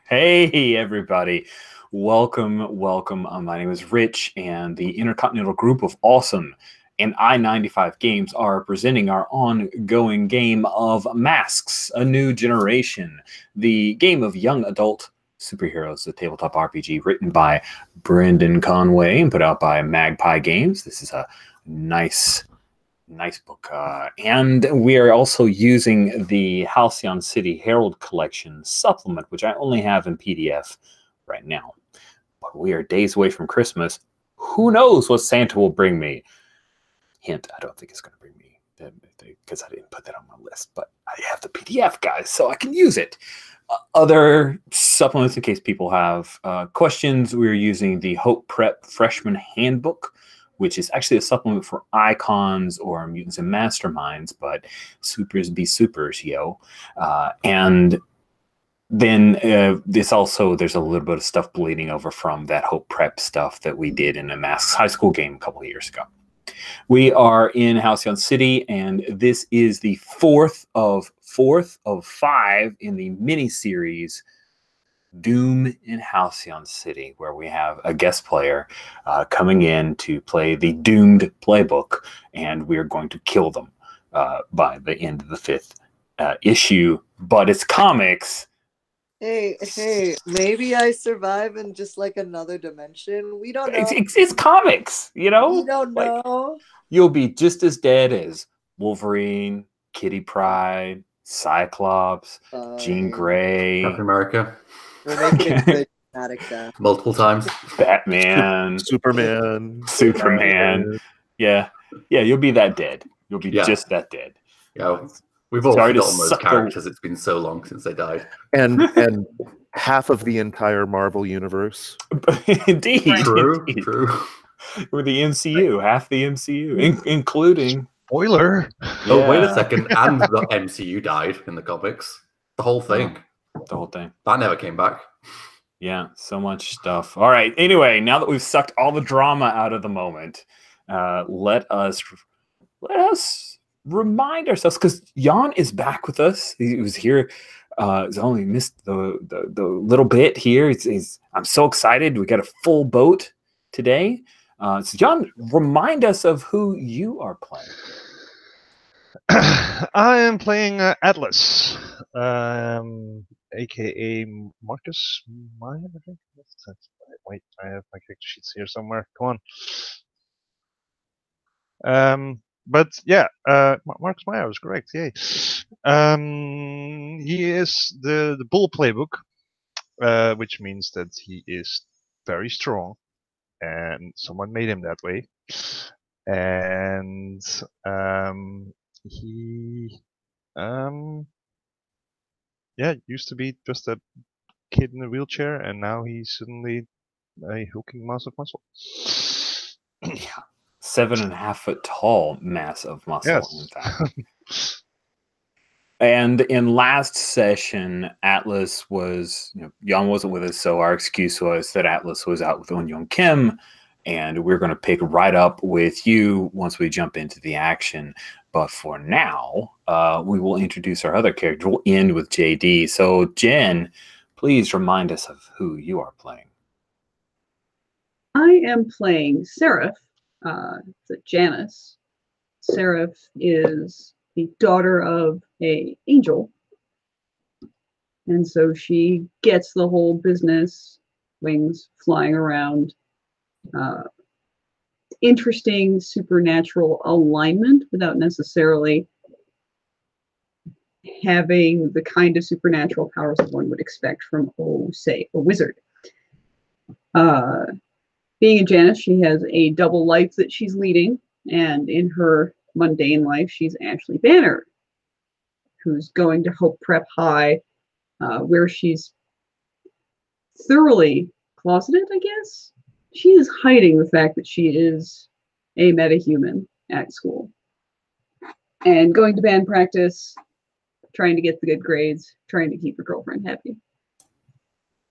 Hey, everybody. Welcome, welcome. My name is Rich, and the Intercontinental group of awesome and I-95 games are presenting our ongoing game of Masks, A New Generation, the game of young adult superheroes, the tabletop RPG written by Brendan Conway and put out by Magpie Games. This is a nice book. And we are also using the Halcyon City Herald Collection supplement, which I only have in PDF right now. But we are days away from Christmas. Who knows what Santa will bring me? Hint, I don't think it's going to bring me, because I didn't put that on my list. But I have the PDF, guys, so I can use it. Other supplements, in case people have questions, we're using the Hope Prep Freshman Handbook, which is actually a supplement for icons or mutants and masterminds, but supers be supers, yo. And then there's a little bit of stuff bleeding over from that Hope Prep stuff that we did in a Masks high school game a couple of years ago. We are in Halcyon City, and this is the fourth of 5 in the miniseries Doom in Halcyon City, where we have a guest player coming in to play the Doomed playbook, and we're going to kill them by the end of the 5th issue. But it's comics. Hey, maybe I survive in just like another dimension. We don't know. It's comics, you know? We don't know. You'll be just as dead as Wolverine, Kitty Pryde, Cyclops, Jean Grey. Captain America. We're making a good dramatic death. Multiple times. Batman. Superman. Yeah, you'll be that dead. You'll be just that dead. Yeah. We've all forgotten those characters. It's been so long since they died. And half of the entire Marvel universe. Indeed. True. With the MCU, half the MCU, including... Spoiler! Oh, wait a second. And the MCU died in the comics. The whole thing. The whole thing. That never came back. Yeah, so much stuff. All right. Anyway, now that we've sucked all the drama out of the moment, let us remind ourselves, because Jan is back with us. He was here. He's only missed the little bit here. I'm so excited. We got a full boat today. So Jan, remind us of who you are playing. I am playing Atlas, aka Marcus Meyer, I think. Wait, I have my character sheets here somewhere. Come on. But yeah, Marcus Meyer was correct. Yay. He is the Bull playbook, which means that he is very strong, and someone made him that way. And he used to be just a kid in a wheelchair, and now he's suddenly a hulking mass of muscle. Yeah, 7.5 foot tall mass of muscle. Yes. In fact. And in last session, Atlas was, Jan wasn't with us, so our excuse was that Atlas was out with Eun Kim, and we're going to pick right up with you once we jump into the action. But for now, we will introduce our other character. We'll end with JD. So, Jen, please remind us of who you are playing. I am playing Seraph, Janice. Seraph is the daughter of an angel, and so she gets the whole business, wings flying around, interesting supernatural alignment without necessarily having the kind of supernatural powers that one would expect from, say, a wizard. Being a Janice, she has a double life that she's leading, and in her mundane life, she's Ashley Banner, who's going to Hope Prep High, where she's thoroughly closeted, I guess. She is hiding the fact that she is a metahuman at school. And going to band practice, trying to get the good grades, trying to keep her girlfriend happy.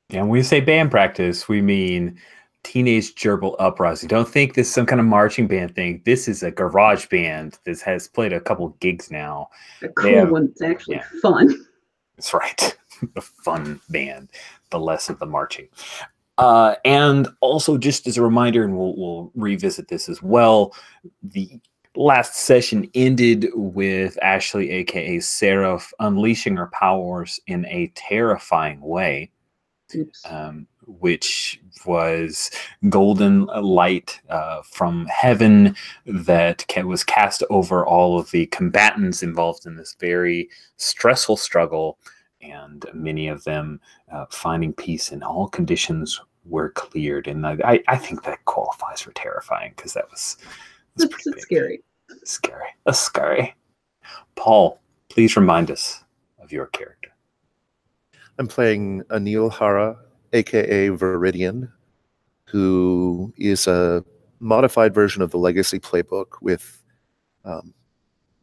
And when we say band practice, we mean Teenage Gerbil Uprising. Don't think this is some kind of marching band thing. This is a garage band that has played a couple gigs now. A cool one. It's actually fun. That's right. The fun band, the less of the marching. And also, just as a reminder, and we'll revisit this as well, the last session ended with Ashley, aka Seraph, unleashing her powers in a terrifying way, which was golden light from heaven that was cast over all of the combatants involved in this very stressful struggle, and many of them finding peace in all conditions were cleared. And I think that qualifies for terrifying, because that's pretty big. Scary. Scary. That's scary. Paul, please remind us of your character. I'm playing Anil Hara, aka Viridian, who is a modified version of the Legacy playbook with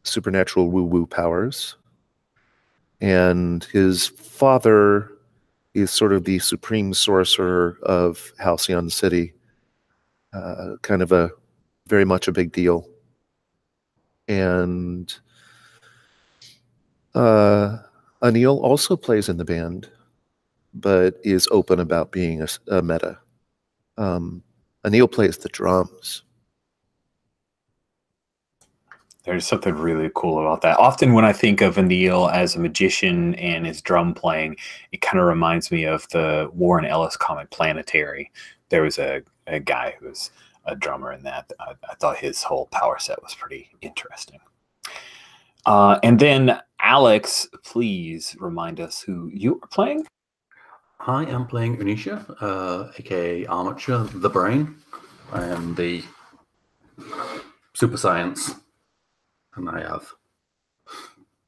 supernatural woo-woo powers. And his father is sort of the supreme sorcerer of Halcyon City, kind of very much a big deal. And Anil also plays in the band, but is open about being a meta. Anil plays the drums. There's something really cool about that. Often when I think of Anil as a magician and his drum playing, it kind of reminds me of the Warren Ellis comic Planetary. There was a guy who was a drummer in that. I thought his whole power set was pretty interesting. And then, Alex, please remind us who you are playing. I am playing Unisha, aka Armature, the Brain. I am the super science, and I have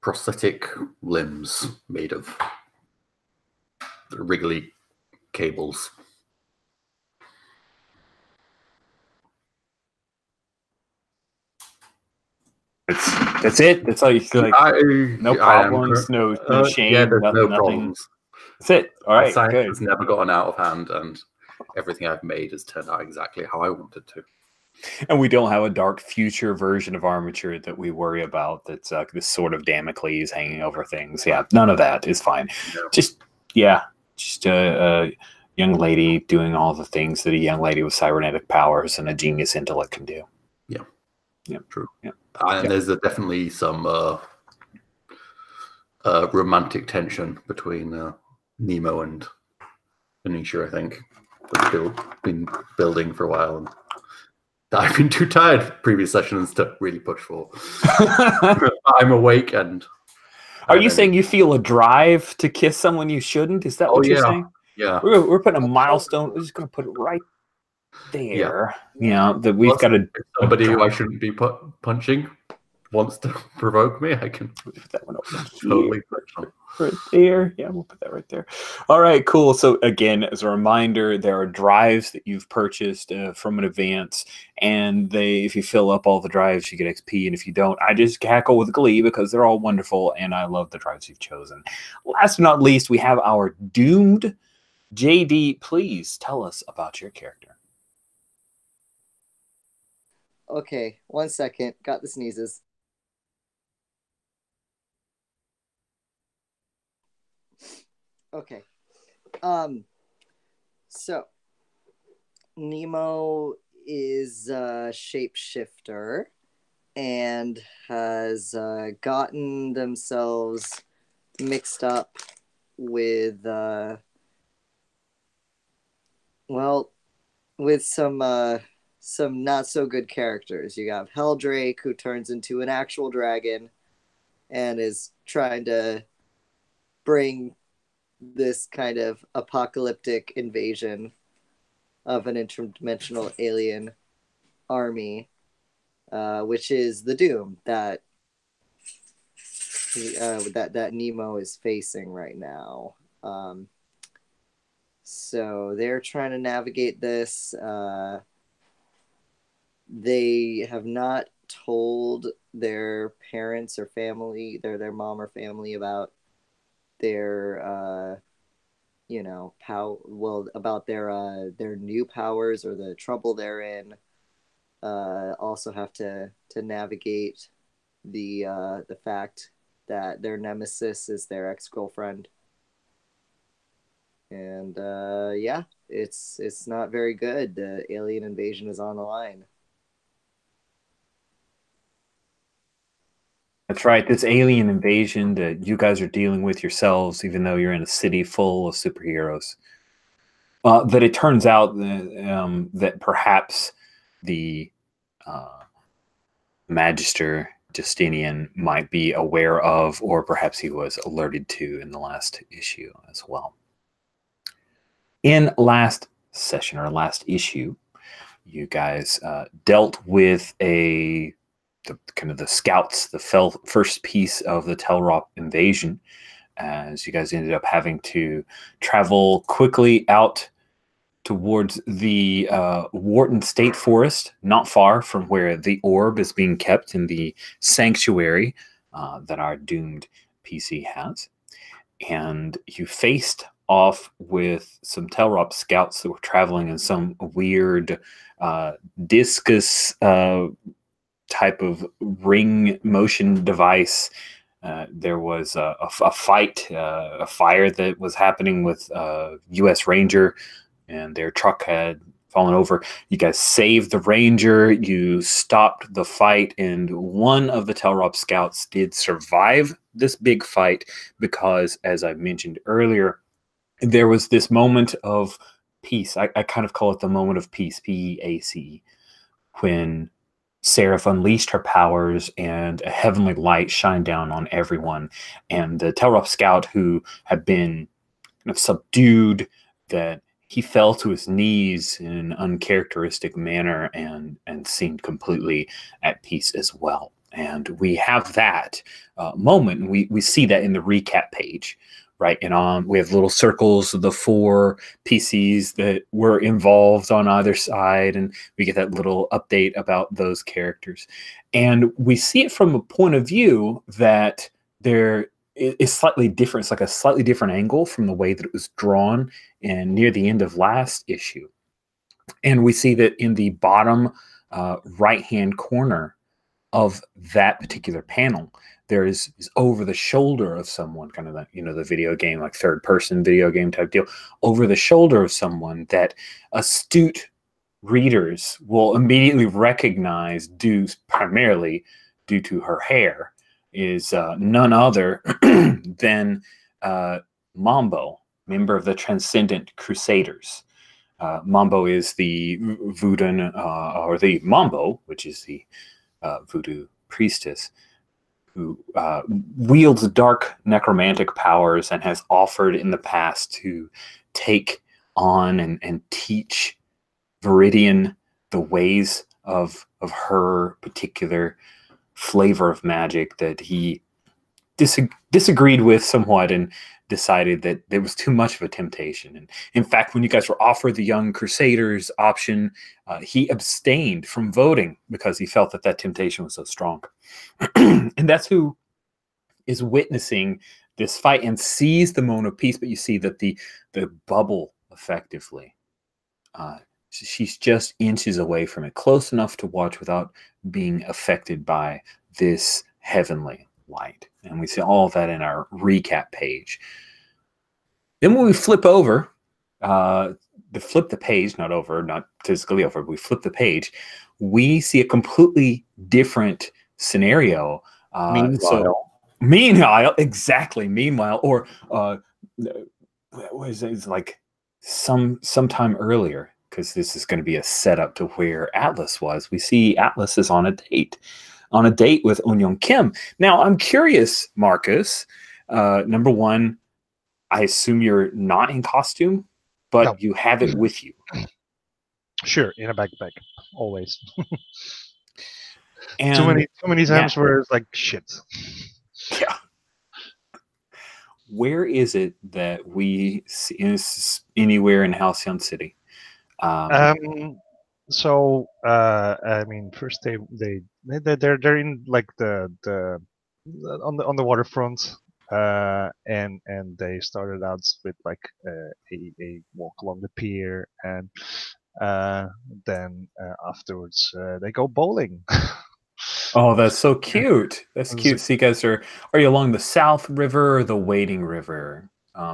prosthetic limbs made of wriggly cables. That's it. That's all you like. No problems, no shame. Yeah, there's no nothing. problems. That's it. All right, My science good. has never gotten out of hand, and everything I've made has turned out exactly how I wanted to. And we don't have a dark future version of Armature that we worry about. That's this sort of Damocles hanging over things. Yeah, none of that is fine. No. Just a young lady doing all the things that a young lady with cybernetic powers and a genius intellect can do. Yeah, True. Yeah, and there's definitely some romantic tension between Nemo and Anisha, I think. That's been building for a while. And I've been too tired previous sessions to really push for. I'm awake and... Are you saying you feel a drive to kiss someone you shouldn't? Is that what you're saying? Yeah. We're putting a milestone. We're just going to put it right there. Yeah. That we've got to... Somebody who I shouldn't be punching wants to provoke me, I can put that one over totally right there. Yeah, we'll put that right there. All right, cool. So again, as a reminder, there are drives that you've purchased from an advance, and if you fill up all the drives, you get XP, and if you don't, I just cackle with glee because they're all wonderful, and I love the drives you've chosen. Last but not least, we have our doomed. JD, please tell us about your character. Okay, 1 second. Got the sneezes. Okay. So Nemo is a shapeshifter and has gotten themselves mixed up with with some not so good characters. You have Heldrake, who turns into an actual dragon and is trying to bring this kind of apocalyptic invasion of an interdimensional alien army, which is the doom that Nemo is facing right now. So they're trying to navigate this. They have not told their parents or family, their mom or family, about their about their new powers or the trouble they're in. Also have to navigate the fact that their nemesis is their ex-girlfriend. And yeah, it's not very good. The alien invasion is on the line. That's right. This alien invasion that you guys are dealing with yourselves, even though you're in a city full of superheroes. That it turns out that perhaps the Magister Justinian might be aware of, or perhaps he was alerted to in the last issue as well. In last session or last issue, you guys dealt with the kind of the scouts, the first piece of the Telrop invasion, as you guys ended up having to travel quickly out towards the Wharton State Forest, not far from where the orb is being kept in the sanctuary that our doomed PC has. And you faced off with some Telrop scouts that were traveling in some weird discus type of ring motion device. There was a fight, a fire that was happening with U.S. Ranger, and their truck had fallen over. You guys saved the Ranger. You stopped the fight, and one of the Telrop scouts did survive this big fight because, as I mentioned earlier, there was this moment of peace. I kind of call it the moment of peace, P-E-A-C, when Seraph unleashed her powers and a heavenly light shined down on everyone. And the Telrop scout, who had been kind of subdued, that he fell to his knees in an uncharacteristic manner and seemed completely at peace as well. And we have that moment, and we see that in the recap page, right? And we have little circles of the 4 PCs that were involved on either side, and we get that little update about those characters. And we see it from a point of view that there is slightly different. It's like a slightly different angle from the way that it was drawn and near the end of last issue. And we see that in the bottom right-hand corner of that particular panel, there is over the shoulder of someone, kind of the, the video game, like third-person video game type deal, over the shoulder of someone that astute readers will immediately recognize primarily due to her hair, is none other than Mambo, member of the Transcendent Crusaders. Mambo is the Voodoo, or the Mambo, which is the voodoo priestess, who wields dark necromantic powers and has offered in the past to take on and teach Viridian the ways of her particular flavor of magic that he disagreed with somewhat and decided that there was too much of a temptation. And in fact, when you guys were offered the Young Crusaders option, he abstained from voting because he felt that temptation was so strong. And that's who is witnessing this fight and sees the moment of peace. But you see that the bubble effectively, she's just inches away from it, close enough to watch without being affected by this heavenly light. And we see all of that in our recap page. Then when we flip over, flip the page, not physically over, but we flip the page, we see a completely different scenario. Meanwhile, exactly. Meanwhile, or it's like sometime earlier, because this is going to be a setup to where Atlas was. We see Atlas is on a date with Eunyoung Kim. Now, I'm curious, Marcus. Number one, I assume you're not in costume, but No. You have it with you. Sure, in a backpack, always. And too many times where it's like shit. Yeah. Where is it that we see anywhere in Halcyon City? So I mean, first they're in like the on the waterfront, and they started out with like a walk along the pier, and then afterwards they go bowling. Oh, that's so cute. That's That's cute. So you guys are you along the South River or the Wading River?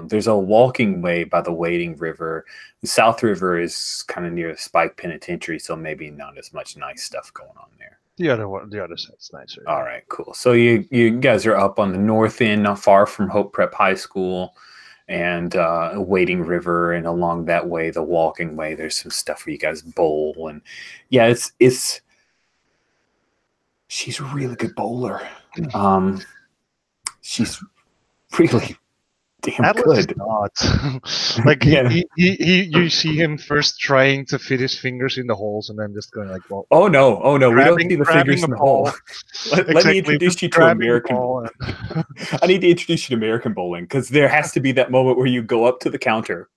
There's a walking way by the Wading River. The South River is kind of near the Spike Penitentiary, so maybe not as much nice stuff going on there. The other one, the other side's nicer. All right, cool. So you guys are up on the north end, not far from Hope Prep High School, and Wading River, and along that way, the walking way. There's some stuff where you guys bowl, and yeah, it's. She's a really good bowler. She's really damn Atlas is good. not. Like Yeah. you see him first trying to fit his fingers in the holes and then just going like, well, Oh no, we don't grabbing- see the grabbing fingers a in the hole. ball. Let me Exactly, introduce you to grabbing the American. ball I need to introduce you to American bowling because there has to be that moment where you go up to the counter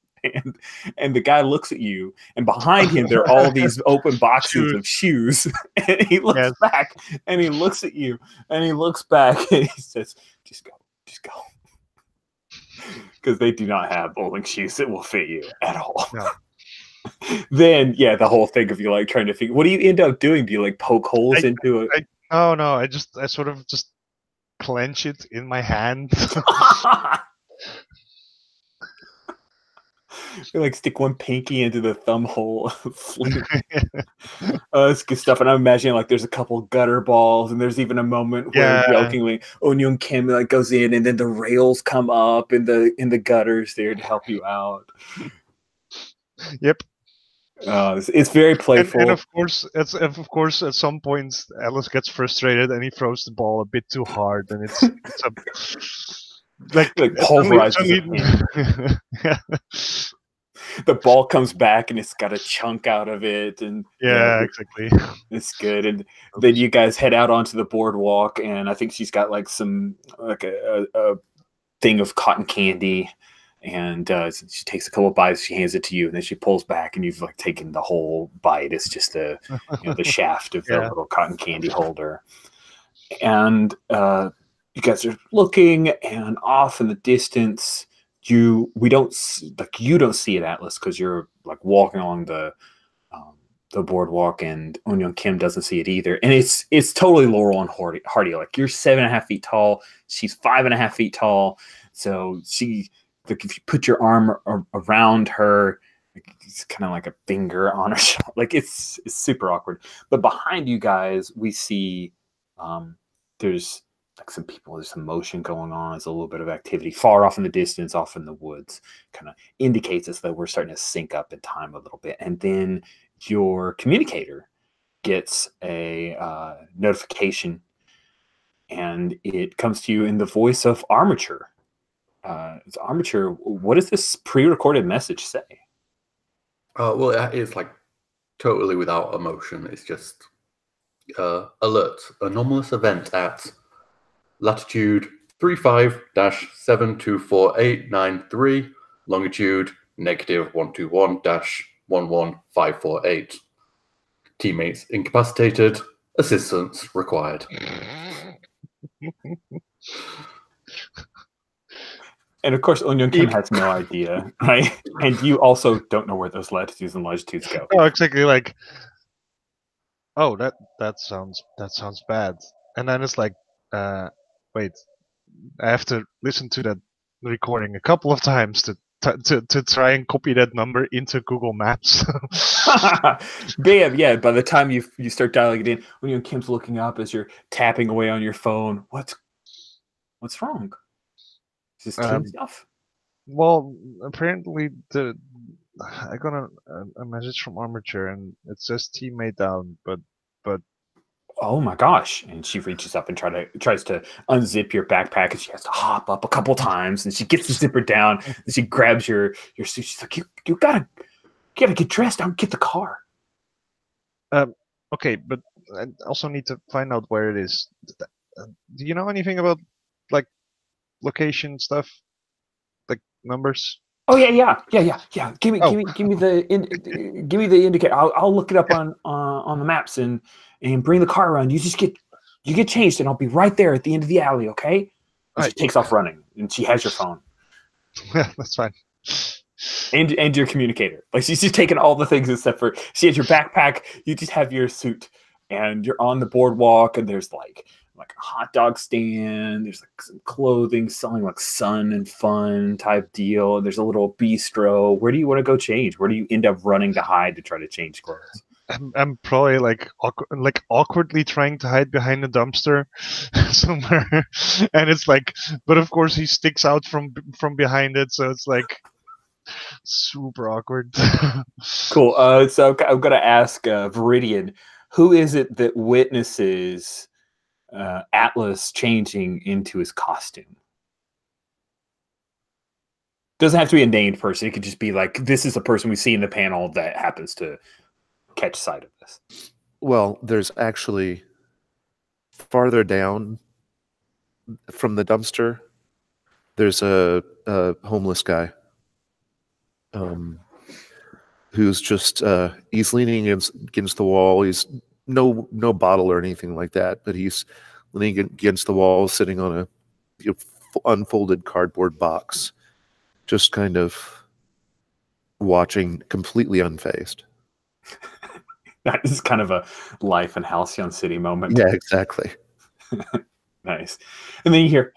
and the guy looks at you, and behind him there are all these open boxes of shoes, and he looks back and he looks at you and he looks back and he says, just go. Because they do not have bowling shoes that will fit you at all. No. Then, yeah, the whole thing of you like trying to figure, what do you end up doing? Do you like poke holes into it? No, I sort of just clench it in my hand. You like stick one pinky into the thumb hole. It's good stuff. And I'm imagining like there's a couple gutter balls, and there's even a moment where jokingly Onyun Kim like goes in, and then the rails come up in the gutters there to help you out. Yep. It's very playful. And of course, at some point, Alice gets frustrated and he throws the ball a bit too hard, and it's a like pulverizes it. The ball comes back and it's got a chunk out of it, and exactly. It's good. And then you guys head out onto the boardwalk, and I think she's got like some like a thing of cotton candy, and she takes a couple bites. She hands it to you, and then she pulls back, and you've like taken the whole bite. It's just the shaft of the little cotton candy holder, and you guys are looking, and off in the distance. You don't see it, Atlas, because you're like walking along the boardwalk, and Onyun Kim doesn't see it either. And it's totally Laurel and Hardy. Like you're 7.5 feet tall, she's 5.5 feet tall. So she, like, if you put your arm around her, it's kind of like a finger on her shoulder. Like it's super awkward. But behind you guys, we see there's like some people, there's some motion going on. There's a little bit of activity far off in the distance, off in the woods, kind of indicates us that we're starting to sync up in time a little bit. And then your communicator gets a notification, and it comes to you in the voice of Armature. It's Armature. What does this pre-recorded message say? Well, it's like totally without emotion. It's just alert, anomalous event at latitude 35-724.893, longitude -121-11548. Teammates incapacitated. Assistance required. And of course, Onyun Kim has no idea, right? And you also don't know where those latitudes and longitudes go. Oh, exactly. Like, oh, that sounds bad. And then it's like, wait, I have to listen to that recording a couple of times to try and copy that number into Google Maps. Bam! Yeah. By the time you start dialing it in, when Kim's looking up as you're tapping away on your phone, what's wrong? Is this team stuff? Well, apparently I got a message from Armature, and it says teammate down, but. Oh my gosh. And she reaches up and tries to unzip your backpack, and she has to hop up a couple times, and she gets the zipper down, and she grabs your suit. She's like, you gotta get dressed. I'll get the car. Okay, but I also need to find out where it is. Do you know anything about like location stuff? Like numbers? Oh yeah. Give me the indicator. I'll look it up on the maps and bring the car around. You get changed, and I'll be right there at the end of the alley. Okay? And she takes off running, and she has your phone. Yeah, that's fine. And your communicator. Like she's just taking all the things except for she has your backpack. You just have your suit. and you're on the boardwalk, and there's like a hot dog stand. There's like some clothing selling, like sun and fun type deal. And there's a little bistro. Where do you want to go change? Where do you end up running to hide to try to change clothes? I'm probably like awkwardly trying to hide behind a dumpster somewhere, and it's like, but of course he sticks out from behind it, so it's like super awkward. Cool. So I'm gonna ask Viridian, who is it that witnesses Atlas changing into his costume? Doesn't have to be a named person. It could just be like, this is a person we see in the panel that happens to catch sight of this. Well, there's actually farther down from the dumpster, there's a homeless guy who's just he's leaning against the wall. He's no bottle or anything like that, but he's leaning against the wall, sitting on a unfolded cardboard box, just kind of watching, completely unfazed. That is kind of a life in Halcyon City moment. Yeah, exactly. Nice. And then you hear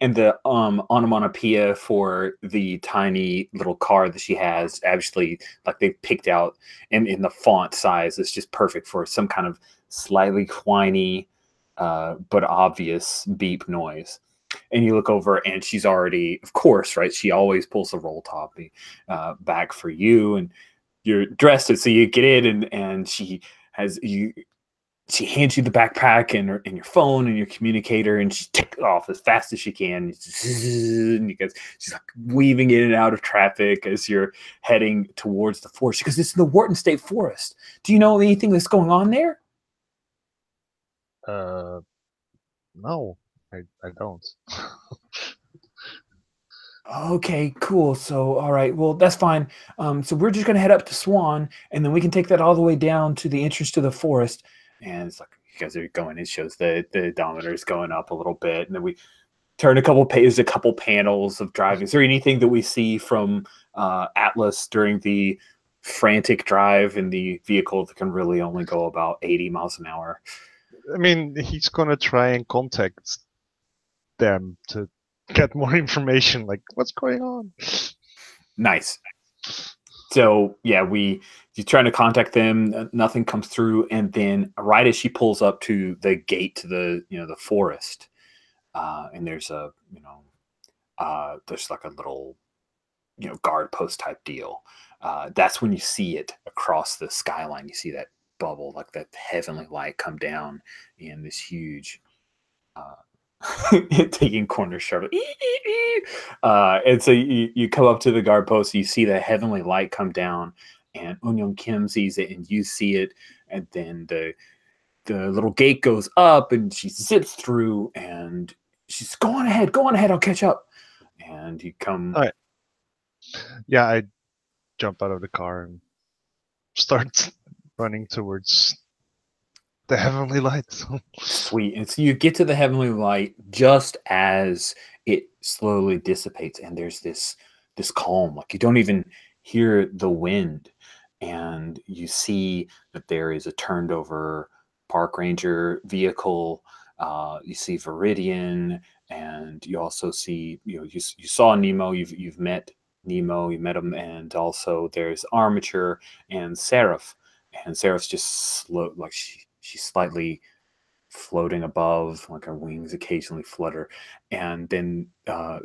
and the onomatopoeia for the tiny little car that she has. Actually, like they picked out, and in the font size, it's just perfect for some kind of slightly whiny but obvious beep noise. And you look over, and she's already, of course, right? She always pulls the roll top back for you, and you're dressed it, so you get in, and she has you. She hands you the backpack and your phone and your communicator, and she takes it off as fast as she can. And you guys, she's like weaving in and out of traffic as you're heading towards the forest. She goes, "This is the Wharton State Forest. Do you know anything that's going on there?" No, I don't. Okay, cool. So, all right, well, that's fine. So we're just gonna head up to Swan, and then we can take that all the way down to the entrance to the forest. And it's like, you guys are going. It shows the odometer is going up a little bit, and then we turn a couple pages, a couple panels of driving. Is there anything that we see from Atlas during the frantic drive in the vehicle that can really only go about 80 miles an hour? I mean, he's gonna try and contact them to get more information, like what's going on. Nice. So yeah, you're trying to contact them, nothing comes through, and then right as she pulls up to the gate to the the forest, and there's there's like a little guard post type deal. That's when you see it across the skyline. You see that bubble, like that heavenly light, come down in this huge. Taking corners sharply. And so you come up to the guard post, you see the heavenly light come down, and Eunyoung Kim sees it, and you see it, and then the little gate goes up, and she zips through, and she's go on ahead, I'll catch up. And you come. All right. Yeah, I jump out of the car and start running towards the heavenly light. Sweet. And so you get to the heavenly light just as it slowly dissipates, and there's this calm, like you don't even hear the wind, and you see that there is a turned over park ranger vehicle. You see Viridian, and you also see you saw Nemo. You've met Nemo. You met him, and also there's Armature and Seraph, and Seraph's just slow, like she's slightly floating above, like her wings occasionally flutter. And then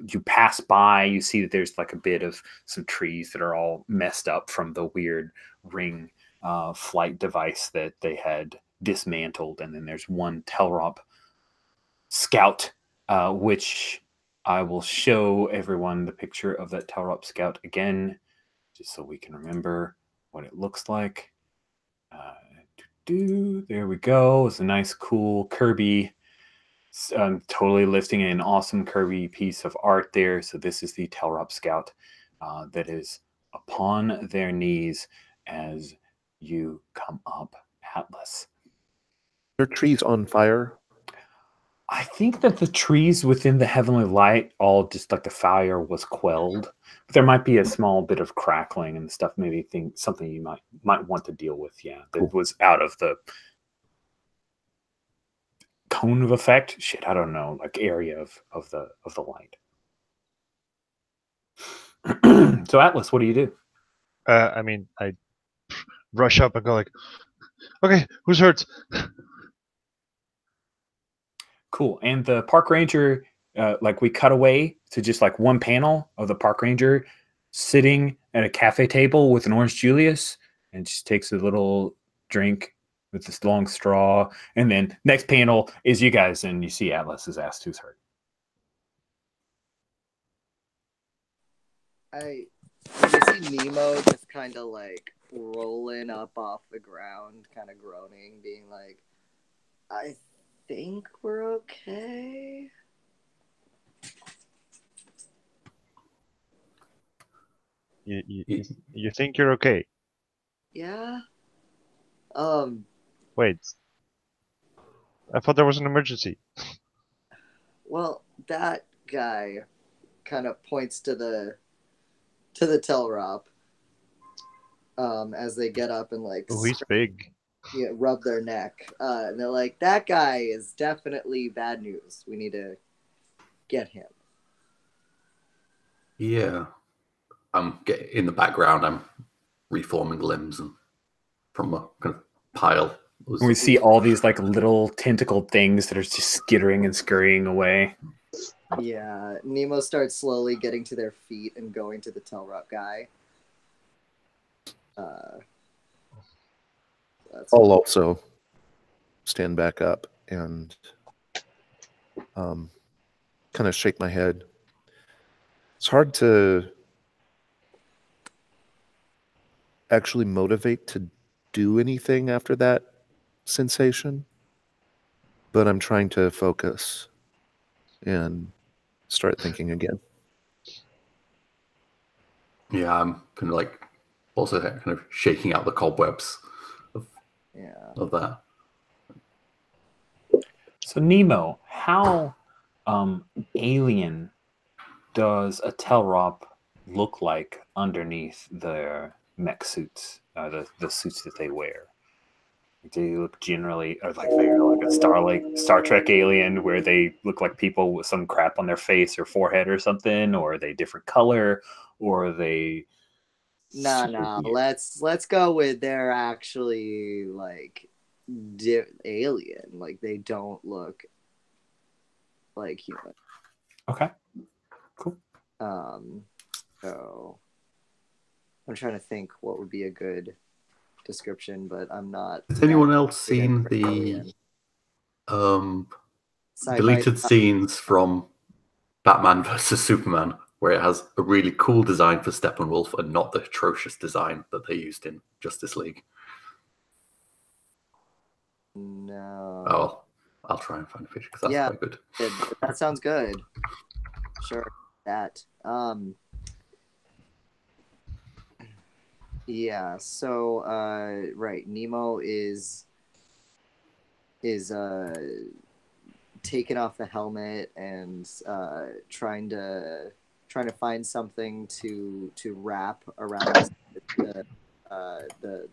you pass by, you see that there's like a bit of some trees that are all messed up from the weird ring flight device that they had dismantled. And then there's one Telrop Scout, which I will show everyone the picture of that Telrop Scout again, just so we can remember what it looks like. There we go. It's a nice, cool Kirby. Totally lifting an awesome Kirby piece of art there. So this is the Telrop Scout that is upon their knees as you come up Atlas. Are trees on fire? I think that the trees within the heavenly light, all just like the fire was quelled. But there might be a small bit of crackling and stuff. Maybe something you might want to deal with. Yeah, that was out of the cone of effect. Shit, I don't know, like area of the light. So Atlas, what do you do? I mean, I rush up and go like, okay, who's hurt? Cool. And the park ranger, like we cut away to just like one panel of the park ranger sitting at a cafe table with an orange Julius and just takes a little drink with this long straw. And then next panel is you guys, and you see Atlas is asked who's hurt. You see Nemo just kind of like rolling up off the ground, kind of groaning, being like, I think we're okay. You think you're okay? Yeah. Wait. I thought there was an emergency. Well, that guy kind of points to the Telrop as they get up and like Oh, he's big. rub their neck. And they're like, that guy is definitely bad news. We need to get him. Yeah. In the background, I'm reforming limbs and from a kind of pile. We see all these like little tentacled things that are just skittering and scurrying away. Yeah, Nemo starts slowly getting to their feet and going to the Telrop guy. I'll also stand back up and kind of shake my head. It's hard to actually motivate to do anything after that sensation, but I'm trying to focus and start thinking again. Yeah, I'm kind of like also kind of shaking out the cobwebs of that. So Nemo, how alien does a Telrop look like underneath their mech suits, the suits that they wear? Do they look generally like they're like a Star Trek alien where they look like people with some crap on their face or forehead or something, or are they different color, or are they? Nah. Let's go with they're actually like alien. Like they don't look like human. Okay, cool. So I'm trying to think what would be a good description, but I'm not. Has anyone else seen the deleted scenes from Batman versus Superman, where it has a really cool design for Steppenwolf and not the atrocious design that they used in Justice League? No. Oh, I'll try and find a picture because that's quite good. That sounds good. Sure. That. Yeah. So, right. Nemo is taking off the helmet and trying to find something to wrap around the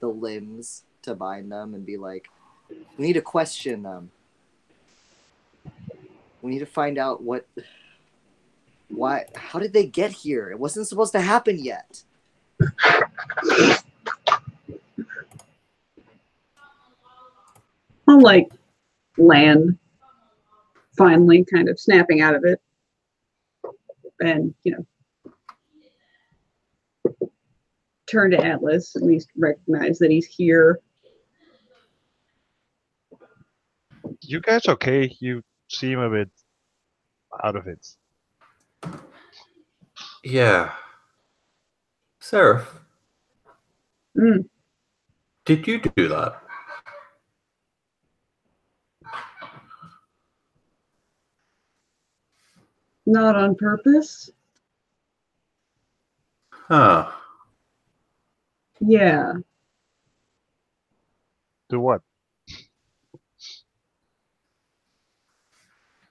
limbs to bind them and be like, we need to question them. We need to find out how did they get here? It wasn't supposed to happen yet. I'll like land, finally kind of snapping out of it. And, turn to Atlas, at least recognize that he's here. You guys okay? You seem a bit out of it. Yeah. Seraph, Mm. did you do that? Not on purpose? Huh. Yeah. Do what?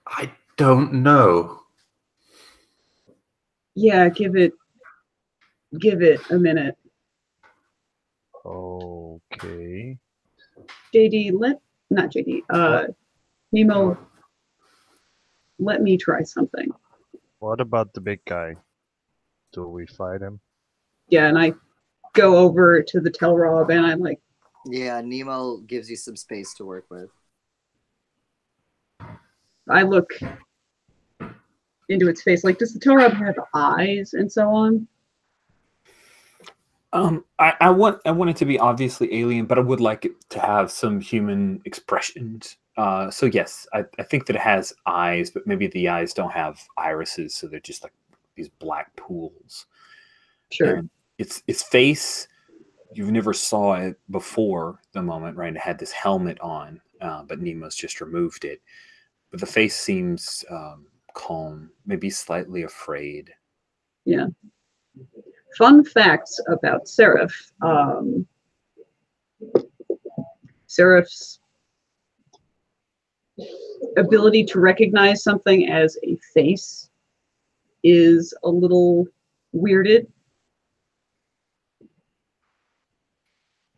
I don't know. Yeah, give it a minute. Okay. JD, not JD. Nemo, let me try something. What about the big guy? Do we fight him? Yeah, and I go over to the Telrob and I'm like, Yeah, Nemo gives you some space to work with. I look into its face. Like, does the Telrob have eyes and so on? I want it to be obviously alien, but I would like it to have some human expressions. So yes, I think that it has eyes, but maybe the eyes don't have irises, so they're just like these black pools. Sure. And its face, you never saw it before the moment, right? It had this helmet on, but Nemo's just removed it. But the face seems calm, maybe slightly afraid. Yeah. Fun facts about Seraph. Seraph's ability to recognize something as a face is a little weirded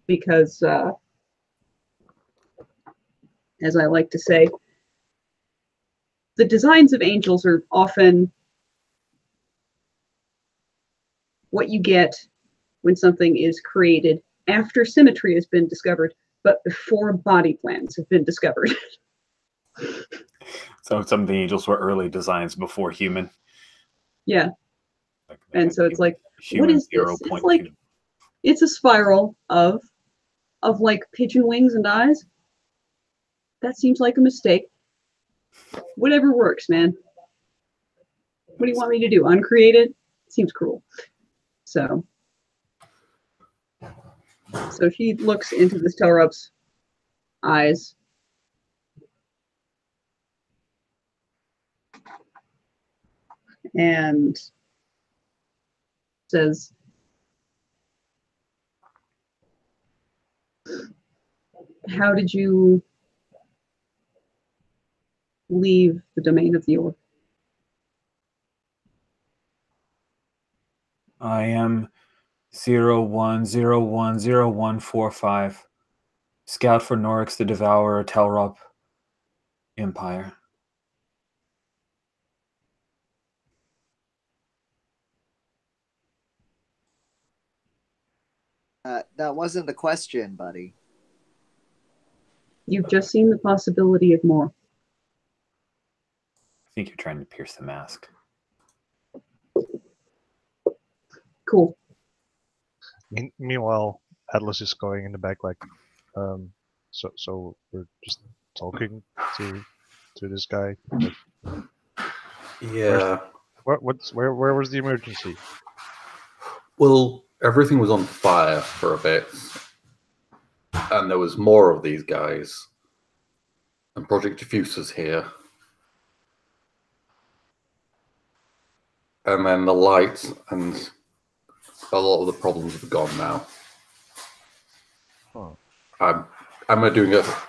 because, as I like to say, the designs of angels are often what you get when something is created after symmetry has been discovered, but before body plans have been discovered. So some of the angels were early designs before human. Yeah. Like And so it's like, human what is 0. this? It's like, it's a spiral of like pigeon wings and eyes. That seems like a mistake. Whatever works, man. What do you want me to do? Uncreate it? Seems cruel. So he looks into this Telrup's eyes. And says, how did you leave the domain of the orc? I am 01010145. Scout for Norix the Devourer, Telrop Empire. That wasn't the question, buddy. You've just seen the possibility of more. I think you're trying to pierce the mask. Cool. Meanwhile, Atlas is going in the back like, so we're just talking to this guy. Like, Yeah. where was the emergency? Well, everything was on fire for a bit, and there was more of these guys. And Project Diffuse was here. And then the lights and a lot of the problems have gone now. Oh. I'm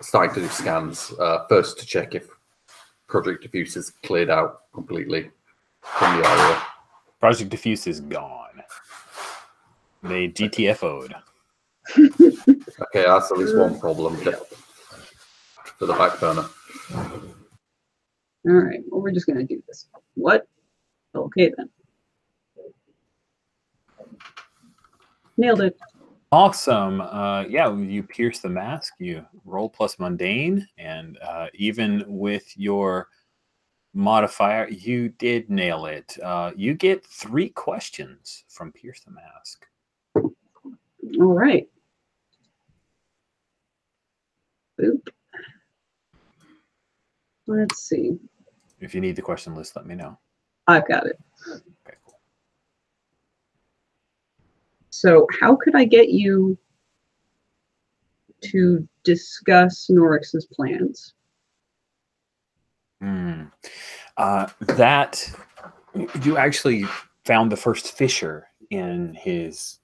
starting to do scans first to check if Project Diffuse is cleared out completely from the area. Project Diffuse is gone. They GTFO'd. Okay, that's at least one problem for the back burner. All right. Well, we're just going to do this. What? Okay, then. Nailed it. Awesome. Yeah, you pierce the mask, you roll plus mundane, and even with your modifier, you did nail it. You get 3 questions from Pierce the Mask. All right. Boop. Let's see. If you need the question list, let me know. I've got it. Okay, cool. So how could I get you to discuss Norix's plans? That you actually found the first fissure in his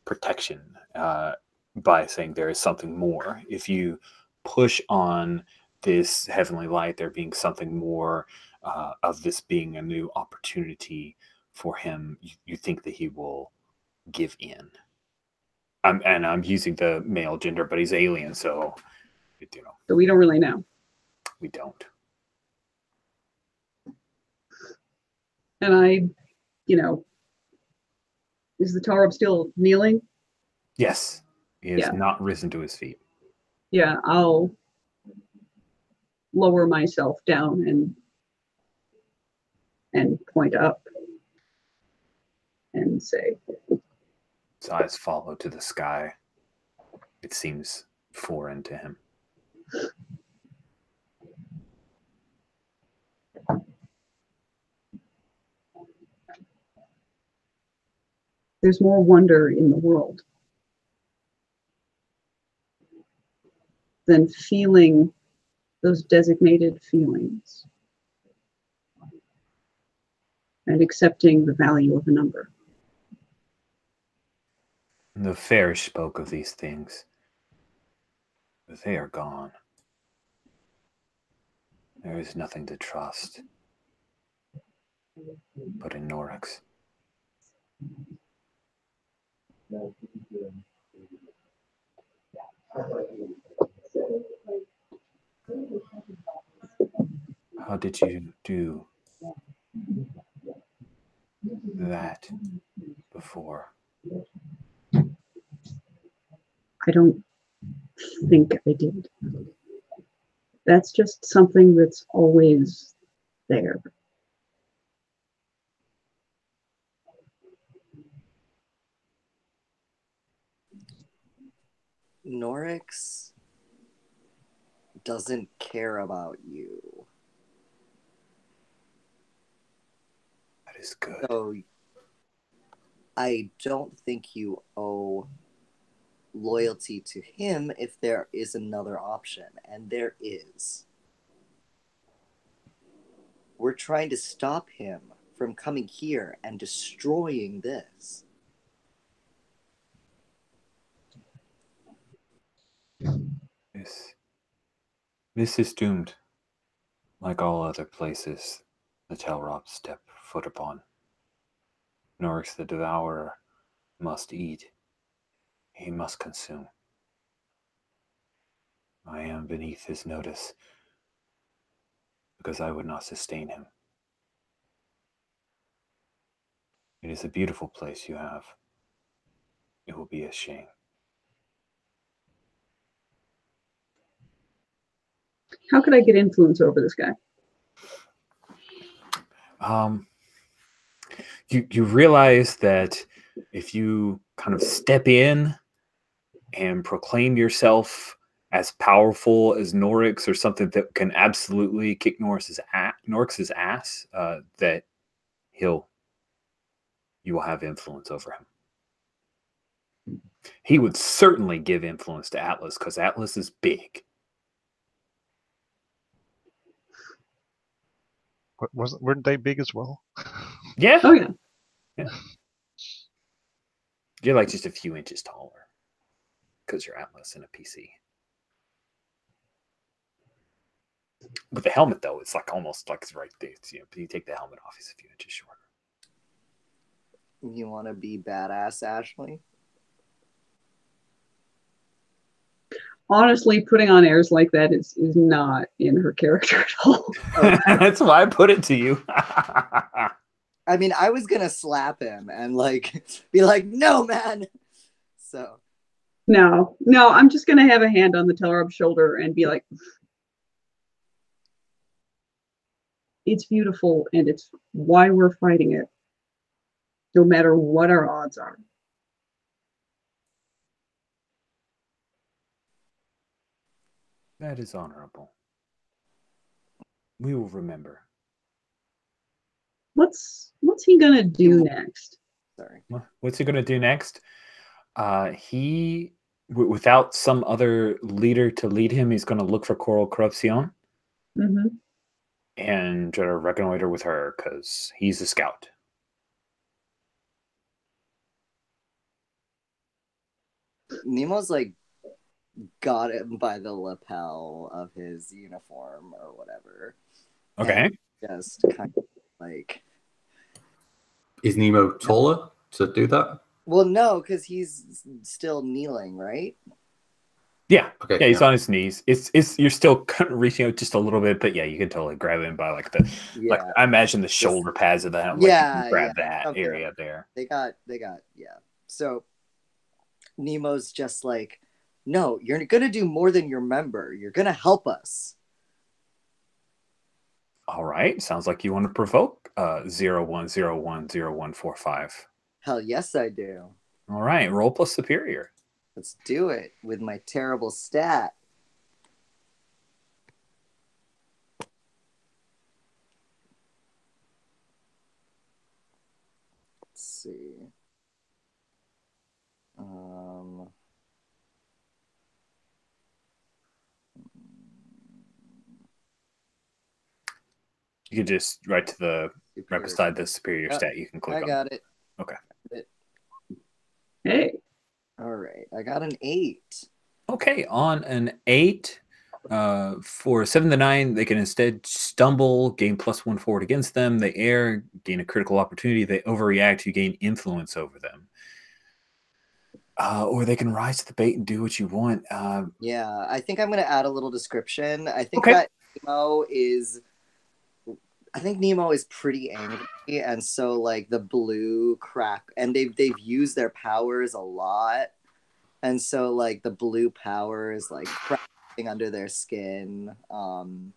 protection by saying there is something more. If you push on this heavenly light, there being something more of this being a new opportunity for him, you think that he will give in. I'm using the male gender, but he's alien, so you know. So we don't really know. we don't. And I, is the Tarab still kneeling? Yes, he has Yeah. not risen to his feet. Yeah, I'll lower myself down and point up and say, His eyes follow to the sky. It seems foreign to him. there's more wonder in the world than feeling those designated feelings and accepting the value of a number. The fair spoke of these things, but they are gone. There is nothing to trust but in Norix. How did you do that before? I don't think I did. That's just something that's always there. Norix doesn't care about you. That is good. So I don't think you owe loyalty to him if there is another option, and there is. We're trying to stop him from coming here and destroying this. This is doomed, like all other places the Telrop step foot upon. Norix the Devourer must eat. He must consume. I am beneath his notice because I would not sustain him. It is a beautiful place you have. It will be a shame. How could I get influence over this guy? You realize that if you kind of step in and proclaim yourself as powerful as Norix or something that can absolutely kick Norix's ass, that you will have influence over him. He would certainly give influence to Atlas because Atlas is big. Weren't they big as well? Yeah. Oh, yeah. Yeah. You're like just a few inches taller because you're Atlas in a PC. With the helmet, though, it's like almost like it's right there. You take the helmet off, he's a few inches shorter. You want to be badass, Ashley? Honestly, putting on airs like that is not in her character at all. That's why I put it to you. I mean, I was gonna slap him and be like, "No, man." So No, I'm just gonna have a hand on the Telrub's shoulder and be like, "It's beautiful, and it's why we're fighting it, no matter what our odds are." That is honorable. We will remember. What's he gonna do next? sorry. What's he going to do next? Without some other leader to lead him, he's going to look for Coral Corruption and try to reconnoiter with her because he's a scout. Nemo's got him by the lapel of his uniform or whatever. Okay. Just kind of Is Nemo taller to do that? Well, no, because he's still kneeling, right? Yeah. Okay. Yeah, he's on his knees. It's you're still kind of reaching out just a little bit, but yeah, you can totally grab him by like the like Yeah. I imagine the shoulder pads of the helmet. Like you can grab that something area like there. They got yeah. So Nemo's just like, no, you're gonna do more than your member. You're gonna help us. All right. Sounds like you want to provoke 01010145. Hell yes, I do. All right. Roll plus superior. Let's do it with my terrible stat. Let's see. You could just right to the right beside the superior Yep, stat. You can click I on got it. it. Okay. Hey. All right. I got an 8. Okay. On an 8, for 7 to 9, they can instead stumble, gain +1 forward against them. They err, gain a critical opportunity. They overreact, you gain influence over them. Or they can rise to the bait and do what you want. Yeah, I think I'm going to add a little description. I think Okay. that Nemo is pretty angry, and so like the blue crack, and they've used their powers a lot, and so like the blue power is like cracking under their skin, and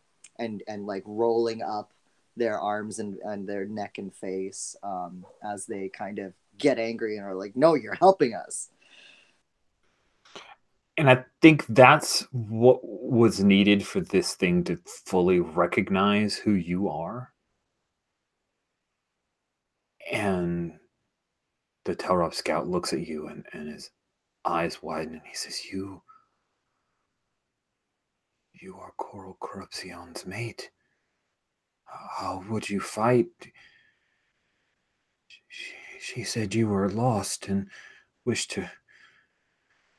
like rolling up their arms and their neck and face, as they kind of get angry and are like, no, you're helping us. And I think that's what was needed for this thing to fully recognize who you are. And the Telrop scout looks at you and his eyes widen and he says, You are Coral Corruption's mate. How would you fight? She said you were lost and wished to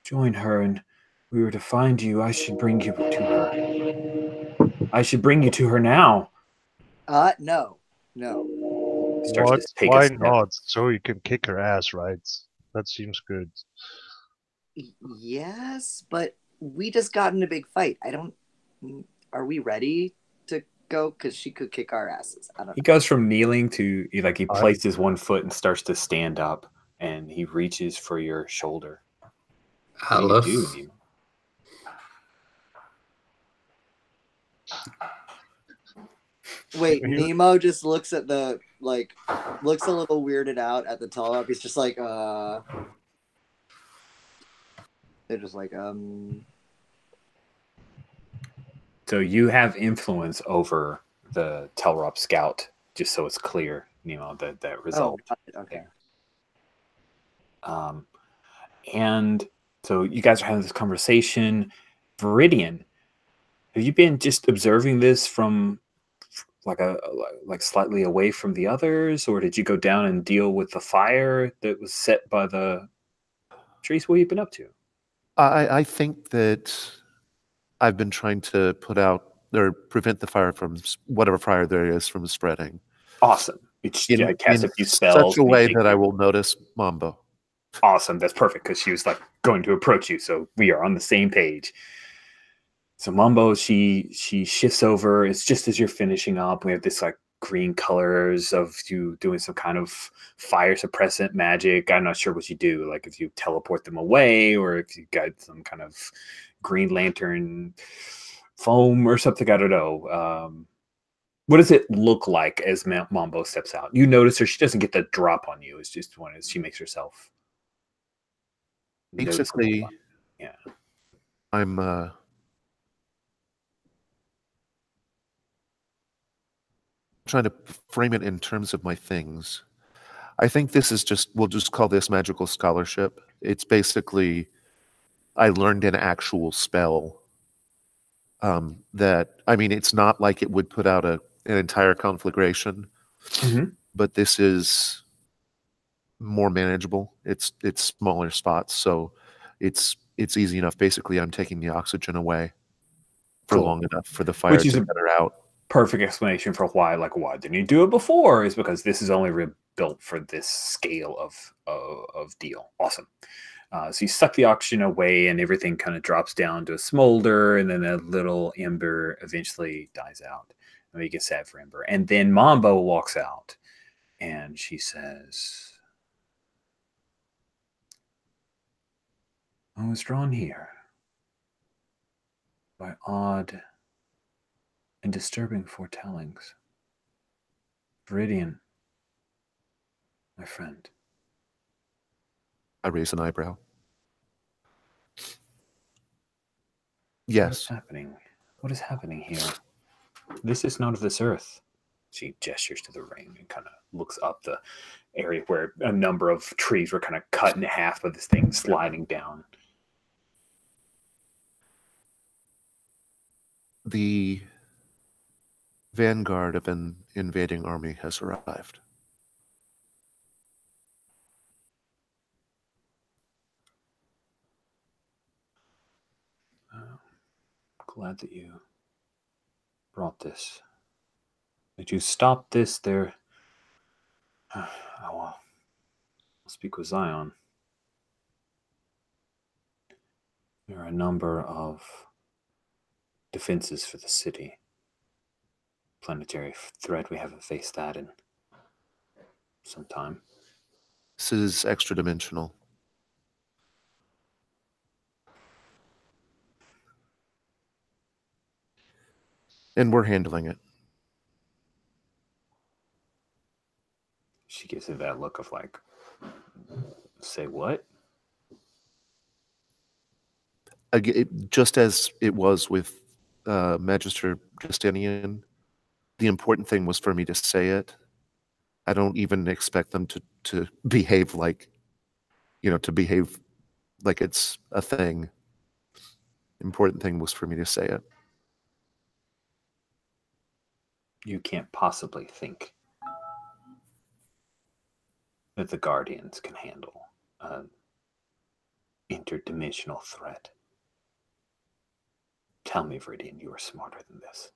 join her, and we were to find you. I should bring you to her. I should bring you to her now. No. Starts to take a Why step. not? So you can kick her ass, right? That seems good. Yes, but we just got in a big fight. Are we ready to go? Because she could kick our asses. I don't He know. goes from kneeling to he places one foot and starts to stand up, and he reaches for your shoulder. What do you do, Alice. Nemo? Wait, Nemo just looks at looks a little weirded out at the tall up. He's just like, They're just like, So you have influence over the Telrop scout, just so it's clear, Nemo, that result. Oh, okay. And so you guys are having this conversation. Viridian, have you been just observing this from like slightly away from the others, or did you go down and deal with the fire that was set by the trees? What have you been up to? I think that I've been trying to put out or prevent the fire from whatever fire there is from spreading. Awesome. I cast a few spells. Such a way that I will notice Mambo. Awesome. That's perfect because she was like going to approach you. So we are on the same page. So Mambo, she shifts over. It's just as you're finishing up. We have this like green colors of you doing some kind of fire suppressant magic. I'm not sure what you do, like if you teleport them away or if you got some kind of Green Lantern foam or something. I don't know. What does it look like as Mambo steps out? You notice her. She doesn't get the drop on you. It's just one as she makes herself. Basically, yeah. I'm trying to frame it in terms of my things. I think this is we'll just call this magical scholarship. It's basically, I learned an actual spell that, I mean, it's not like it would put out an entire conflagration, but this is more manageable. It's smaller spots, so it's easy enough. Basically, I'm taking the oxygen away for long enough for the fire to get her out. perfect explanation for why didn't he do it before? Is because this is only built for this scale of deal. Awesome. So you suck the oxygen away, and everything kind of drops down to a smolder, and then a little ember eventually dies out. And you get sad for ember, and then Mambo walks out, and she says, "I was drawn here by odd and disturbing foretellings. Viridian, my friend." I raise an eyebrow. What is Yes. happening? What is happening here? This is not of this earth. She gestures to the ring and kind of looks up the area where a number of trees were kind of cut in half by this thing sliding down. The vanguard of an invading army has arrived. Glad that you brought this. Did you stop this there? I will speak with Zion. There are a number of defenses for the city. Planetary threat, we haven't faced that in some time. This is extra dimensional. And we're handling it. She gives it that look of like, say what? Just as it was with Magister Justinian, the important thing was for me to say it. I don't even expect them to behave like, to behave like it's a thing. Important thing was for me to say it. You can't possibly think that the Guardians can handle an interdimensional threat. Tell me, Viridian, you are smarter than this.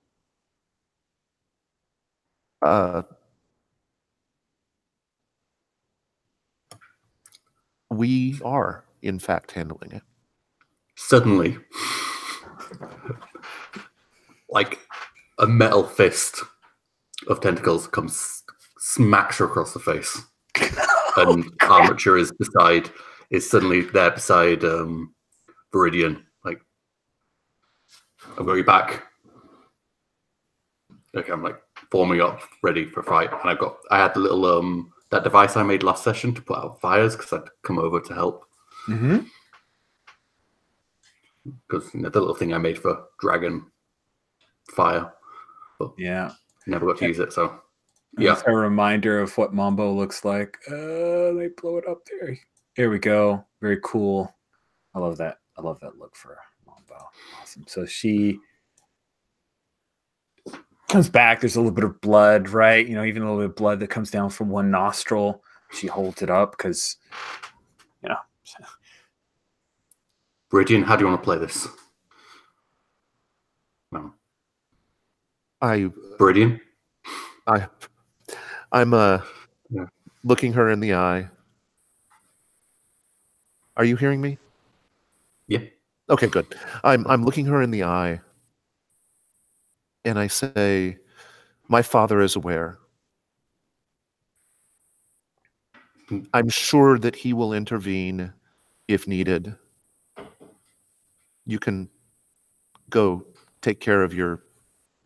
We are, in fact, handling it. Suddenly, like a metal fist of tentacles comes, smacks her across the face. And Armature is suddenly there beside Viridian. Like, I've got your back. Okay, I'm like forming up, ready for a fight. And I had the little that device I made last session to put out fires because I'd come over to help. Mm-hmm. Because the little thing I made for dragon fire, but Yeah, never got to use it. So yeah, it's a reminder of what Mambo looks like. They blow it up there. Here we go. Very cool. I love that. I love that look for Mambo. Awesome. So she comes back. There's a little bit of blood, right? Even a little bit of blood that comes down from one nostril. She holds it up because, Viridian, how do you want to play this? No. Viridian? I'm looking her in the eye. Are you hearing me? Yeah. Okay, good. I'm looking her in the eye, and I say, "My father is aware. I'm sure that he will intervene if needed. You can go take care of your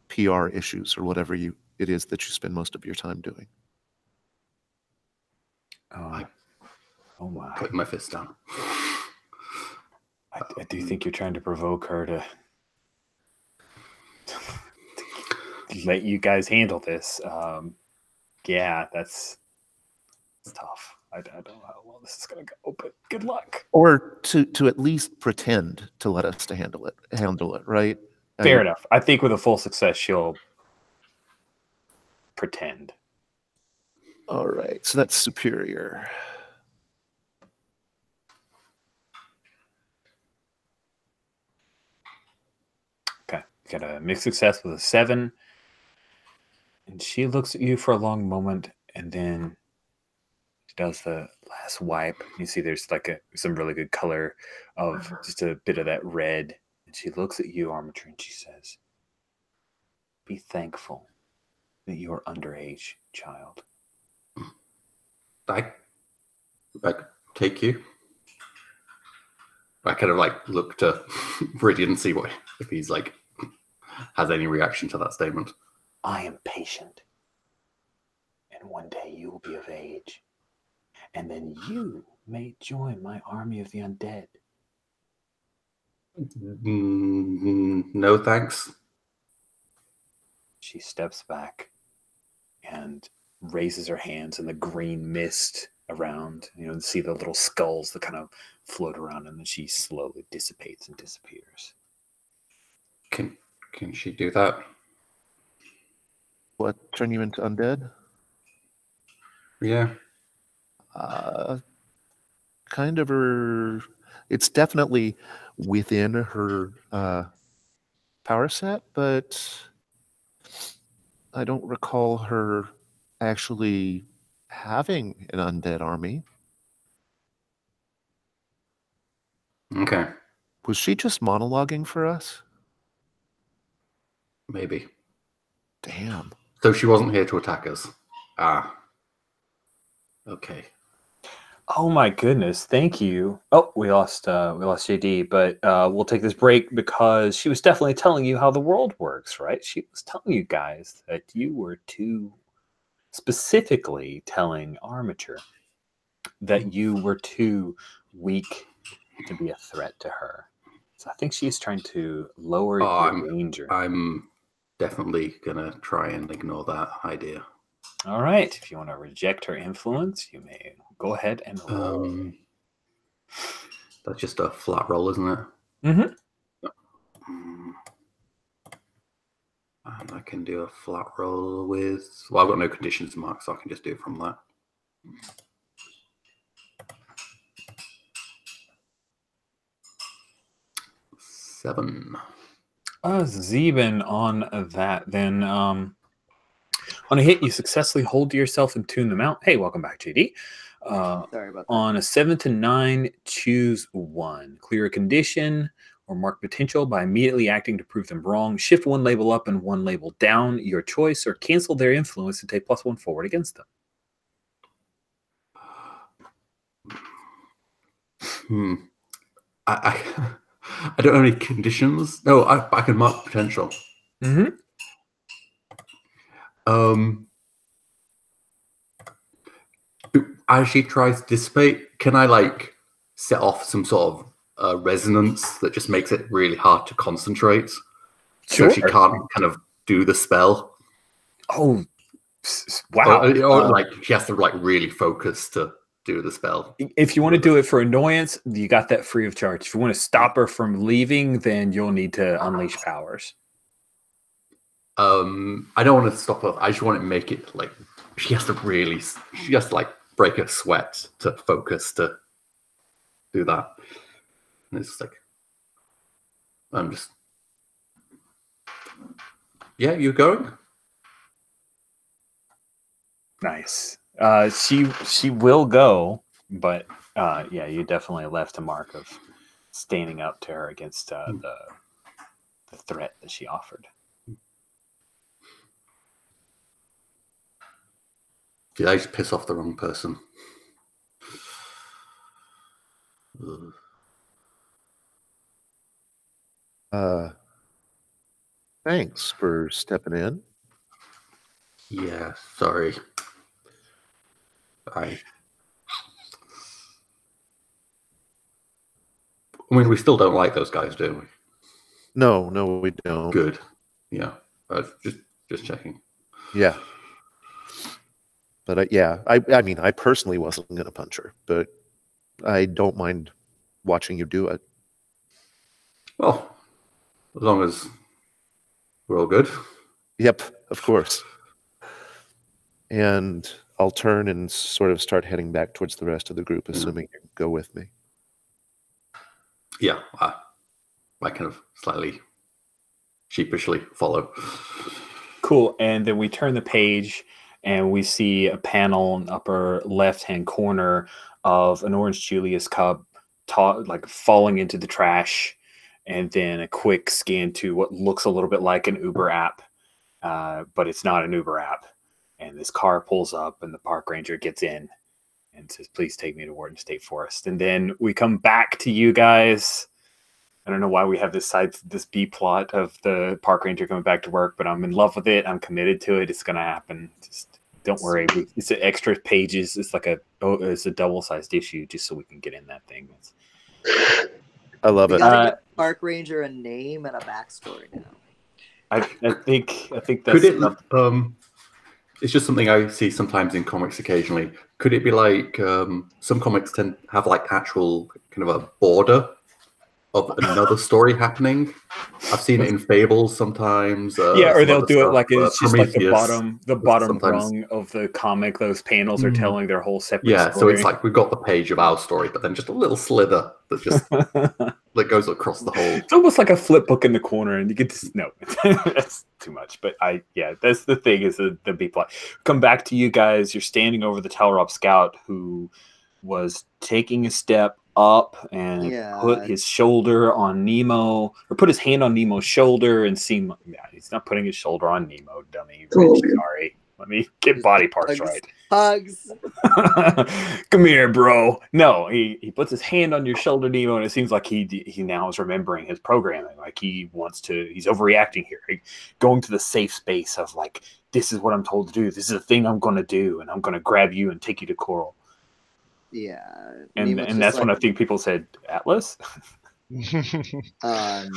PR issues or whatever it is that you spend most of your time doing." Oh my! Putting my fist down. I do think you're trying to provoke her to let you guys handle this. Yeah, that's tough. I don't know how well this is going to go, but good luck. Or to at least pretend to let us to handle it, right? Fair enough. I think with a full success, she'll pretend. All right, so that's superior. Okay, got a mixed success with a 7. And she looks at you for a long moment, and then she does the last wipe. You see there's like some really good color of just a bit of that red. And she looks at you, Armature, and she says, "Be thankful that you're underage, child." I take you. I kind of like look to Viridian and see if he's like has any reaction to that statement. I am patient. And one day you will be of age. And then you may join my army of the undead. No thanks. She steps back and raises her hands, and the green mist around, see the little skulls that kind of float around, and then she slowly dissipates and disappears. Can she do that? What, turn you into undead? Yeah. Kind of her. It's definitely within her power set, but I don't recall her actually having an undead army. Okay. Was she just monologuing for us? Maybe. Damn. So she wasn't here to attack us. Ah. Okay. Oh my goodness, thank you. Oh, we lost JD, but we'll take this break because she was definitely telling you how the world works, right? She was telling you guys that you were specifically telling Armature that you were too weak to be a threat to her. So I think she's trying to lower your danger. I'm definitely gonna try and ignore that idea. All right. If you want to reject her influence, you may go ahead and roll. That's just a flat roll, isn't it? Mm-hmm. And I can do a flat roll with... Well, I've got no conditions marked, so I can just do it from that. Seven. Zeben on that. Then on a hit, you successfully hold to yourself and tune them out. Hey, welcome back, JD. Sorry about that. On a 7 to 9, choose one. Clear a condition or mark potential by immediately acting to prove them wrong. Shift one label up and one label down, your choice, or cancel their influence and take +1 forward against them. I don't have any conditions. No, I can mark potential. Mm-hmm. As she tries to dissipate, can I like set off some sort of resonance that just makes it really hard to concentrate? Sure. So she can't kind of do the spell. Oh, wow. Or like she has to like really focus to do the spell. If you want to do it for annoyance, you got that free of charge. If you want to stop her from leaving, then you'll need to unleash powers. I don't want to stop her. I just want to make it like she has to like break a sweat to focus to do that. And it's like I'm just you're going? Nice. She will go, but you definitely left a mark of standing up to her against the threat that she offered. Did I just piss off the wrong person? Thanks for stepping in. Yeah, sorry. I mean, we still don't like those guys, do we? No, we don't. Good. Yeah, just checking. Yeah. But I mean, I personally wasn't going to punch her, but I don't mind watching you do it. Well, as long as we're all good. Yep, of course. And I'll turn and sort of start heading back towards the rest of the group, assuming you go with me. Yeah, I kind of slightly sheepishly follow. Cool. And then we turn the page and we see a panel in the upper left-hand corner of an Orange Julius cup like falling into the trash, and then a quick scan to what looks a little bit like an Uber app, but it's not an Uber app. And this car pulls up and the park ranger gets in and says, please take me to Wharton State Forest. And then we come back to you guys. I don't know why we have this B plot of the park ranger coming back to work, but I'm in love with it. I'm committed to it. It's going to happen. Just don't worry. It's extra pages. It's like it's a double-sized issue just so we can get in that thing. I love We it. gotta give Park Ranger a name and a backstory now. I think that's Could it? It's just something I see sometimes in comics occasionally. Could it be like some comics tend to have like actual kind of a border of another story happening? I've seen it in Fables sometimes. Yeah, or they'll do it like it's just like the bottom sometimes rung of the comic. Those panels are telling their whole separate Yeah, story. so it's like we've got the page of our story, but then just a little slither that just that goes across the whole. It's almost like a flip book in the corner, and you get to no, that's too much. But that's the thing is the B plot. Come back to you guys. You're standing over the Telrop scout who was taking a step up and put his shoulder on Nemo, or put his hand on Nemo's shoulder, and seemed he's not putting his shoulder on Nemo, dummy. Rich, sorry. Let me get body parts right. Hugs. Come here, bro. No, he puts his hand on your shoulder, Nemo, and it seems like he now is remembering his programming. Like he's overreacting here. Going to the safe space of like, this is what I'm told to do. This is the thing I'm going to do, and I'm going to grab you and take you to Coral. Yeah. And that's when I think people said, Atlas? Yeah,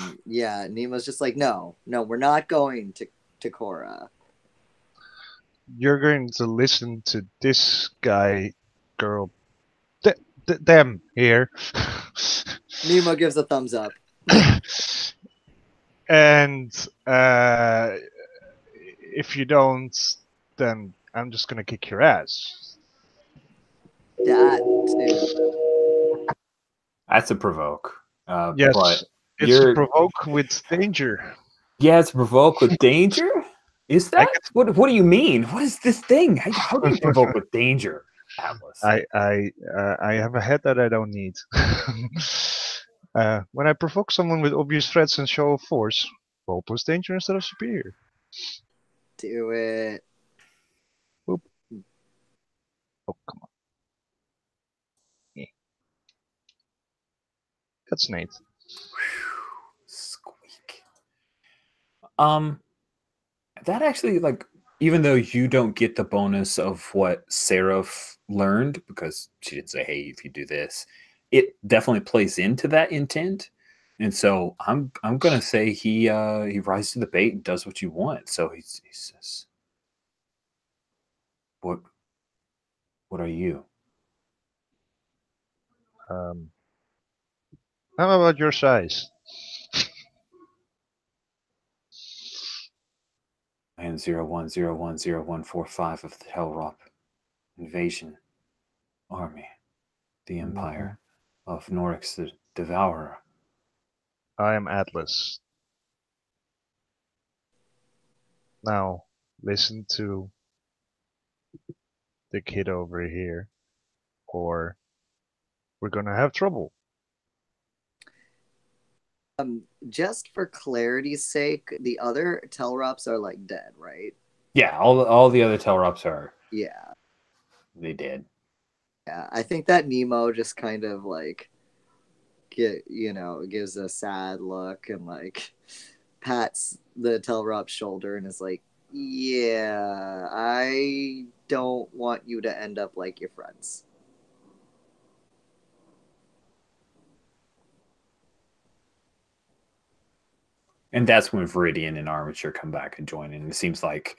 Nemo's just like, no, we're not going to Cora. You're going to listen to this guy, girl, them here. Nemo gives a thumbs up. And if you don't, then I'm just gonna kick your ass. That too. That's a provoke. Yes, but it's a provoke with danger. Yeah, it's a provoke with danger? Is that? What do you mean? What is this thing? How do you provoke with danger, Atlas? I have a head that I don't need. When I provoke someone with obvious threats and show of force, roll plus danger instead of superior. Do it. Boop. Oh, come on. Yeah. That's an 8. Squeak. That actually, like, even though you don't get the bonus of what Seraph learned, because she didn't say, hey, if you do this, it definitely plays into that intent. And so I'm gonna say he rises to the bait and does what you want. So he says, What are you? How about your size? I am 01010145 of the Telrop invasion army, the Empire of Norix the Devourer. I am Atlas. Now, listen to the kid over here, or we're gonna have trouble. Just for clarity's sake, the other Telrops are like dead, right? Yeah, all the other Telrops are. Yeah. They did. Yeah, I think that Nemo just kind of like gives a sad look and like pats the Telrop's shoulder and is like, yeah, I don't want you to end up like your friends. And that's when Viridian and Armature come back and join in. It seems like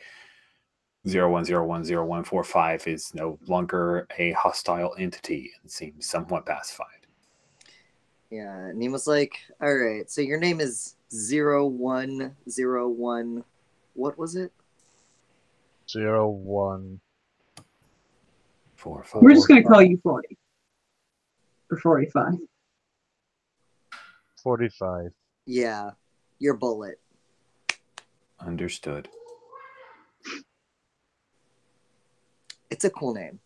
01010145 is no longer a hostile entity and seems somewhat pacified. Yeah, Nemo's like, all right, so your name is 0101. What was it? 0145. We're just going to call you 40. Or 45. 45. Yeah, your bullet. Understood. It's a cool name.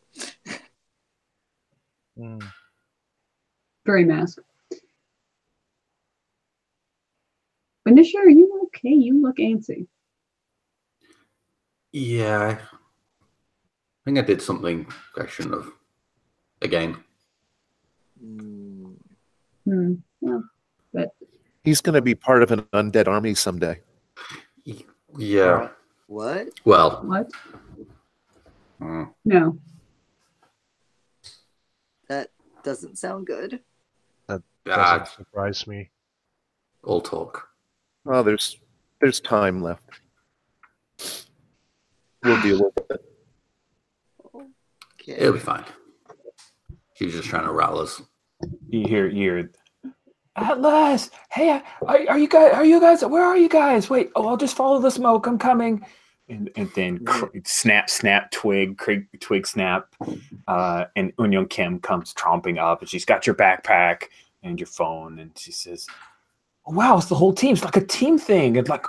Mm. Very masked. Anisha, are you okay? You look antsy. Yeah. I think I did something I shouldn't have. Again. Well, but He's going to be part of an undead army someday. Yeah. What? Well. what? mm, No. That doesn't sound good. That Ah, doesn't surprise me. all talk. Well, there's time left. We'll deal with it. Okay. It'll be fine. He's just trying to rile us. You hear Atlas. Hey, are you guys? Are you guys? Where are you guys? Wait. Oh, I'll just follow the smoke. I'm coming. And then snap, twig snap. And Eunyoung Kim comes tromping up, and she's got your backpack and your phone, and she says, oh, "Wow, it's the whole team. It's like a team thing." And like,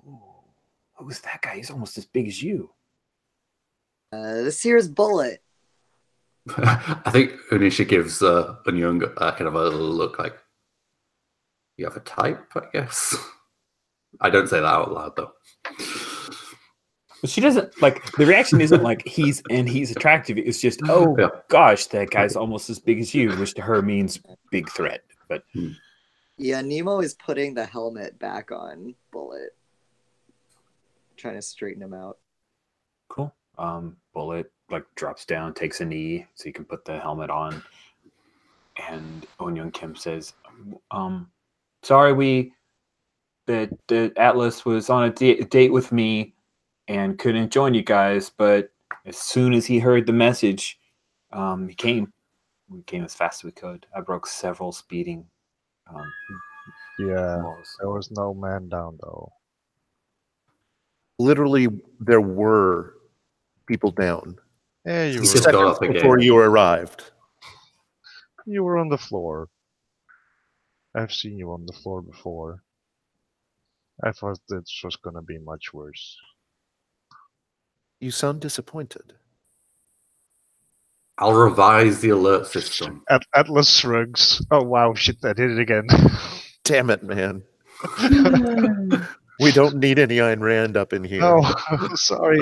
oh, who's that guy? He's almost as big as you. This here's Bullet. I think Unisha gives Eunyoung kind of a look like, you have a type, I guess. I don't say that out loud, though. But she doesn't like the reaction isn't like he's attractive. It's just, oh Yeah. gosh, that guy's almost as big as you, which to her means big threat. But Yeah, Nemo is putting the helmet back on Bullet. Trying to straighten him out. cool. Bullet like drops down, takes a knee, so you can put the helmet on. And Eunyoung Kim says, sorry, the Atlas was on a date with me and couldn't join you guys, but as soon as he heard the message, he came. We came as fast as we could. I broke several speeding Yeah, laws. there was no man down though. Literally, there were people down Yeah, He just got off the before game. you arrived. you were on the floor. I've seen you on the floor before. I thought this was gonna be much worse. You sound disappointed. I'll revise the alert system. Atlas shrugs. Oh wow, shit! I did it again. Damn it, man. We don't need any Ayn Rand up in here. Oh, sorry.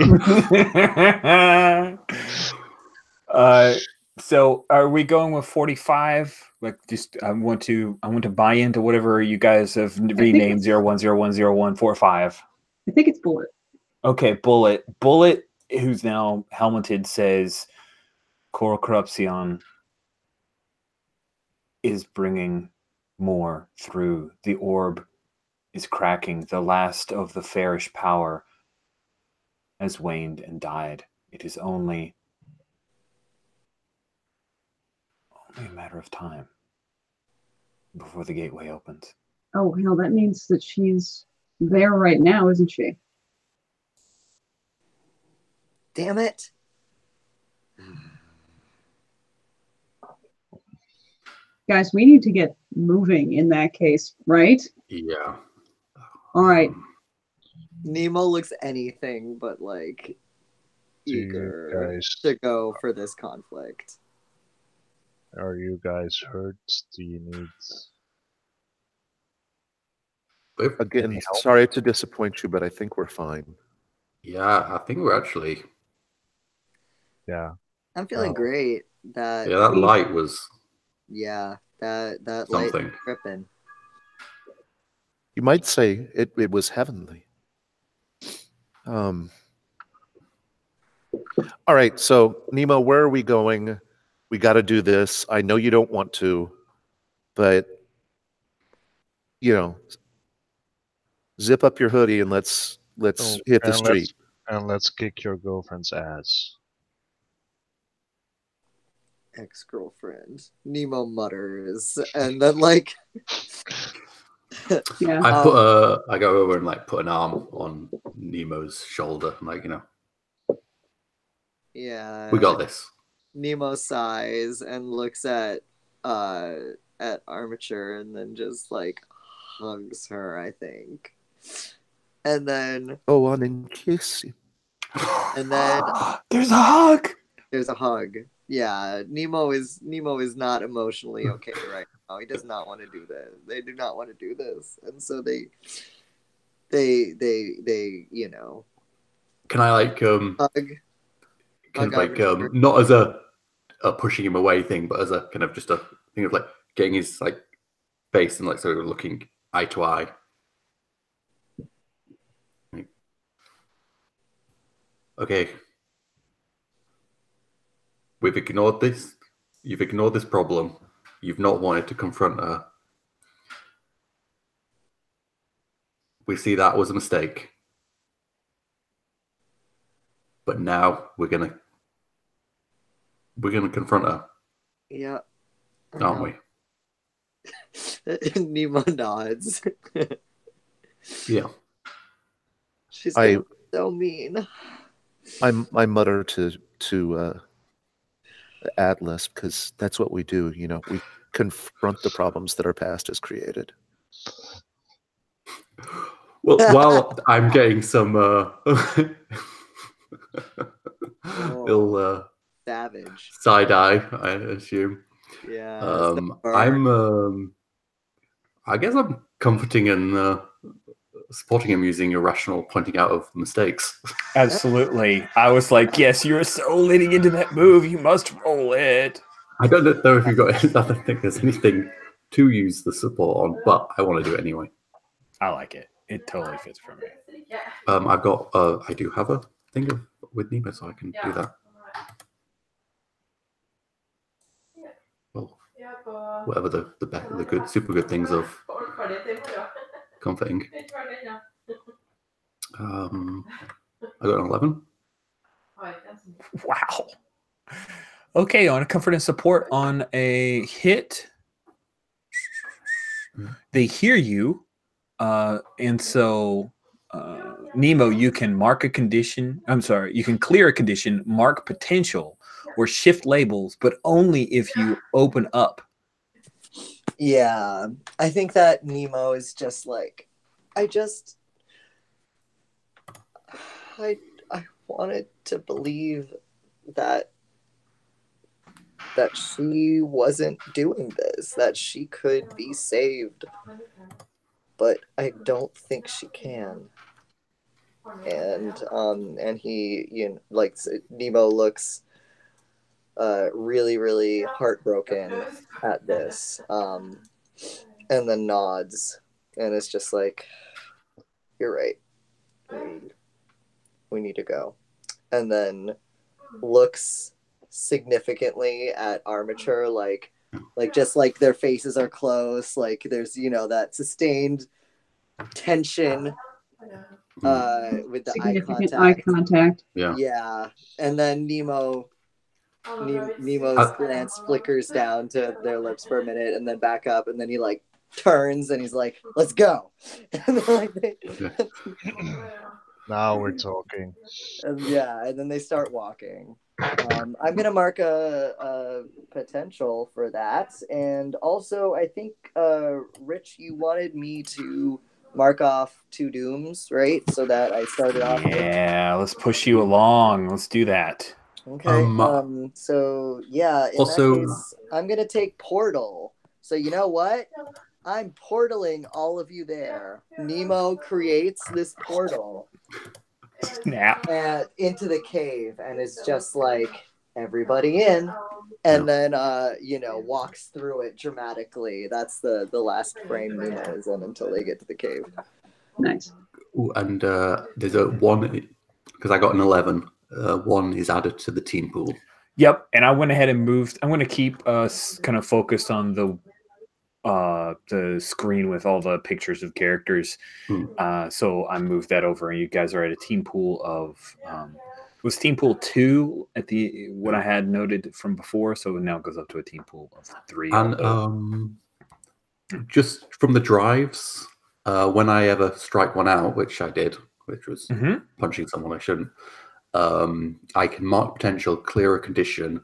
So are we going with 45? Like, just I want to buy into whatever you guys have renamed 01010145. I think it's Bullet. Okay, Bullet, who's now helmeted, says Coral Corruption is bringing more through. The orb is cracking. The last of the fairish power has waned and died. It is only a matter of time before the gateway opens. Oh hell, that means that she's there right now, isn't she? Damn it. Guys, we need to get moving in that case, right? Yeah. All right. Nemo looks anything but like Do you eager guys to go for this conflict. are you guys hurt? Do you need Again, Any help? sorry to disappoint you, but I think we're fine. Yeah, I think we're actually. yeah. I'm feeling great. That Yeah, that light was yeah, that something. light tripping. You might say it was heavenly. All right, so Nemo, where are we going? We got to do this. I know you don't want to, but zip up your hoodie and let's Oh, hit the and street. let's kick your girlfriend's ass. Ex-girlfriend. Nemo mutters, and then like Yeah. I go over and like put an arm on Nemo's shoulder. I'm like, yeah. we got this. Nemo sighs and looks at Armature and then just like hugs her, I think. And then Go on and kiss him. And then there's a hug. there's a hug. Yeah, Nemo is not emotionally okay right now. He does not want to do this. They do not want to do this, and so they you know, Can I like hug. kind of Hug out like return. not as a pushing him away thing, but as a kind of just a thing of like getting his like face and like sort of looking eye to eye. Okay. We've ignored this. You've ignored this problem. You've not wanted to confront her. We see that was a mistake. But now we're gonna confront her, Yeah, I aren't know. we? Nemo nods. Yeah. She's gonna be so mean. I mutter to Atlas, because that's what we do. You know, we confront the problems that our past has created. Well, while I'm getting some little Savage. side eye, I assume. Yeah. I guess I'm comforting and supporting him using irrational pointing out of mistakes. Absolutely. I was like, yes, you're so leaning into that move. You must roll it. I don't know if you've got. I don't think there's anything to use the support on, but I want to do it anyway. I like it. It totally fits for me. I've got. I do have a thing with Nemo, so I can do that. Well, whatever the good, super good things of comforting. I got an 11. Wow. Okay, on a comfort and support on a hit, they hear you, and so Nemo, you can mark a condition. I'm sorry, you can clear a condition, mark potential, or shift labels, but only if you open up. Yeah, I think that Nemo is just like, I wanted to believe that she wasn't doing this, that she could be saved, but I don't think she can. And he, you know, like, Nemo looks really, really heartbroken at this, and then nods, and it's just like, you're right, we need to go. And then looks significantly at Armature, like just like their faces are close, like there's, you know, that sustained tension with the Significant eye contact. Yeah. And then Nemo's glance flickers down to their lips for a minute and then back up, and then he like turns and he's like, let's go. And then, like, Now we're talking. and then they start walking. I'm gonna mark a potential for that, and also I think Rich, you wanted me to mark off 2 dooms, right? So that I started off. Yeah, let's push you along. Let's do that. Okay. So yeah, in also, that case, I'm gonna take portal. So you know what? I'm portaling all of you there. Nemo creates this portal. Snap. Into the cave, and it's just like, everybody in, and then you know, walks through it dramatically. That's the last frame Nemo is in until they get to the cave. Nice. Ooh, and there's a 1 because I got an 11. 1 is added to the team pool. Yep, and I went ahead and moved. I'm going to keep us kind of focused on the screen with all the pictures of characters. So I moved that over, and you guys are at a team pool of was team pool 2 at the what I had noted from before. So now it goes up to a team pool of 3. And just from the drives, when I ever strike one out, which I did, which was punching someone I shouldn't, I can mark potential, clear a condition,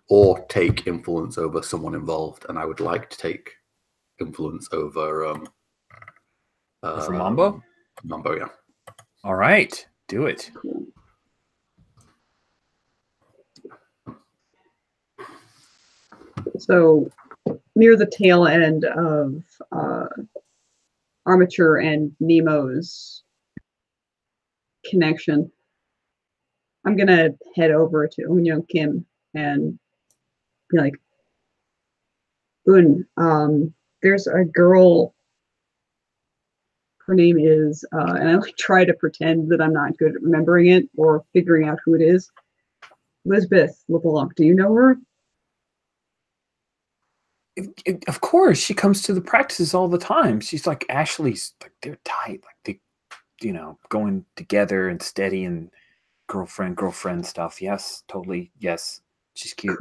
or take influence over someone involved, and I would like to take influence over Mambo? Mambo, yeah. All right, do it. Cool. So near the tail end of Armature and Nemo's connection, I'm gonna head over to Eunyoung Kim and be like, Eun, there's a girl. Her name is, and I like try to pretend that I'm not good at remembering it or figuring out who it is. Lisbeth LeBlanc. Do you know her? Of course, she comes to the practices all the time. She's like Ashley's, like they're tight, like they, going together and steady and girlfriend stuff. Yes, totally. Yes, she's cute.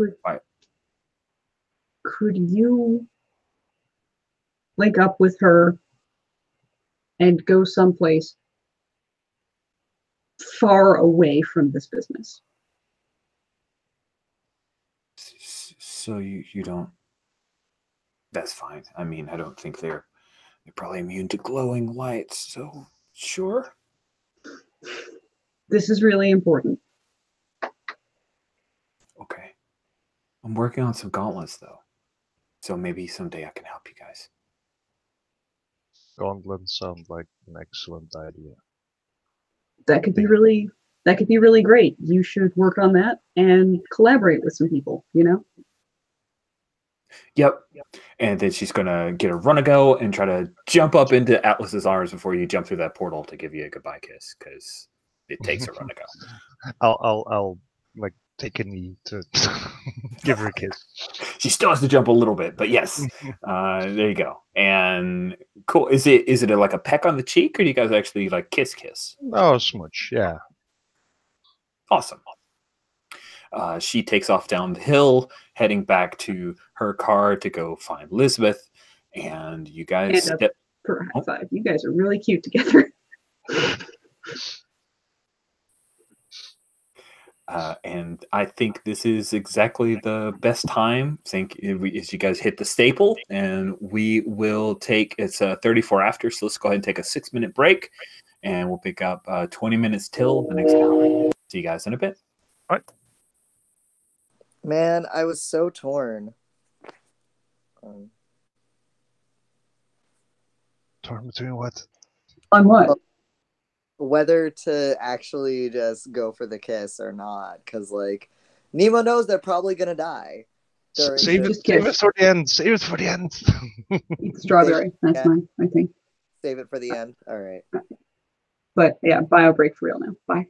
Could you link up with her and go someplace far away from this business? So you don't. That's fine. I mean, I don't think they're probably immune to glowing lights. So sure. This is really important. Okay. I'm working on some gauntlets though, so maybe someday I can help you guys. Gauntlets sound like an excellent idea. That could be really great. You should work on that and collaborate with some people, Yep. And then she's gonna get a run-a-go and try to jump up into Atlas's arms before you jump through that portal to give you a goodbye kiss, because it takes a run-a-go. I'll like take a knee to give her a kiss. She still has to jump a little bit, but yes. There you go. And cool. Is it like a peck on the cheek, or do you guys actually like kiss? Oh, smooch, yeah. Awesome. She takes off down the hill, heading back to her car to go find Elizabeth. And you guys step for a high five. You guys are really cute together. And I think this is exactly the best time. I think as you guys hit the staple, and we will take it's 34 after. So let's go ahead and take a 6-minute break, and we'll pick up 20 minutes till the next hour. See you guys in a bit. All right. Man, I was so torn. Torn between what? On what? Whether to actually just go for the kiss or not, because like Nemo knows they're probably gonna die. Save it for the end. Save it for the end. Eat strawberry. That's mine, I think. Save it for the end. All right. But yeah, bio break for real now. Bye.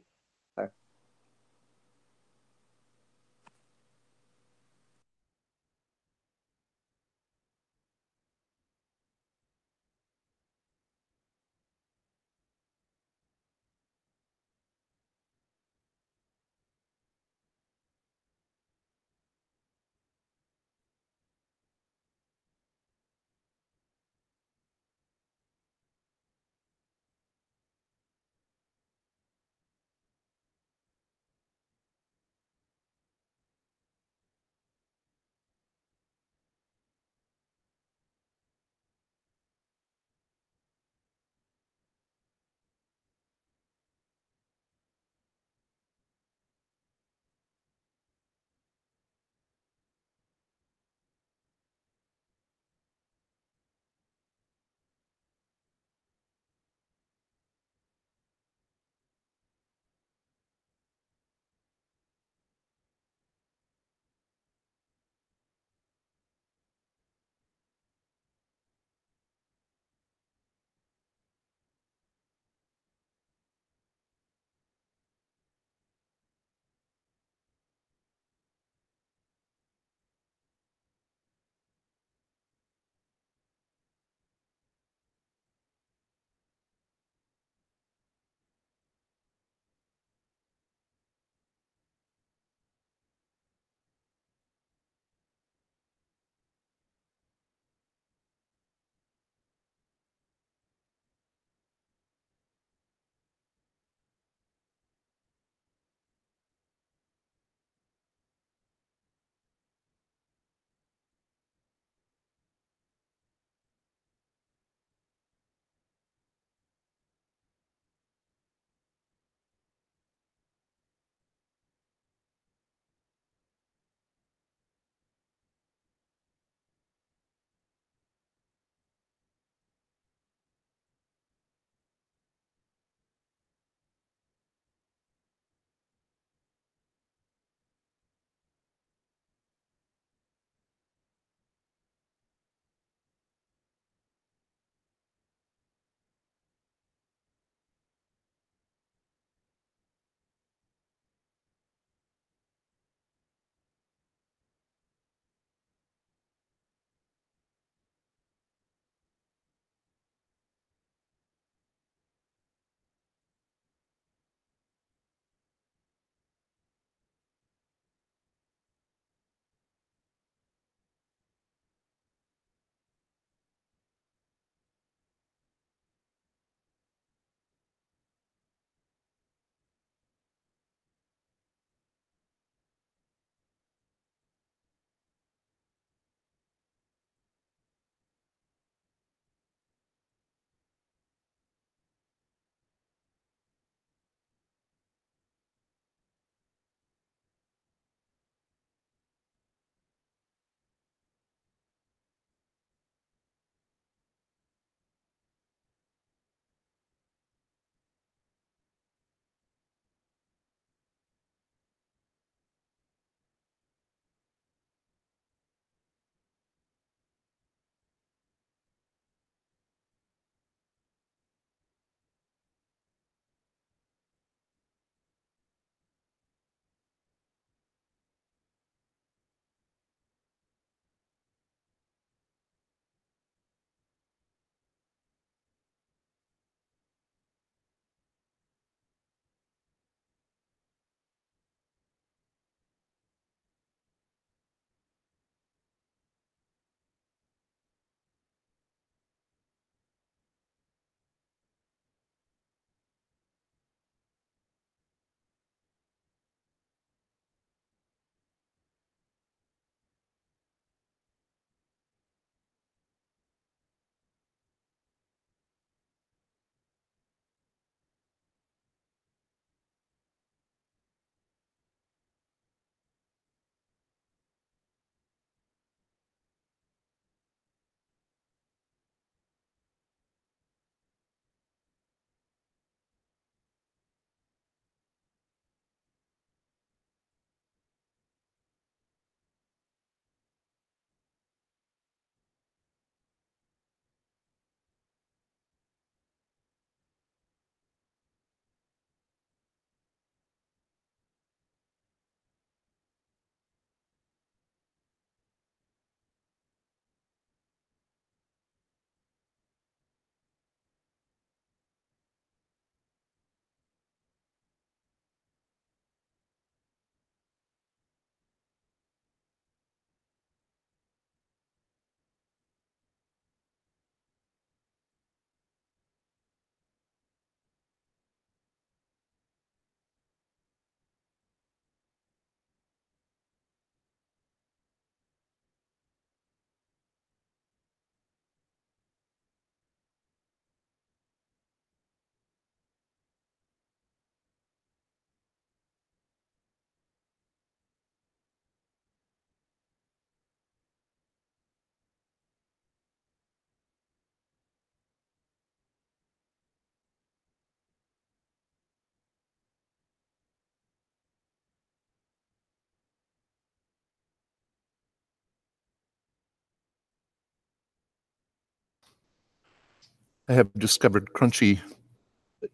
I have discovered crunchy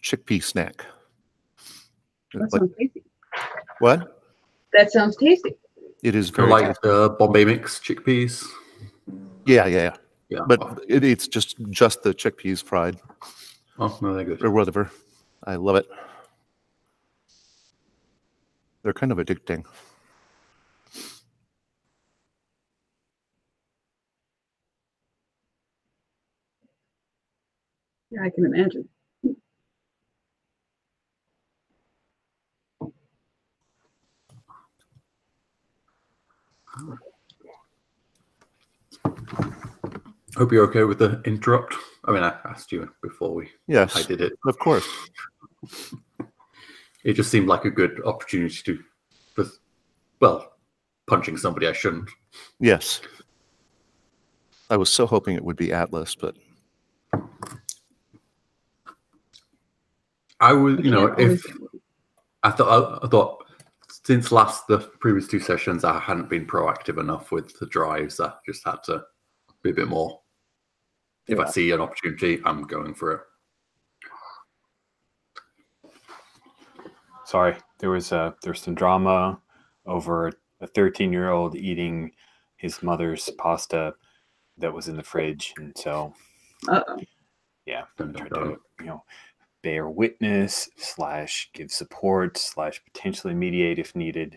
chickpea snack. That Like, sounds tasty. what? That sounds tasty. It is Kind very of like the Bombay mix chickpeas. yeah. Yeah. But it's just the chickpeas fried Oh, no, they're good. or whatever. I love it. They're kind of addicting. Yeah, I can imagine. Hope you're okay with the interrupt. I mean, I asked you before Yes, I did it. of course. It just seemed like a good opportunity punching somebody I shouldn't. Yes. I was so hoping it would be Atlas, but I was, You can't always get one. I thought since the previous two sessions, I hadn't been proactive enough with the drives. I just had to be a bit more. If I see an opportunity, I'm going for it. Sorry, there was some drama over a 13-year-old eating his mother's pasta that was in the fridge, and so Uh-oh. yeah, Dun, dun, tried dun. to bear witness / give support / potentially mediate if needed.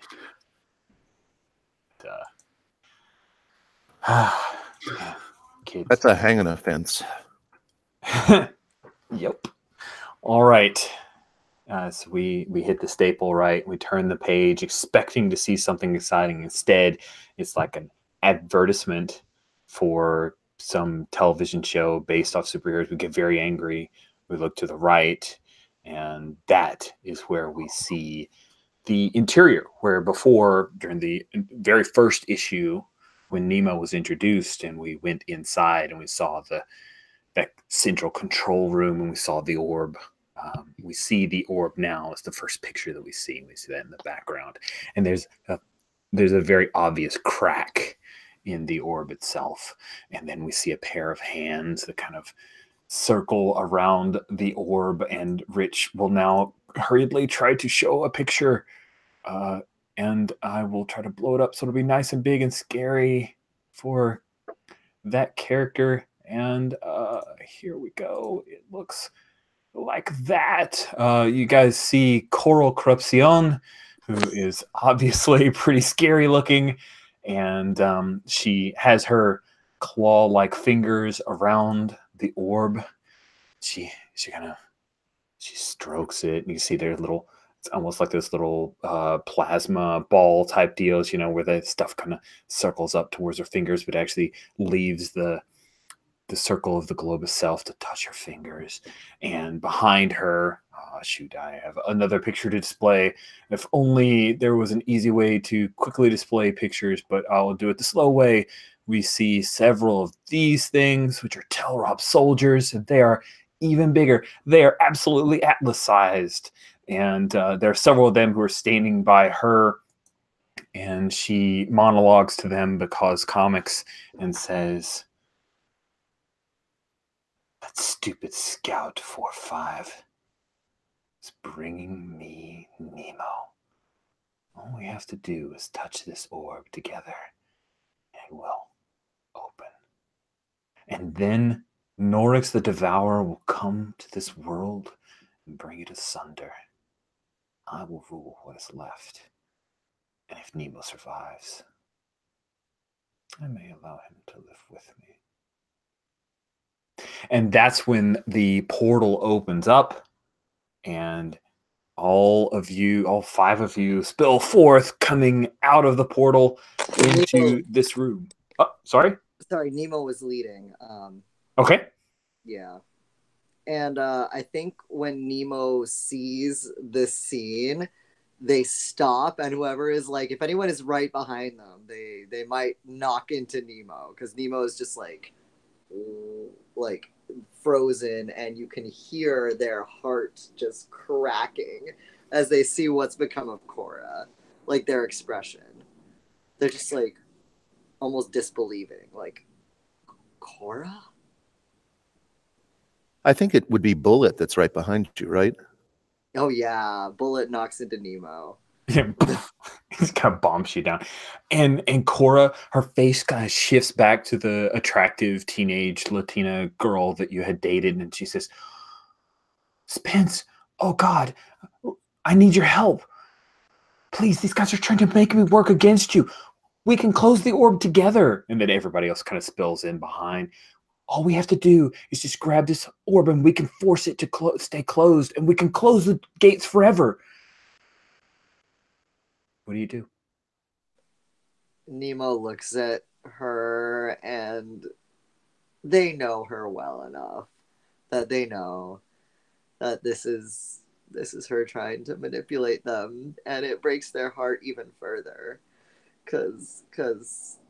Yeah, kids. that's a hanging offense. Yep. All right. So we hit the staple, right? We turn the page expecting to see something exciting. Instead, it's like an advertisement for some television show based off superheroes. We get very angry. We look to the right, and that is where we see the interior, where before, during the very first issue, when Nemo was introduced and we went inside and we saw that central control room and we saw the orb. We see the orb now. It's the first picture that we see. We see that in the background, and there's a very obvious crack in the orb itself. And then we see a pair of hands that kind of circle around the orb, and Rich will now hurriedly try to show a picture, and I will try to blow it up so it'll be nice and big and scary for that character. And here we go. It looks like that. You guys see Coral Corruption, who is obviously pretty scary looking, and she has her claw-like fingers around the orb. She strokes it, and you see their little. It's almost like this little plasma ball type deals, where the stuff kind of circles up towards her fingers, but actually leaves the circle of the globe itself to touch her fingers. And behind her, I have another picture to display. If only there was an easy way to quickly display pictures, but I'll do it the slow way. We see several of these things, which are Telrop soldiers, and they are even bigger. They are absolutely Atlas-sized. And there are several of them who are standing by her, and she monologues to them because comics and says, "That stupid Scout 4-5 is bringing me Nemo. All we have to do is touch this orb together, and it will open. And then Norix the Devourer will come to this world and bring it asunder. I will rule what is left. And if Nemo survives, I may allow him to live with me." And that's when the portal opens up, and all 5 of you spill forth, coming out of the portal into this room. Oh, sorry? Sorry, Nemo was leading. Okay. Yeah. And I think when Nemo sees this scene, they stop, and whoever is if anyone is right behind them, they might knock into Nemo, because Nemo is just like frozen, and you can hear their heart just cracking as they see what's become of Korra. Their expression. They're just almost disbelieving. Korra? I think it would be Bullet that's right behind you, right? Oh yeah, Bullet knocks into Nemo. Yeah, he's kind of bombs you down, and Cora, her face kind of shifts back to the attractive teenage Latina girl that you had dated, and she says, "Spence, oh God, I need your help. Please, these guys are trying to make me work against you. We can close the orb together." And then everybody else kind of spills in behind. All we have to do is just grab this orb and we can force it to stay closed, and we can close the gates forever. What do you do? Nemo looks at her, and they know her well enough that they know that this is her trying to manipulate them, and it breaks their heart even further because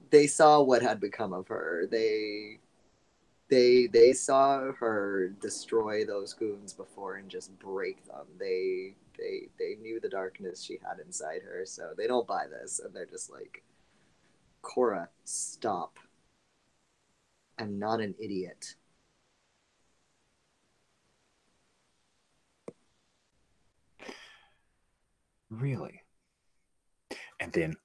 they saw what had become of her. They saw her destroy those goons before and just break them. They knew the darkness she had inside her, so they don't buy this, and they're just like, Cora, stop. I'm not an idiot. Really? And then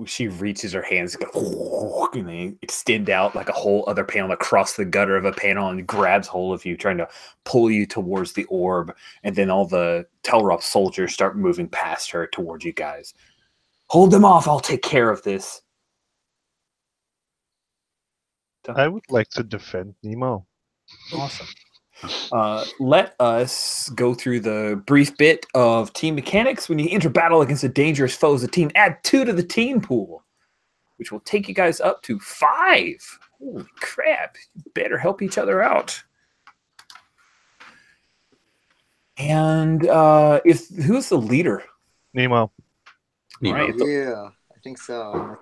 she reaches her hands and they extend out like a whole other panel across the gutter of a panel and grabs hold of you, trying to pull you towards the orb. And then all the Telrop soldiers start moving past her towards you guys. Hold them off. I'll take care of this. I would like to defend Nemo. Awesome. Let us go through the brief bit of team mechanics. When you enter battle against a dangerous foe as a team, add 2 to the team pool, which will take you guys up to 5. Holy crap. You better help each other out. And who's the leader? Nemo. Nemo. All right. Yeah, I think so.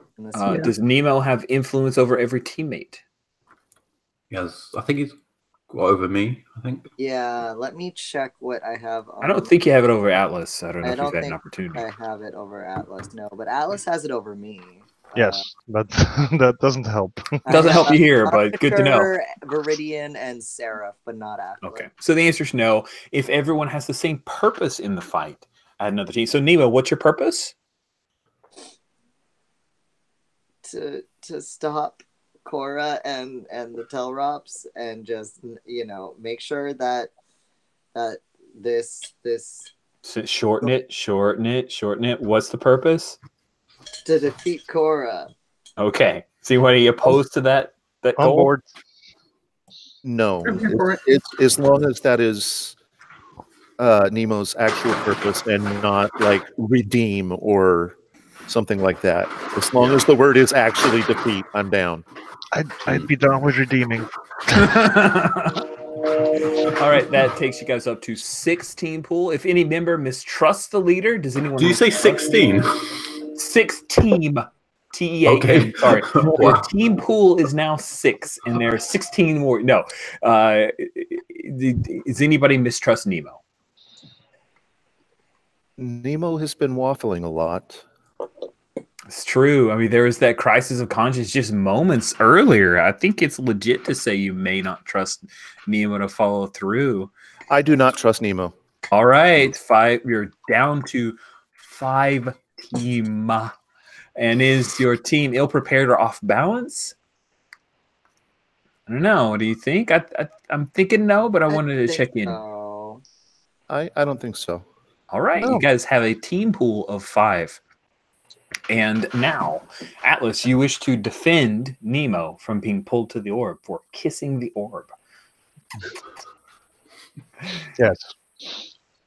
Does Nemo have influence over every teammate? Yes, I think he's over me, I think. Yeah, let me check what I have on. I don't think you have it over Atlas. I don't know I if don't you've had an think opportunity. I have it over Atlas, no, but Atlas has it over me. Yes, but that doesn't help. Doesn't help you here, but Arbiter, good to know. Viridian and Seraph, but not Atlas. Okay, so the answer is no. If everyone has the same purpose in the fight, add another team. So Nemo, what's your purpose? To stop Cora and the Telrops, and just make sure that this So shorten it. What's the purpose? to defeat Cora. Okay. See, what are you opposed to that On goal? board. No, I'm here for it. it's as long as that is Nemo's actual purpose and not like redeem or something like that. As long as the word is actually defeat, I'm down. I'd be down with redeeming. All right, that takes you guys up to 16 pool. If any member mistrusts the leader, does anyone? Do you say 16? 6 team. TEAM. Okay. Sorry. Wow. The team pool is now 6, and there are 16 more. No. Does anybody mistrust Nemo? Nemo has been waffling a lot. It's true. I mean, there was that crisis of conscience just moments earlier. I think it's legit to say you may not trust Nemo to follow through. I do not trust Nemo. All right, 5. You're down to 5 team. And is your team ill-prepared or off balance? I don't know. What do you think? I'm thinking no, but I wanted to check in. So. I don't think so. All right, No. You guys have a team pool of 5. And now, Atlas, you wish to defend Nemo from being pulled to the orb for kissing the orb. Yes.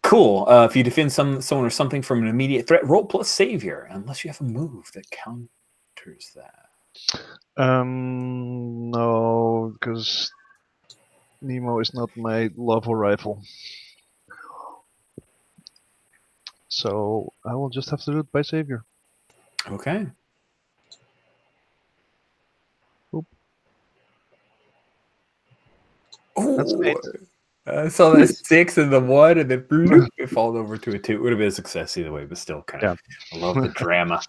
Cool. If you defend someone or something from an immediate threat, roll plus savior, unless you have a move that counters that. No, because Nemo is not my lava rifle. So I will just have to do it by savior. Okay. Oop. Ooh. That's an 8. So that's 6 and the 1, and then bloop, it falls over to a 2. It would have been a success either way, but still kind of, I love the drama.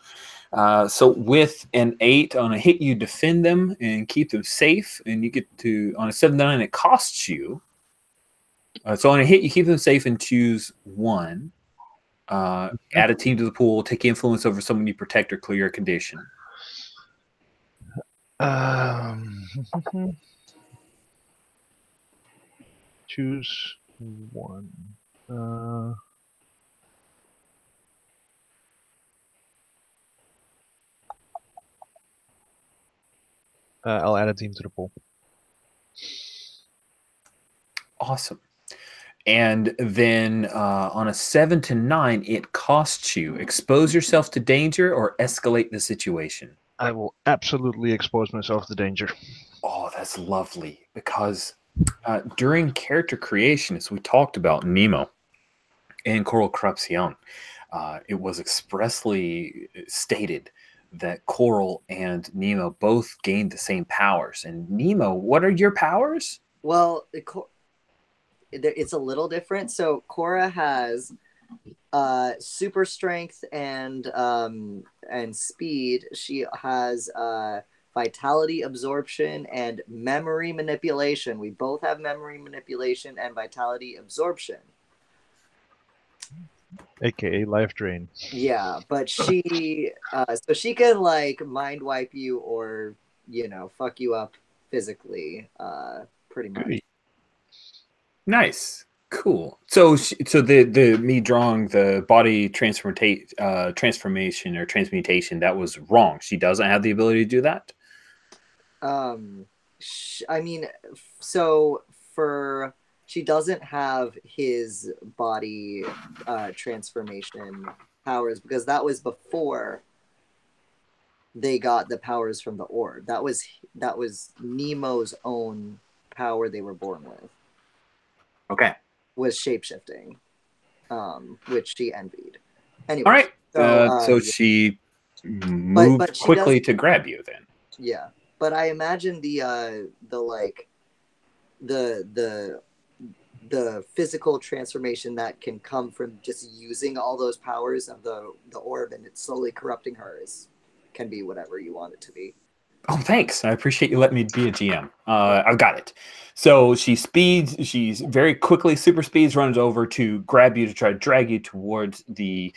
So with an 8 on a hit, you defend them and keep them safe, and you get to, on a 7 to 9, it costs you So on a hit, you keep them safe and choose one. Add a team to the pool. Take influence over someone you protect or clear a condition. Choose one. I'll add a team to the pool. Awesome. And then on a 7 to 9, it costs you expose yourself to danger or escalate the situation. I will absolutely expose myself to danger. Oh, that's lovely. Because during character creation, as we talked about Nemo and Coral Corruption, it was expressly stated that Coral and Nemo both gained the same powers. And Nemo, what are your powers? Well, it's a little different. So Cora has super strength and speed. She has vitality absorption and memory manipulation. We both have memory manipulation and vitality absorption. AKA life drain. Yeah, but she so she can like mind wipe you or, you know, fuck you up physically, pretty much. Good. Nice. Cool. So the me drawing the body transformation or transmutation, that was wrong. She doesn't have the ability to do that. I mean, so for she doesn't have his body transformation powers because that was before they got the powers from the orb. That was Nemo's own power they were born with. Okay. Was shapeshifting, which she envied. Anyway, All right. So yeah. she moved but she quickly to grab you then. Yeah, but I imagine the physical transformation that can come from just using all those powers of the orb and it's slowly corrupting her can be whatever you want it to be. Oh, thanks. I appreciate you letting me be a GM. I've got it. So she very quickly, super speeds, runs over to grab you to try to drag you towards the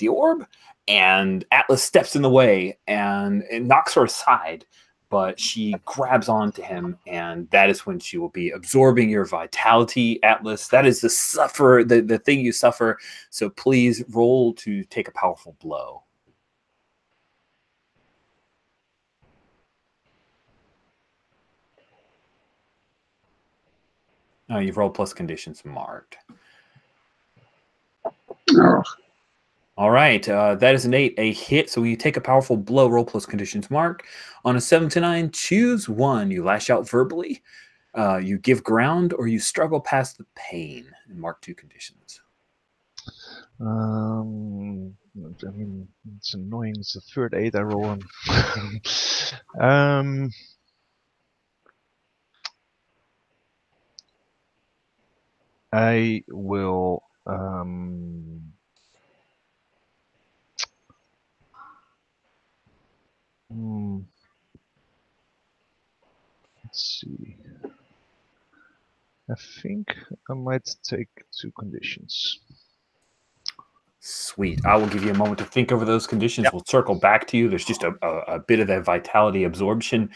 orb, and Atlas steps in the way and knocks her aside, but she grabs onto him, and that is when she will be absorbing your vitality, Atlas. That is the thing you suffer, so please roll to take a powerful blow. You've rolled plus conditions marked. Oh. All right, that is an 8, a hit. So when you take a powerful blow, roll plus conditions marked. On a 7 to 9, choose one. You lash out verbally, you give ground, or you struggle past the pain. And mark 2 conditions. I mean, it's annoying. It's the third 8 I roll on. I will. Let's see. I think I might take 2 conditions. Sweet. I will give you a moment to think over those conditions. Yep. We'll circle back to you. There's just a bit of that vitality absorption.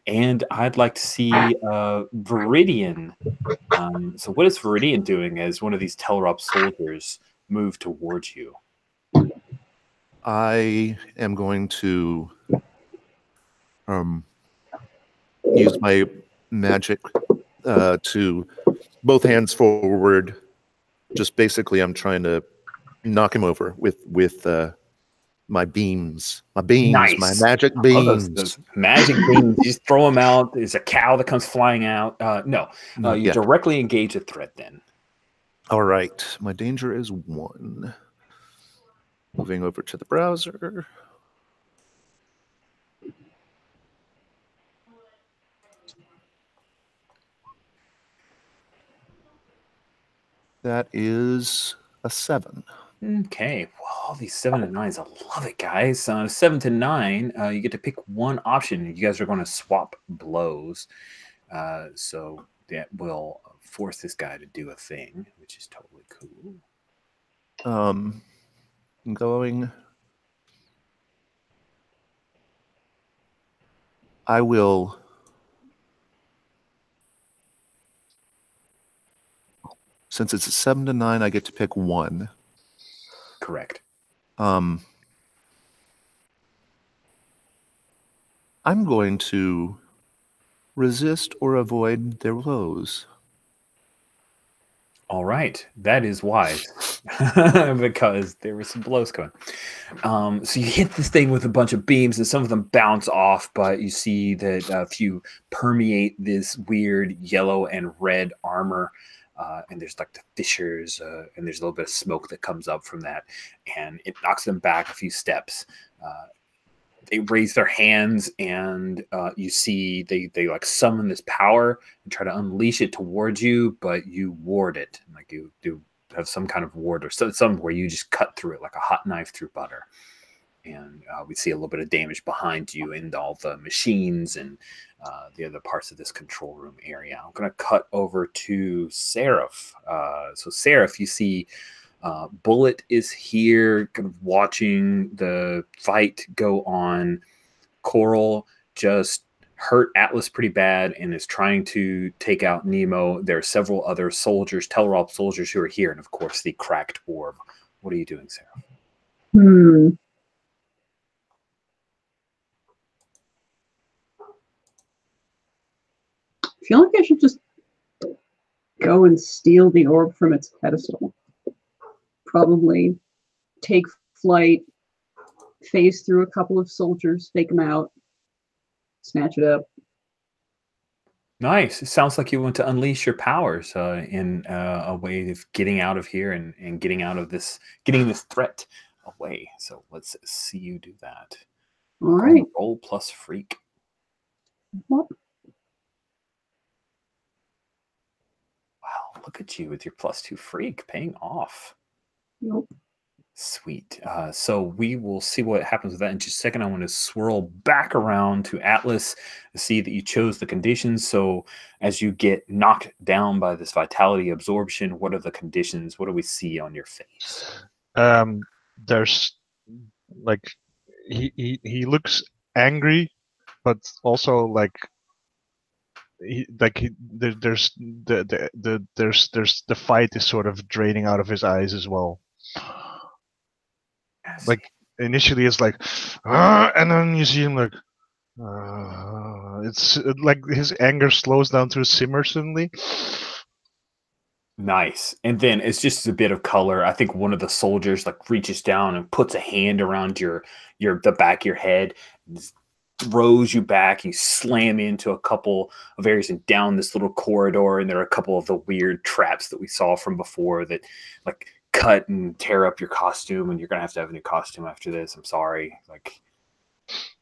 And I'd like to see Viridian. So what is Viridian doing as one of these Telrop soldiers move towards you? I am going to use my magic to both hands forward. Just basically, I'm trying to knock him over with my beams. Nice. My magic beams. Those magic beams. You just throw them out. There's a cow that comes flying out. You directly engage a threat then. All right. My danger is 1. Moving over to the browser. That is a 7. Okay. Well, all these 7 and 9s, I love it, guys. 7 to 9, you get to pick one option. You guys are going to swap blows. So that will force this guy to do a thing, which is totally cool. Going. I will. Since it's a 7 to 9, I get to pick one. Correct. I'm going to resist or avoid their blows. All right, that is wise because there were some blows coming. So you hit this thing with a bunch of beams, and some of them bounce off, but you see that if you permeate this weird yellow and red armor, and there's like the fissures, and there's a little bit of smoke that comes up from that, and it knocks them back a few steps. They raise their hands, and you see they like summon this power and try to unleash it towards you, but you ward it. Like you do have some kind of ward or some where you just cut through it like a hot knife through butter. And we see a little bit of damage behind you and all the machines and the other parts of this control room area. I'm going to cut over to Seraph. So Seraph, you see Bullet is here kind of watching the fight go on. Coral just hurt Atlas pretty bad and is trying to take out Nemo. There are several other soldiers, Telrop soldiers, who are here, and of course the cracked orb. What are you doing, Sarah? I feel like I should just go and steal the orb from its pedestal. Probably take flight, phase through a couple of soldiers, fake them out, snatch it up. Nice. It sounds like you want to unleash your powers in a way of getting out of here and getting out of this, getting this threat away. So let's see you do that. All right. Roll plus freak. What? Wow, look at you with your +2 freak paying off. Nope. Sweet. So we will see what happens with that in just a second. I want to swirl back around to Atlas to see that you chose the conditions. So as you get knocked down by this vitality absorption, what are the conditions? What do we see on your face? There's like he looks angry, but also like there's the fight is sort of draining out of his eyes as well. Like initially it's like and then you see him like it's like his anger slows down to a simmer suddenly. Nice. And then it's just a bit of color. I think one of the soldiers like reaches down and puts a hand around the back of your head, throws you back. You slam into a couple of areas and down this little corridor, and there are a couple of the weird traps that we saw from before that like cut and tear up your costume, and you're gonna have to have a new costume after this. I'm sorry. Like,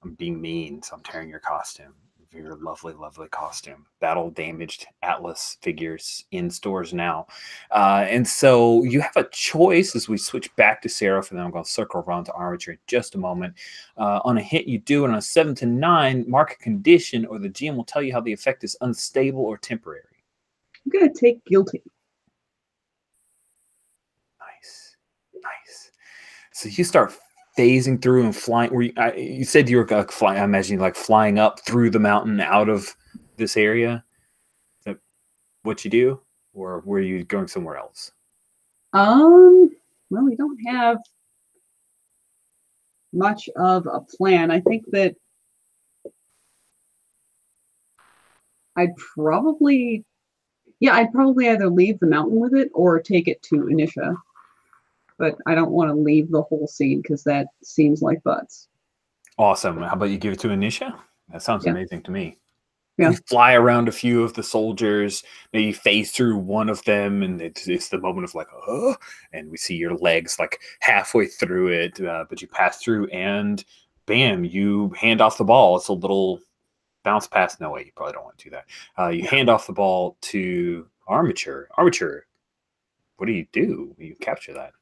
I'm being mean, so I'm tearing your costume. Your lovely, lovely costume. Battle damaged Atlas figures in stores now. And so you have a choice as we switch back to Seraph, and then I'm going to circle around to Armature in just a moment. On a hit, you do, and on a 7 to 9, mark a condition, or the GM will tell you how the effect is unstable or temporary. I'm going to take guilty. Nice. Nice. So you start phasing through and flying. You said you were flying. I imagine like flying up through the mountain out of this area. Is that what you do, or were you going somewhere else? Well, we don't have much of a plan. I think that I'd probably either leave the mountain with it or take it to Inisha. But I don't want to leave the whole scene because that seems like butts. Awesome. How about you give it to Inisha? That sounds amazing to me. Yeah. You fly around a few of the soldiers, maybe phase through one of them, and it's the moment of like, oh, and we see your legs like halfway through it, but you pass through, and bam, you hand off the ball. It's a little bounce pass. No way, you probably don't want to do that. You hand off the ball to Armature. Armature, what do? You capture that.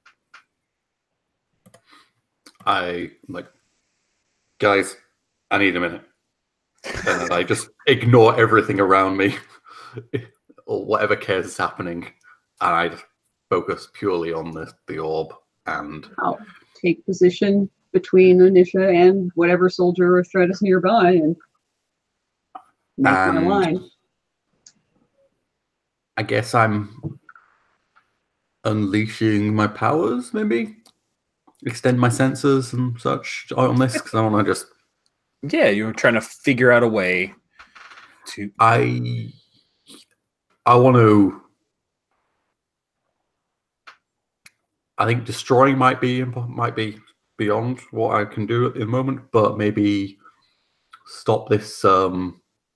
I like, guys, I need a minute. And then I just ignore everything around me. or whatever chaos is happening, and I'd focus purely on the orb. And I'll take position between Anisha and whatever soldier or threat is nearby and make my line. I guess I'm unleashing my powers, maybe extend my senses and such on this, because I want to just. Yeah, you were trying to figure out a way to. I want to. I think destroying might be beyond what I can do at the moment, but maybe stop this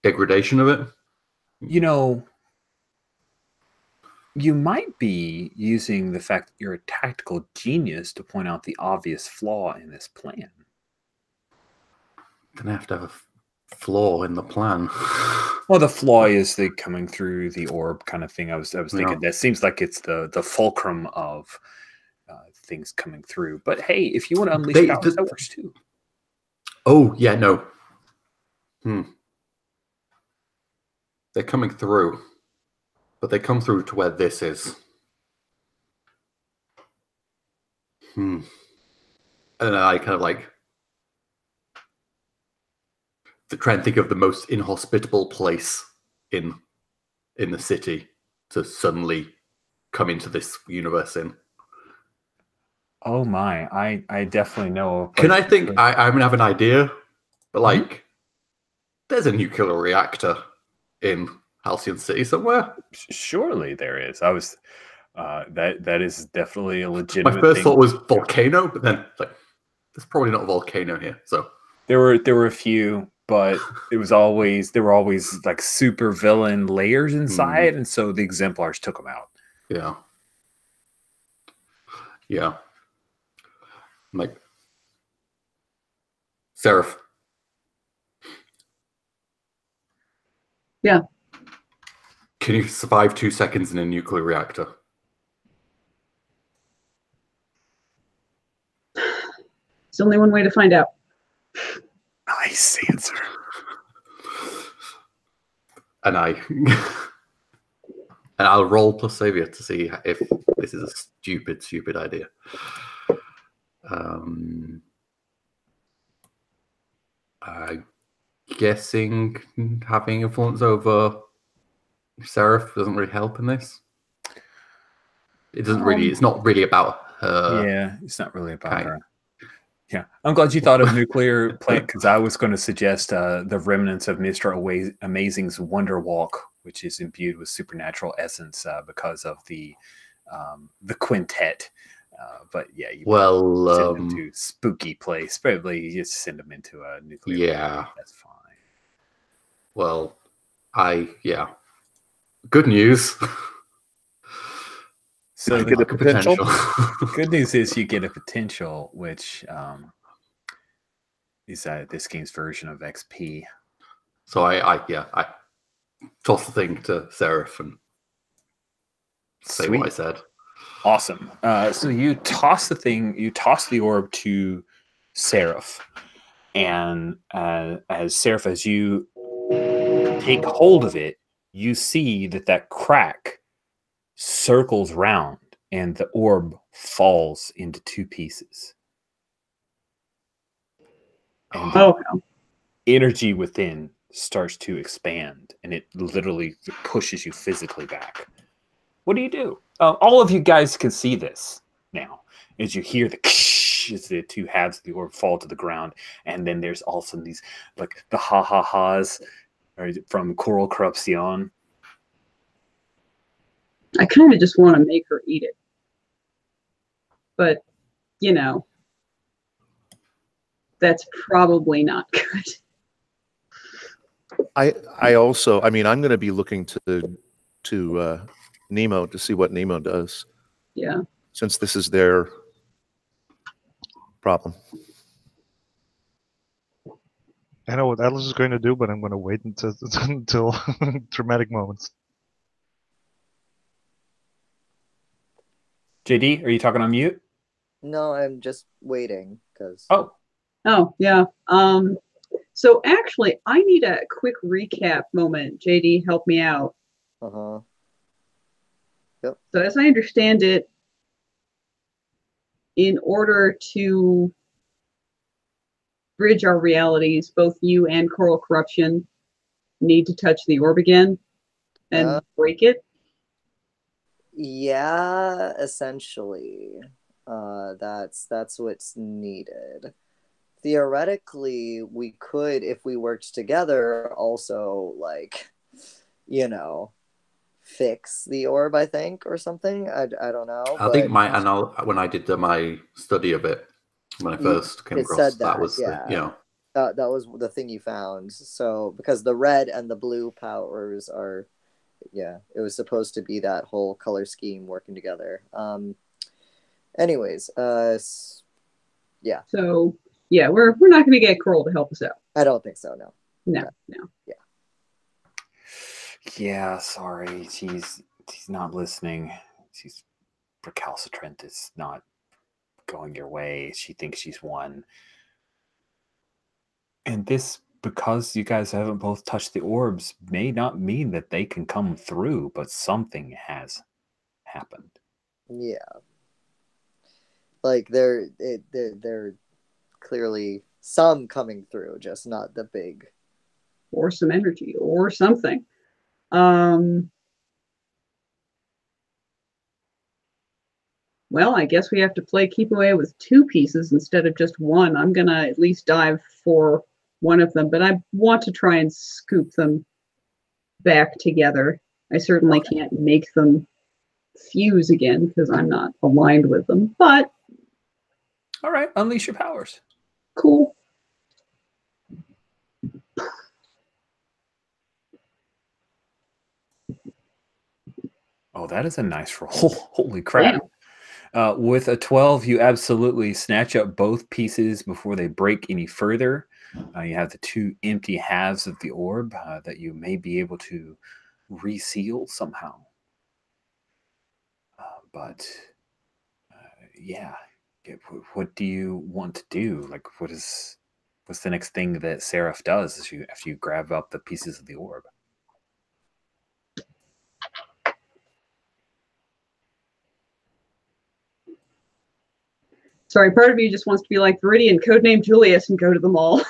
degradation of it. You know, you might be using the fact that you're a tactical genius to point out the obvious flaw in this plan. Then I have to have a flaw in the plan. Well, the flaw is the coming through the orb kind of thing. I was thinking that seems like it's the fulcrum of things coming through. But hey, if you want to unleash powers, that works too. Oh yeah, no. They're coming through, but they come through to where this is. And then I kind of like to try and think of the most inhospitable place in the city to suddenly come into this universe in. Oh my, I definitely know. Can I think? I'm gonna have an idea, but like, there's a nuclear reactor in Halcyon City somewhere. Surely there is. I was that is definitely a legitimate. My first thing. thought was volcano, but then like, there's probably not a volcano here. So there were a few, but there were always like super villain layers inside, and so the exemplars took them out. Yeah. Like, Seraph. Yeah. Can you survive 2 seconds in a nuclear reactor? There's only one way to find out. Nice answer. And I'll roll plus savior to see if this is a stupid idea. I'm guessing having influence over Seraph doesn't really help in this. It doesn't really. It's not really about her. Yeah, it's not really about her. Yeah, I'm glad you thought of nuclear plant because I was going to suggest the remnants of Mr. Amazing's Wonder Walk, which is imbued with supernatural essence because of the quintet. But yeah, you send them to spooky place. Probably you just send them into a nuclear. Yeah, that's fine. Well, good news. So you get a potential. Good news is you get a potential, which is this game's version of XP. So I toss the thing to Seraph and say what I said. Awesome. So you toss the orb to Seraph, and as you take hold of it, you see that crack circles round and the orb falls into two pieces. And the energy within starts to expand, and it literally pushes you physically back. What do you do? All of you guys can see this now as you hear as the two halves of the orb fall to the ground, and then there's also these like the ha-ha-has from Coral Corruption. I kind of just want to make her eat it. But, that's probably not good. I also, I'm going to be looking to Nemo to see what Nemo does. Yeah. Since this is their problem. I know what Atlas is going to do, but I'm going to wait until dramatic moments. JD, are you talking on mute? No, I'm just waiting because. Oh, yeah. So actually, I need a quick recap moment. JD, help me out. Yep. So as I understand it, in order to bridge our realities, both you and Coral Corruption need to touch the orb again and break it. Yeah, essentially. That's what's needed. Theoretically, we could, if we worked together, also like, you know, fix the orb, I think, or something. I don't know. I think when I did my study of it, when I first came it across said that was yeah. That was the thing you found. So because the red and the blue powers are, yeah, it was supposed to be that whole color scheme working together. Anyways, yeah. So yeah, we're not going to get Coral to help us out. I don't think so. No. No. Yeah. Yeah, sorry. She's not listening. She's recalcitrant. It's not going your way. She thinks she's won. And this, because you guys haven't both touched the orbs, may not mean that they can come through, but something has happened. Yeah. Like they're clearly some coming through, just not the big. Or some energy or something. Well, I guess we have to play keep away with 2 pieces instead of just 1. I'm going to at least dive for one of them, but I want to try and scoop them back together. I certainly can't make them fuse again because I'm not aligned with them, but... All right, unleash your powers. Cool. Oh, that is a nice roll. Holy crap. With a 12, you absolutely snatch up both pieces before they break any further. You have the 2 empty halves of the orb that you may be able to reseal somehow. But yeah, what do you want to do? Like, what's the next thing that Seraph does after you grab up the pieces of the orb? Sorry, part of you just wants to be like Viridian, codename Julius, and go to the mall.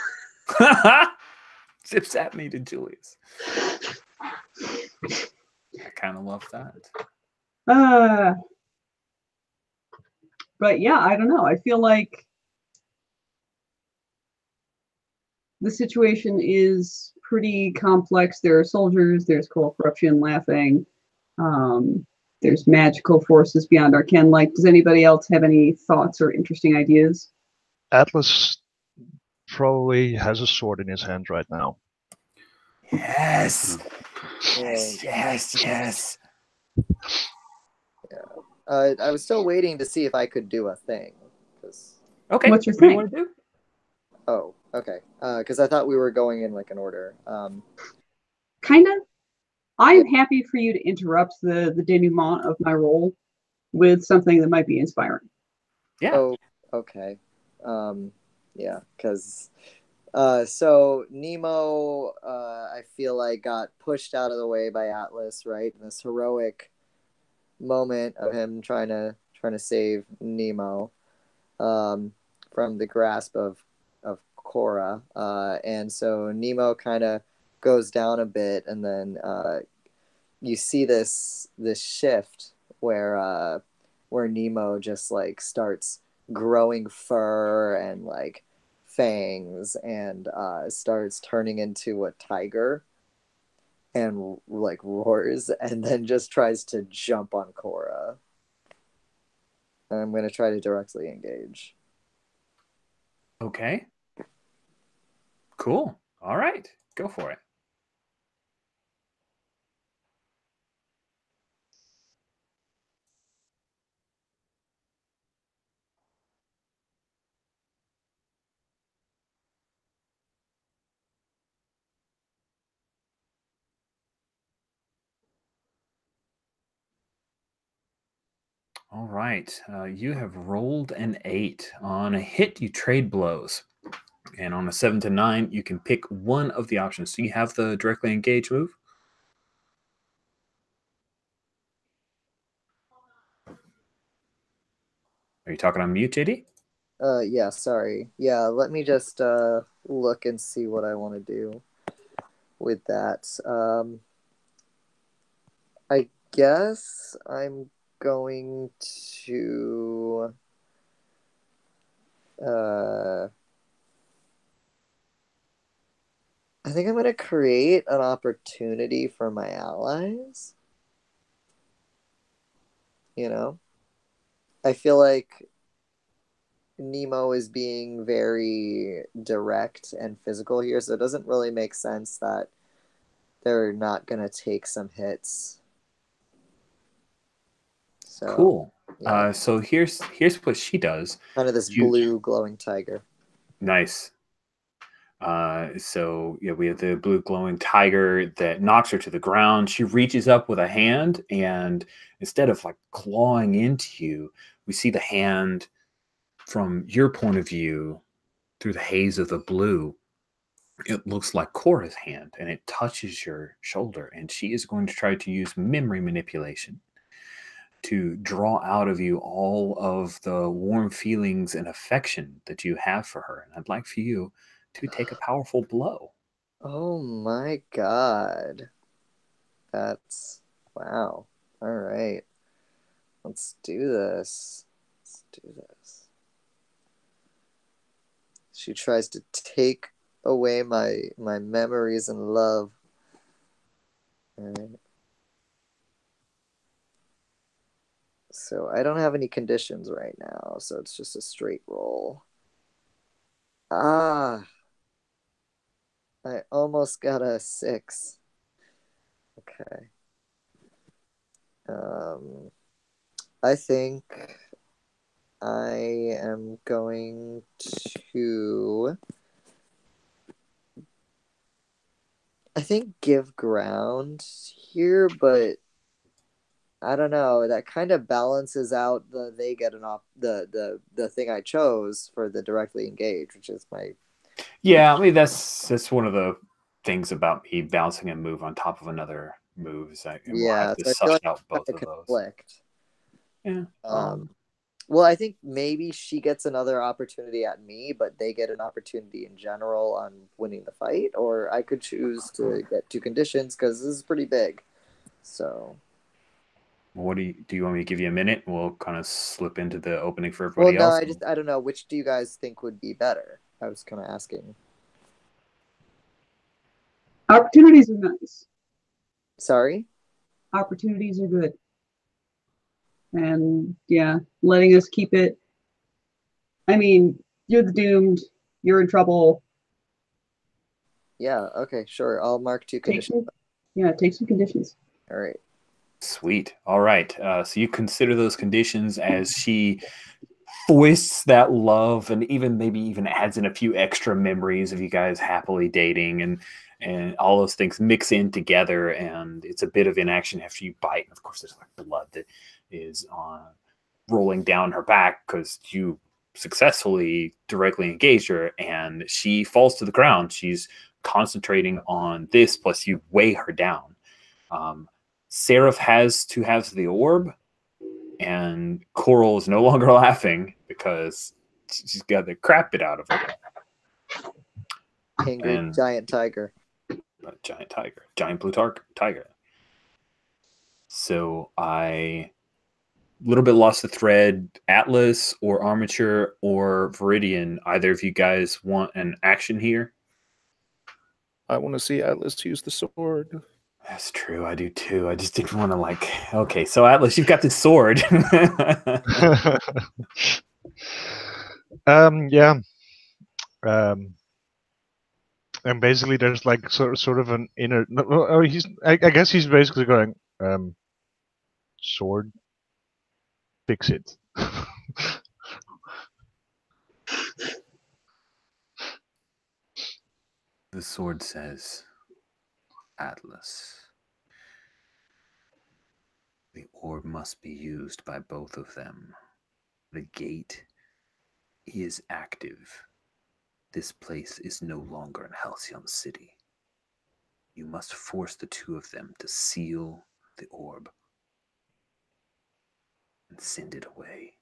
Zips at me to Julius. I kind of love that. But yeah, I don't know. I feel like the situation is pretty complex. There are soldiers, there's Coral Corruption laughing, there's magical forces beyond our ken. Like, does anybody else have any thoughts or interesting ideas? Atlas probably has a sword in his hand right now. Yes. Yes. Yeah. I was still waiting to see if I could do a thing. Okay. What's your thing? What do you thing? want to do? Oh, okay. Because I thought we were going in like an order. Kind of. I'm happy for you to interrupt the denouement of my role with something that might be inspiring. Yeah. Oh, okay. Yeah, because so Nemo, I feel like got pushed out of the way by Atlas, right? This heroic moment of him trying to save Nemo from the grasp of Korra, and so Nemo kind of goes down a bit, and then you see this shift where Nemo just like starts growing fur and like fangs and starts turning into a tiger and like roars and then just tries to jump on Korra. I'm going to try to directly engage. Okay. Cool. All right. Go for it. All right. You have rolled an 8. On a hit, you trade blows. And on a 7 to 9, you can pick one of the options. Do you have the directly engage move? Are you talking on mute, JD? Yeah, sorry. Yeah, let me just look and see what I want to do with that. I guess I'm going to I think I'm going to create an opportunity for my allies. You know? I feel like Nemo is being very direct and physical here, so it doesn't really make sense that they're not going to take some hits. So, Cool. yeah. So here's what she does. Kind of this blue glowing tiger. Nice. So yeah, we have the blue glowing tiger that knocks her to the ground. She reaches up with a hand, and instead of like clawing into you, we see the hand from your point of view through the haze of the blue. It looks like Cora's hand, and it touches your shoulder, and she is going to try to use memory manipulation to draw out of you all of the warm feelings and affection that you have for her. And I'd like for you to take a powerful blow. Oh my god. That's wow. All right. Let's do this. Let's do this. She tries to take away my memories and love. All right. So I don't have any conditions right now, so it's just a straight roll. Ah, I almost got a 6. Okay. I think I am going to, I think, give ground here, but I don't know. That kind of balances out they get the thing I chose for the directly engage, which is my. Yeah, I mean that's one of the things about me bouncing a move on top of another move is we'll have Yeah, to so I feel suss like out I'm both gonna of those. conflict. Yeah. Well, I think maybe she gets another opportunity at me, but they get an opportunity in general on winning the fight, or I could choose to get 2 conditions because this is pretty big. So. What do you want me to give you a minute? We'll kind of slip into the opening for Well, everybody no, else. I don't know. Which do you guys think would be better? I was kind of asking. Opportunities are nice. Sorry? Opportunities are good. And yeah, letting us keep it. I mean, you're the doomed. You're in trouble. Yeah, okay, sure. I'll mark 2 conditions. Take some conditions. All right. Sweet. All right. So you consider those conditions as she foists that love and maybe even adds in a few extra memories of you guys happily dating and all those things mix in together, and it's a bit of inaction after you bite. And of course, there's like blood that is rolling down her back because you successfully directly engaged her, and she falls to the ground. She's concentrating on this, plus you weigh her down. Seraph has the orb, and Coral is no longer laughing because she's got the crap bit out of her. Angry giant tiger. Giant tiger. Giant blue tiger. So I a little bit lost the thread. Atlas or Armature or Viridian, either of you guys want an action here? I want to see Atlas use the sword. That's true. I do too. I just didn't want to okay, so Atlas, you've got this sword. Yeah. And basically, there's like sort of an inner. I guess he's basically going. Sword. Fix it. The sword says, Atlas. The orb must be used by both of them. The gate is active. This place is no longer in Halcyon City. You must force the 2 of them to seal the orb and send it away.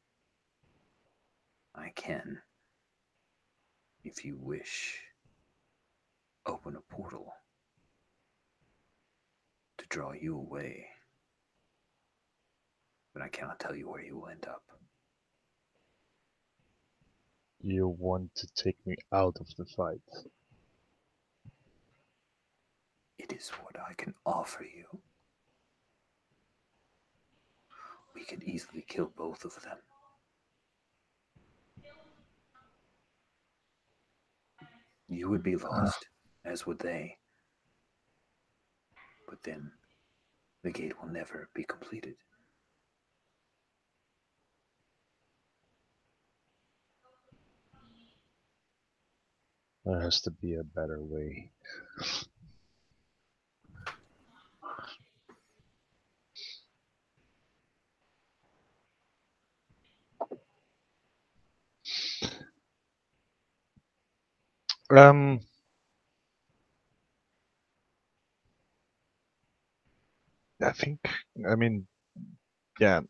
I can, if you wish, open a portal to draw you away. But I cannot tell you where you will end up. You want to take me out of the fight? It is what I can offer you. We could easily kill both of them. You would be lost, as would they. But then, the gate will never be completed. There has to be a better way. I think, I mean, yeah,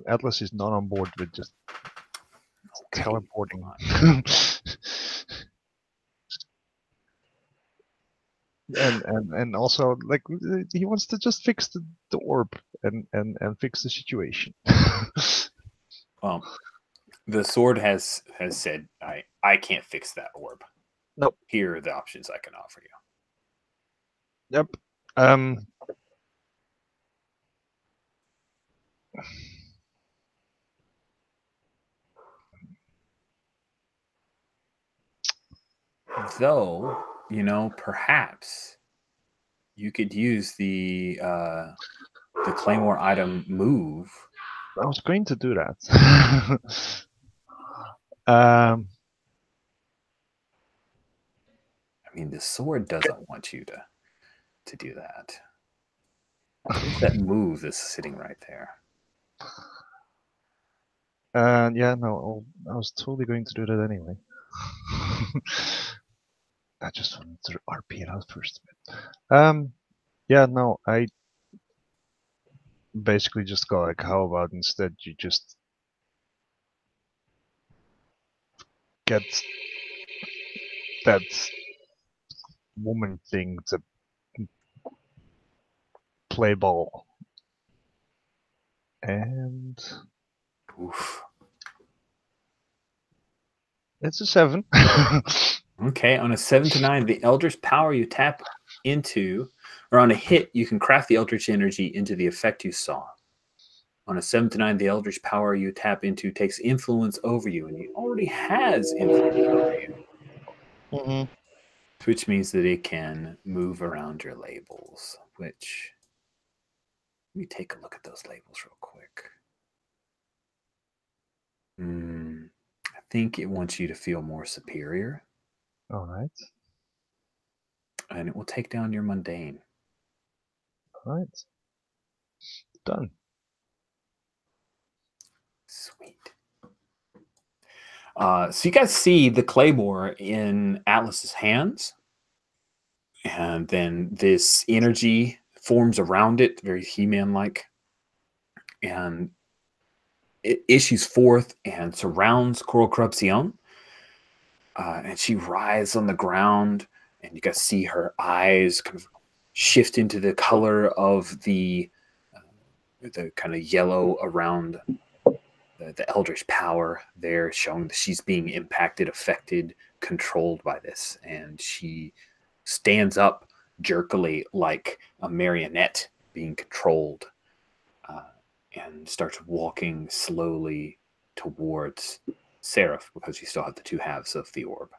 Atlas is not on board with just Okay, teleporting. and also, like, he wants to just fix the orb and fix the situation. The sword has said, I can't fix that orb. Nope. Here are the options I can offer you. Yep. Though, perhaps you could use the Claymore item move. I was going to do that. I mean, the sword doesn't want you to do that. There's that move that's sitting right there. Yeah, no, I was totally going to do that anyway. I just wanted to RP it out first a bit. Yeah, no, I basically just go like, how about instead you just get that woman thing to play ball. And Oof. it's a 7. Okay, on a 7 to 9, the Eldritch power you tap into, or on a hit, you can craft the Eldritch energy into the effect you saw. On a 7 to 9, the Eldritch power you tap into takes influence over you, and he already has influence over you. Mm-hmm. Which means that it can move around your labels, which... Let me take a look at those labels real quick. I think it wants you to feel more superior. All right. And it will take down your mundane. All right. Done. Sweet. So you guys see the claymore in Atlas's hands. And then this energy forms around it, very He-Man-like. And it issues forth and surrounds Coral Corruption. And she writhes on the ground. And you guys see her eyes kind of shift into the color of the kind of yellow around the Eldritch power there, showing that she's being impacted, affected, controlled by this. And she stands up jerkily like a marionette being controlled and starts walking slowly towards Seraph because you still have the two halves of the orb.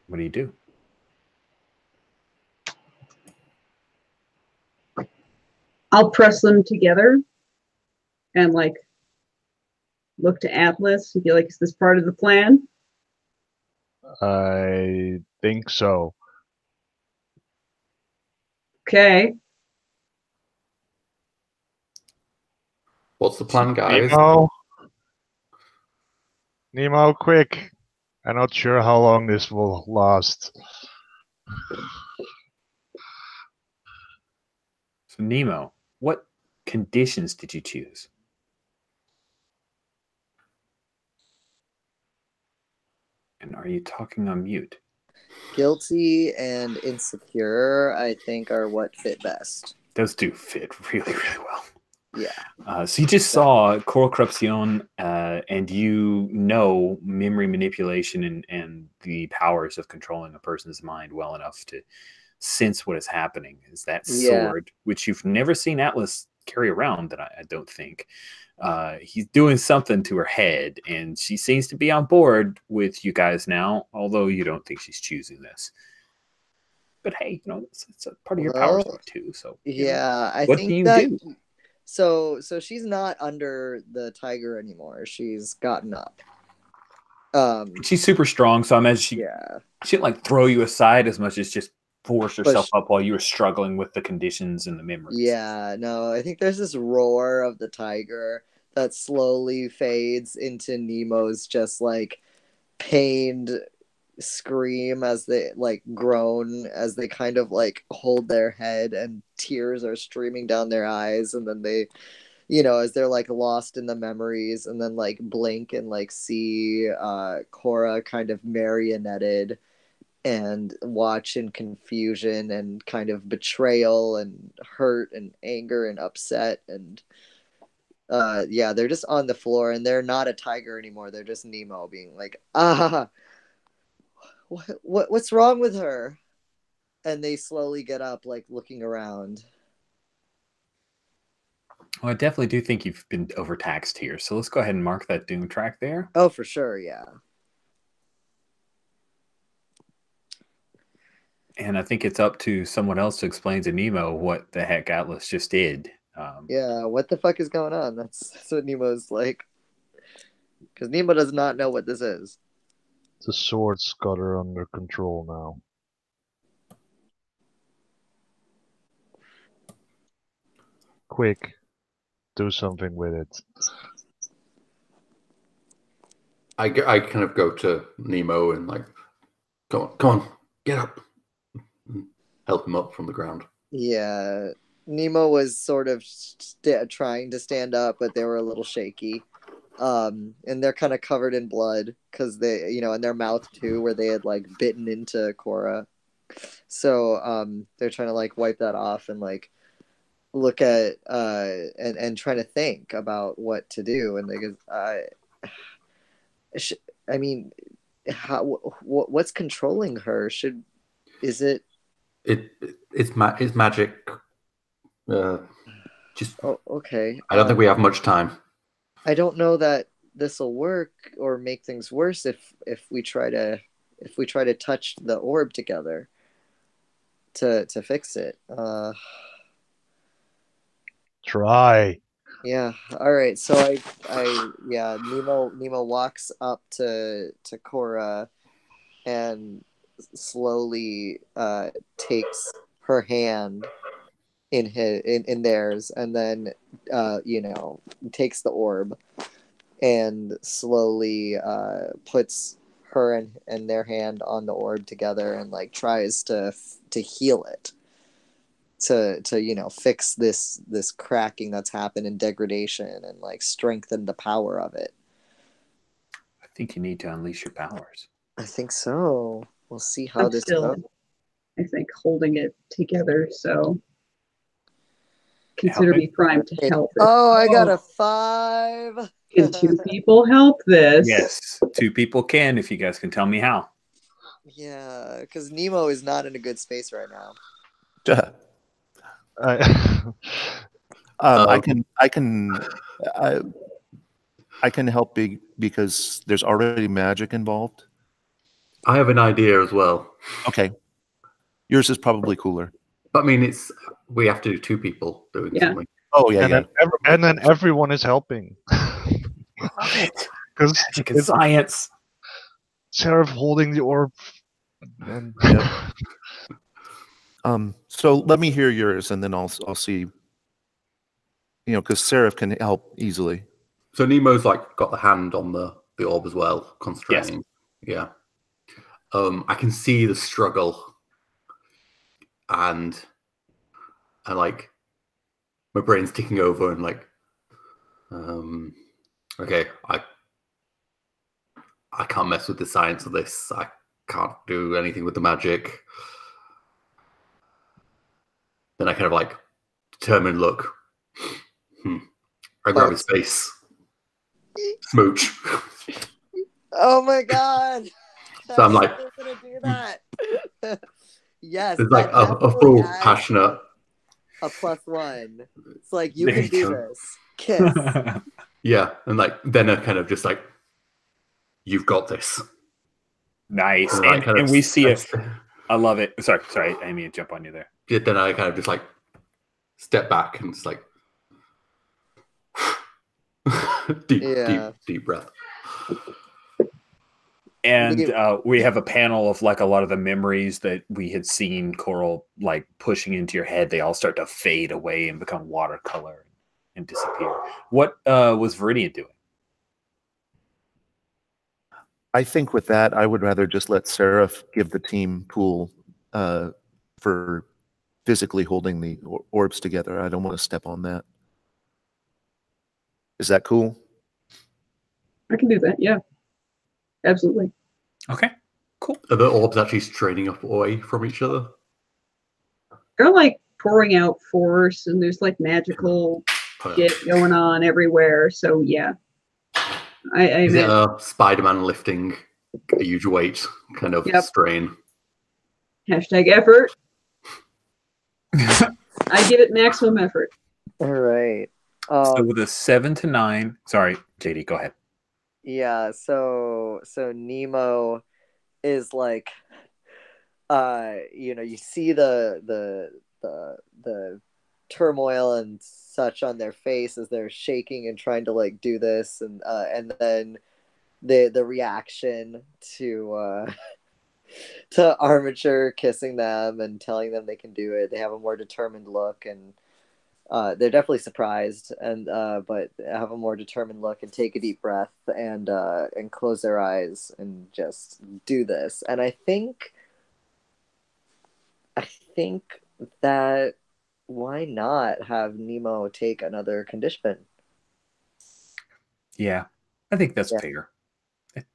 What do you do? I'll press them together and like look to Atlas and be like, is this part of the plan? I think so. Okay. What's the plan, guys? Nemo, quick. I'm not sure how long this will last. So Nemo, what conditions did you choose? And are you talking on mute? Guilty and insecure, I think, are what fit best. Those do fit really, really well. Yeah. So you just saw Coral Corruption, and you know memory manipulation and the powers of controlling a person's mind well enough to sense what is happening. Is that sword, which you've never seen Atlas carry around, that I don't think. He's doing something to her head, and she seems to be on board with you guys now, although you don't think she's choosing this. But hey, it's a part of your power sword too. So yeah, I what think do you that. do? So she's not under the tiger anymore. She's gotten up. She's super strong, so I imagine she didn't like throw you aside as much as just force herself up while you were struggling with the conditions and the memories. Yeah, no, I think there's this roar of the tiger that slowly fades into Nemo's just like pained scream as they like groan, as they kind of like hold their head and tears are streaming down their eyes, and then they, as they're like lost in the memories, and then like blink and like see Cora kind of marionetted and watch in confusion and kind of betrayal and hurt and anger and upset, and they're just on the floor, and they're not a tiger anymore. They're just Nemo being like, what's wrong with her? And they slowly get up, like looking around. Well, I definitely do think you've been overtaxed here, so let's go ahead and mark that doom track there. Oh, for sure, yeah. And I think it's up to someone else to explain to Nemo what the heck Atlas just did. Yeah, what the fuck is going on? That's what Nemo's like. Because Nemo does not know what this is. The sword's got her under control now. Quick, do something with it. I kind of go to Nemo and like, come on, get up. Help him up from the ground. Yeah, Nemo was sort of trying to stand up, but they were a little shaky. And they're kind of covered in blood because they, in their mouth too, where they had like bitten into Cora. So they're trying to like wipe that off and like look at and trying to think about what to do. And they go, I mean, what's controlling her? Is it? It's magic. Okay. I don't think we have much time. I don't know that this will work or make things worse if we try to touch the orb together to fix it. Try. Yeah. All right. So Nemo walks up to Cora and slowly takes her hand in theirs, and then takes the orb and slowly puts her and their hand on the orb together and like tries to heal it, to fix this cracking that's happened and degradation, and like strengthen the power of it. I think you need to unleash your powers. I think so. We'll see how this still, goes. I think, holding it together, so consider me primed to help. I got a 5. Can 2 people help this? Yes, 2 people can, if you guys can tell me how. Yeah, because Nemo is not in a good space right now. I can help because there's already magic involved. I have an idea as well. Okay, yours is probably cooler. But I mean, we have to do 2 people doing something. Oh yeah, and then everyone is helping. I love it. Because magic and science. Seraph holding the orb. And so let me hear yours, and then I'll see. Because Seraph can help easily. So Nemo's like got the hand on the orb as well, concentrating. Yes. Yeah. I can see the struggle, and like my brain's ticking over and like, okay, I can't mess with the science of this. I can't do anything with the magic. Then I kind of like determined look. I grab his face. Smooch. Oh my god! So I'm like, We're gonna do that. Yes, it's like that a definitely full adds passionate. a +1. It's like you There can you do go. this. Kiss. Yeah, and like then I kind of just like, you've got this. Nice. And I kind And of we see it. I love it. Sorry, I didn't mean to jump on you there. then I kind of just like step back and it's like deep breath. And we have a panel of like a lot of the memories that we had seen Coral like pushing into your head. They all start to fade away and become watercolor and disappear. What was Viridian doing? I think with that, I would rather just let Seraph give the team pool for physically holding the orbs together. I don't want to step on that. Is that cool? I can do that. Yeah, absolutely. Okay, cool. Are the orbs actually straining up away from each other? They're like pouring out force, and there's like magical shit going on everywhere. So yeah, Is it a Spider-Man lifting a huge weight kind of strain? #effort. I give it maximum effort. All right. So with a 7 to 9, sorry, JD, go ahead. Yeah, so Nemo is like, you see the turmoil and such on their face as they're shaking and trying to like do this, and then the reaction to to Armature kissing them and telling them they can do it. They have a more determined look, and they're definitely surprised, and but have a more determined look and take a deep breath and close their eyes and just do this. And I think that why not have Nemo take another condition? Yeah, I think that's fair.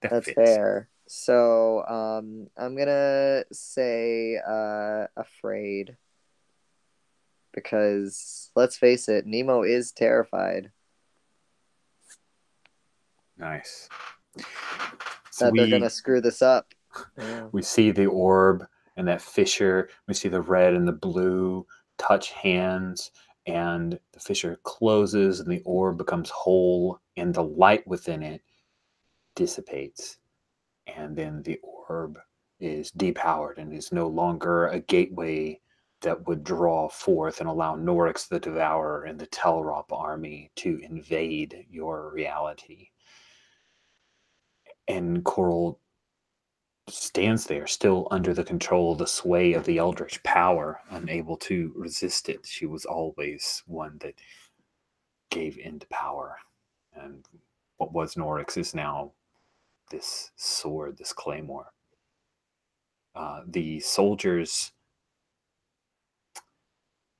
That fits. Fair. So I'm gonna say afraid. Because let's face it, Nemo is terrified. Nice. So they're gonna screw this up. We see the orb and that fissure. We see the red and the blue touch hands, and the fissure closes, and the orb becomes whole, and the light within it dissipates, and then the orb is depowered and is no longer a gateway that would draw forth and allow Norix the Devourer and the Telrop army to invade your reality. And Coral stands there, still under the control, the sway of the Eldritch power, unable to resist it. She was always one that gave in to power. And what was Norix is now this sword, this claymore. The soldiers...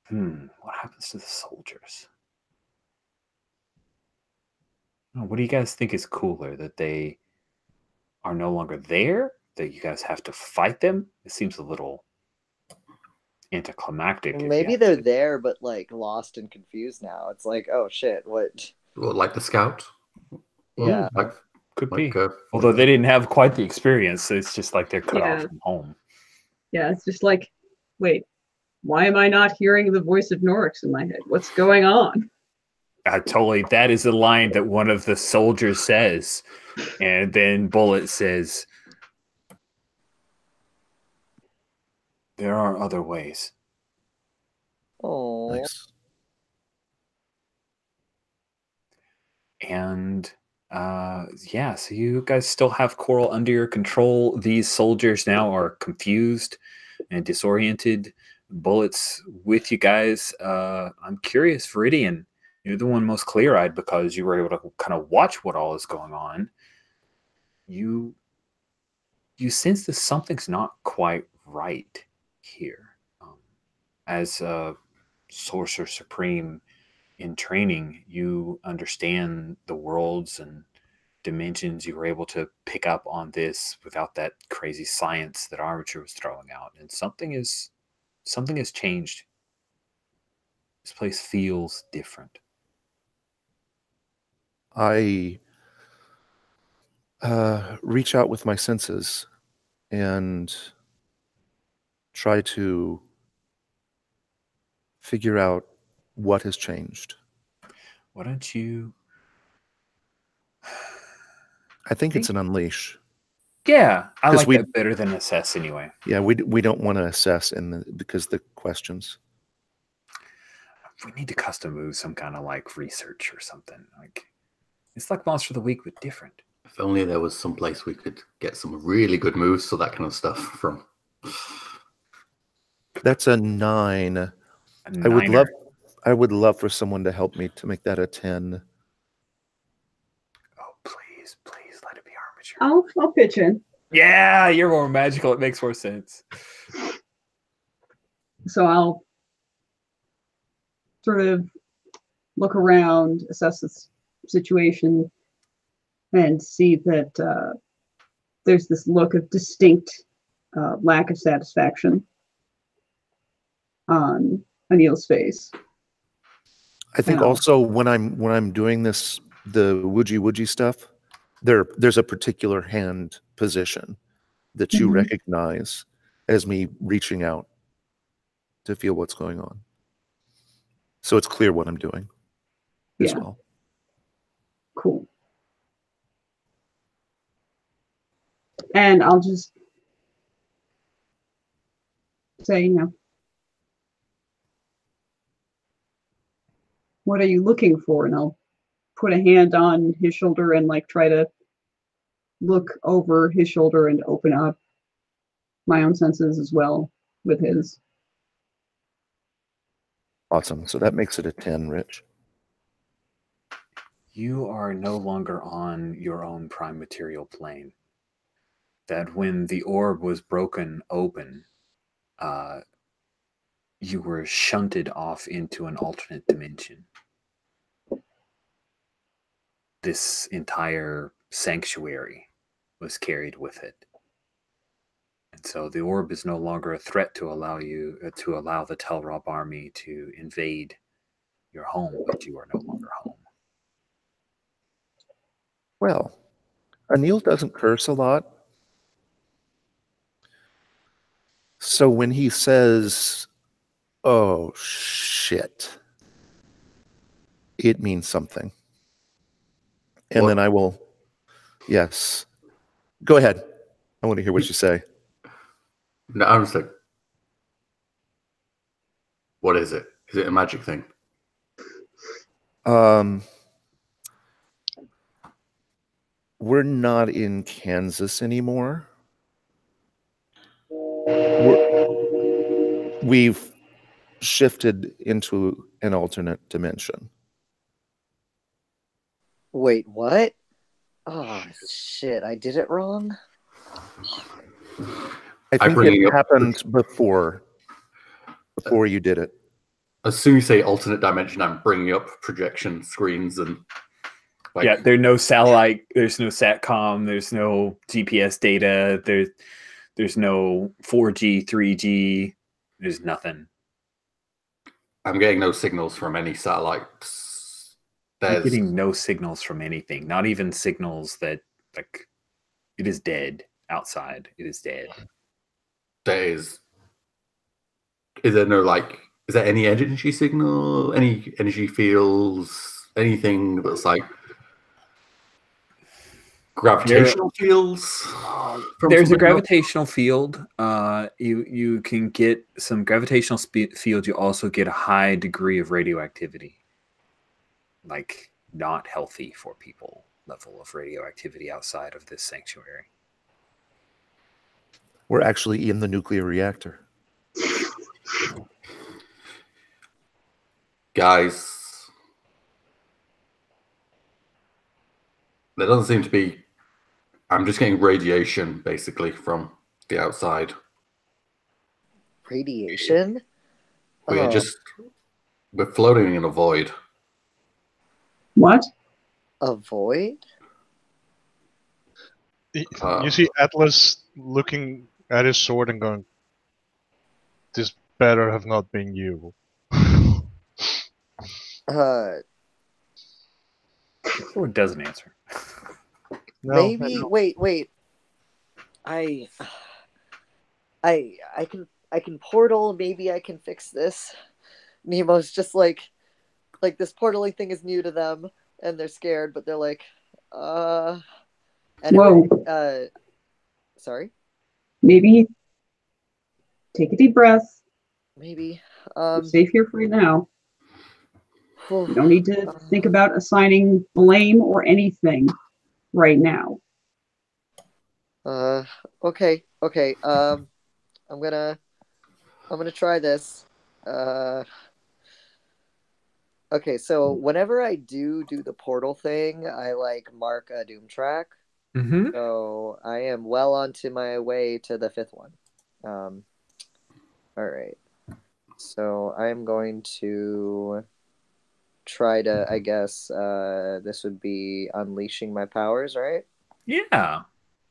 what happens to the soldiers? What do you guys think is cooler? That they are no longer there? That you guys have to fight them? It seems a little anticlimactic. Maybe they're there, but like lost and confused now. It's like, oh shit, what? Well, like the scout? Yeah. Could be. Although they didn't have quite the experience, so it's just like they're cut off from home. Yeah, it's just like, wait, why am I not hearing the voice of Norix in my head? What's going on? That is a line that one of the soldiers says. And then Bullet says, there are other ways. Oh. Nice. And so you guys still have Coral under your control. These soldiers now are confused and disoriented. Bullet's with you guys. I'm curious, Viridian, you're the one most clear-eyed because you were able to kind of watch what all is going on. You sense that something's not quite right here. As Sorcerer Supreme, in training, you understand the worlds and dimensions. You were able to pick up on this without that crazy science that Armature was throwing out. And something has changed. This place feels different. I reach out with my senses and try to figure out what has changed. Why don't you? I think it's an unleash. Yeah, I 'Cause like we- that better than assess anyway. Yeah, we don't want to assess because the questions. We need to custom move some kind of like research or something. Like it's like Monster of the Week, but different. If only there was some place we could get some really good moves for that kind of stuff from. That's a 9. A I would love for someone to help me to make that a 10. Oh, please let it be Armature. I'll pitch in. Yeah, you're more magical. It makes more sense. So I'll sort of look around, assess the situation, and see that there's this look of distinct lack of satisfaction on Anil's face. I think Yeah. also when I'm doing this, the woojie stuff, there's a particular hand position that you Mhm. recognize as me reaching out to feel what's going on. So it's clear what I'm doing as Yeah. well. Cool. And I'll just say, what are you looking for? And I'll put a hand on his shoulder and like try to look over his shoulder and open up my own senses as well with his. Awesome. So that makes it a 10, Rich. You are no longer on your own prime material plane. That when the orb was broken open, you were shunted off into an alternate dimension. This entire sanctuary was carried with it. And so the orb is no longer a threat to allow the Telrob army to invade your home, but you are no longer home. Well, Anil doesn't curse a lot. So when he says, "Oh, shit," it means something. And What? then I will, yes. Go ahead. I want to hear what you say. No, I'm just like, what is it? Is it a magic thing? We're not in Kansas anymore. We've shifted into an alternate dimension. Wait, what? Oh, shit, I did it wrong? I think it happened before you did it. As soon as you say alternate dimension, I'm bringing up projection screens and like, yeah, there's no satellite, there's no SATCOM, there's no GPS data, there's no 4G, 3G, there's nothing. I'm getting no signals from any satellites. You're getting no signals from anything, not even signals that, like, it is dead outside. It is dead. Is there no, like, is there any energy signal, any energy fields, anything that's like gravitational fields? There's a gravitational field. You can get some gravitational field. You also get a high degree of radioactivity, like not healthy for people level of radioactivity outside of this sanctuary. We're actually in the nuclear reactor. Guys, there doesn't seem to be. I'm just getting radiation basically from the outside. Radiation? We're floating in a void. What? Avoid? You see Atlas looking at his sword and going, "This better have not been you." Sword doesn't answer. No, Maybe. no. Wait. I can portal. Maybe I can fix this. Nemo's just like this portaling thing is new to them, and they're scared, but they're like, Anyway, sorry. Maybe take a deep breath. Maybe. We're safe here for now. You don't need to think about assigning blame or anything right now. Okay. I'm gonna try this. Okay, so whenever I do the portal thing, I like mark a doom track. Mm-hmm. So I am well onto my way to the 5th one. All right. So I'm going to try to, I guess, this would be unleashing my powers, right? Yeah.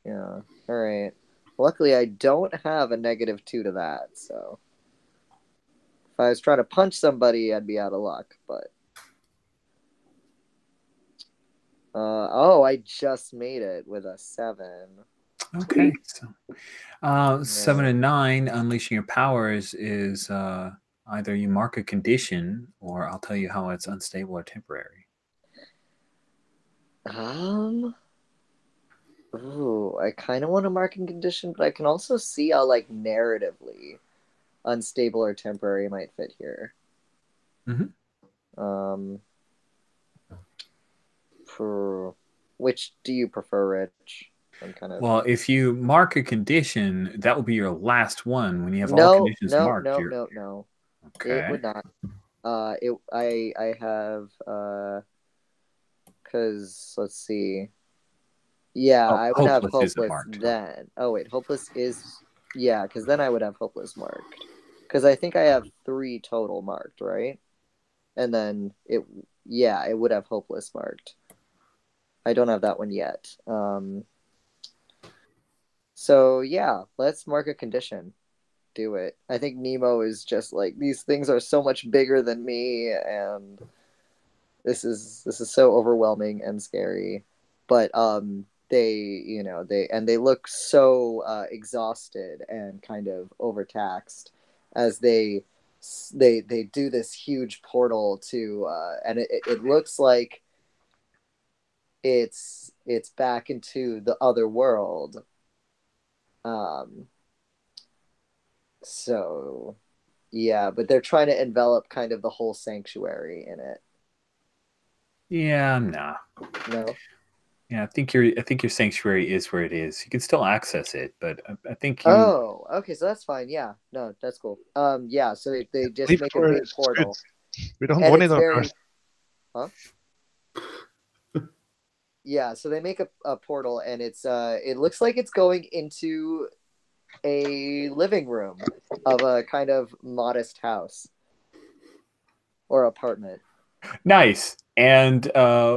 Yeah. All right. Luckily, I don't have a -2 to that, so if I was trying to punch somebody, I'd be out of luck, but oh, I just made it with a 7. Okay. So 7 and 9, unleashing your powers is either you mark a condition or I'll tell you how it's unstable or temporary. Ooh, I kind of want a marking condition, but I can also see how, like, narratively unstable or temporary might fit here. Mm-hmm. For which do you prefer, Rich? I'm kind of Well, if you mark a condition, that will be your last one. When you have all no, conditions marked, no. Okay. It would not. I have because let's see. Yeah, Oh, I would have hopeless isn't hopeless marked. then. Oh wait, hopeless is yeah, because then I would have hopeless marked. Because I think I have 3 total marked, right? And then it would have hopeless marked. I don't have that one yet. So yeah, let's mark a condition. Do it. I think Nemo is just like, these things are so much bigger than me, and this is so overwhelming and scary. But they look so exhausted and kind of overtaxed as they do this huge portal to and it looks like it's back into the other world. So yeah, but they're trying to envelop kind of the whole sanctuary in it. Yeah, nah. No. Yeah, I think your sanctuary is where it is. You can still access it, but I think you. Oh, okay, so that's fine. Yeah, no, that's cool. Yeah, so they just Leave make it a where big it's portal, good. We don't and want it's it on very, Earth. huh? Yeah, so they make a portal, and it's it looks like it's going into a living room of a kind of modest house or apartment. Nice. And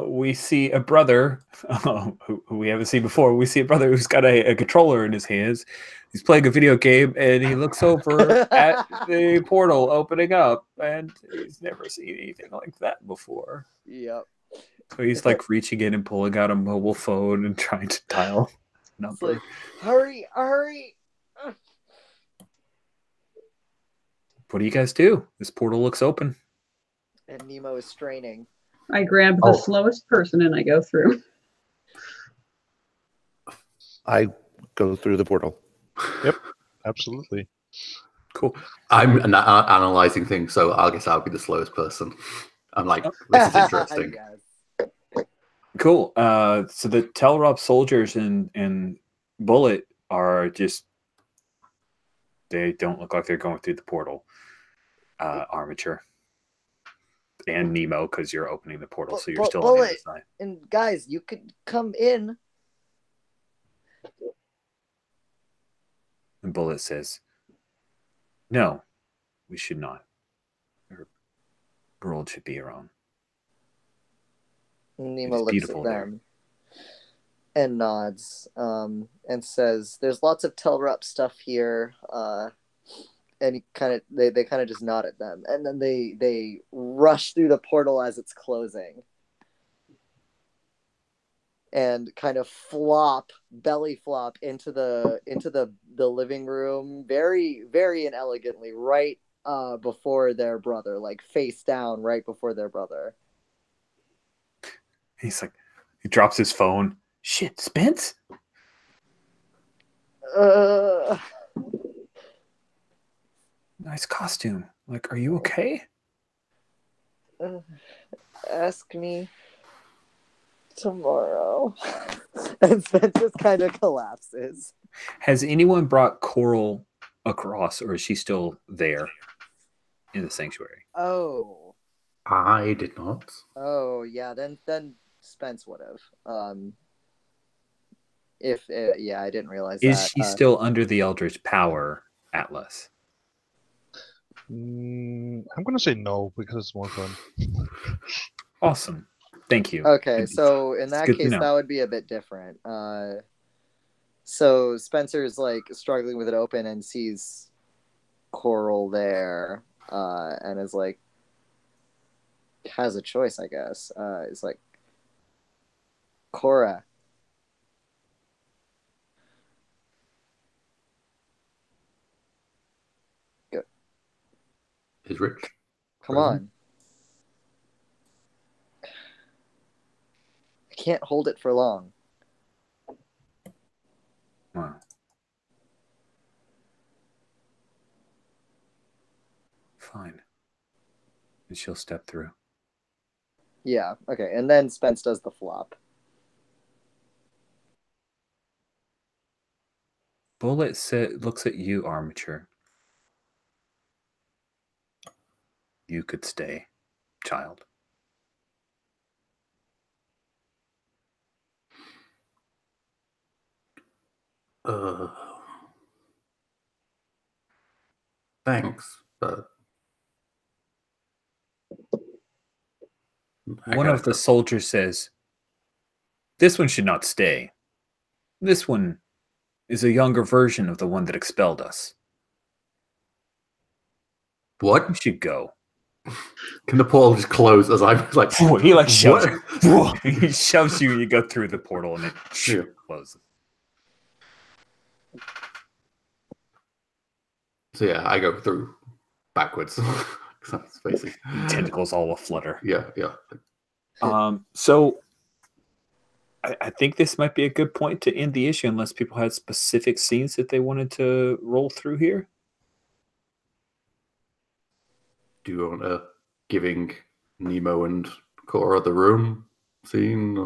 we see a brother who we haven't seen before. We see a brother who's got a controller in his hands. He's playing a video game, and he looks over at the portal opening up, and he's never seen anything like that before. Yep. So he's like reaching in and pulling out a mobile phone and trying to dial a number. It's like, hurry! What do you guys do? This portal looks open. And Nemo is straining. I grab the slowest person and I go through. I go through the portal. Yep, absolutely. Cool. I'm analyzing things, so I guess I'll be the slowest person. I'm like, this is interesting. Yes. Cool. So the Telrop soldiers and Bullet are just, they don't look like they're going through the portal. Armature and Nemo, because you're opening the portal, so you're still on the other side. And guys, you could come in. And Bullet says, "No, we should not. Our world should be our own." Nemo is looks beautiful at there. them and nods, and says, "There's lots of Telrup stuff here." And they kind of just nod at them, and then they rush through the portal as it's closing, and kind of belly flop into the living room, very very inelegantly, right before their brother, like face down, right before their brother. He's like, he drops his phone. Shit, Spence? Uh, Nice costume. Like, are you okay? Ask me tomorrow. And Spence just kind of collapses. Has anyone brought Coral across, or is she still there in the sanctuary? Oh. I did not. Oh yeah, then Spence would have. If yeah, I didn't realize Is that. she still under the Eldritch Power Atlas? I'm gonna say no because it's more fun. Awesome. Thank you. Okay, so in that good to case, know. that would be a bit different. So Spencer's like struggling with it open and sees Coral there, and is like, has a choice, I guess. Is like, Cora. Go, Is Rich? come present? on. I can't hold it for long. Wow. Fine. And she'll step through. Yeah, okay, and then Spence does the flop. Bullet looks at you, Armature. You could stay, child. Uh, thanks, but I One gotta of the go. soldiers says, "This one should not stay. This one is a younger version of the one that expelled us. You What? should go." Can the portal just close as I'm like, He like shoves what? you. He shoves you, and you go through the portal, and it Yeah. closes. So yeah, I go through backwards. That's basically Tentacles all aflutter. yeah. So I think this might be a good point to end the issue, unless people had specific scenes that they wanted to roll through here. Do you want a giving Nemo and Cora the room scene?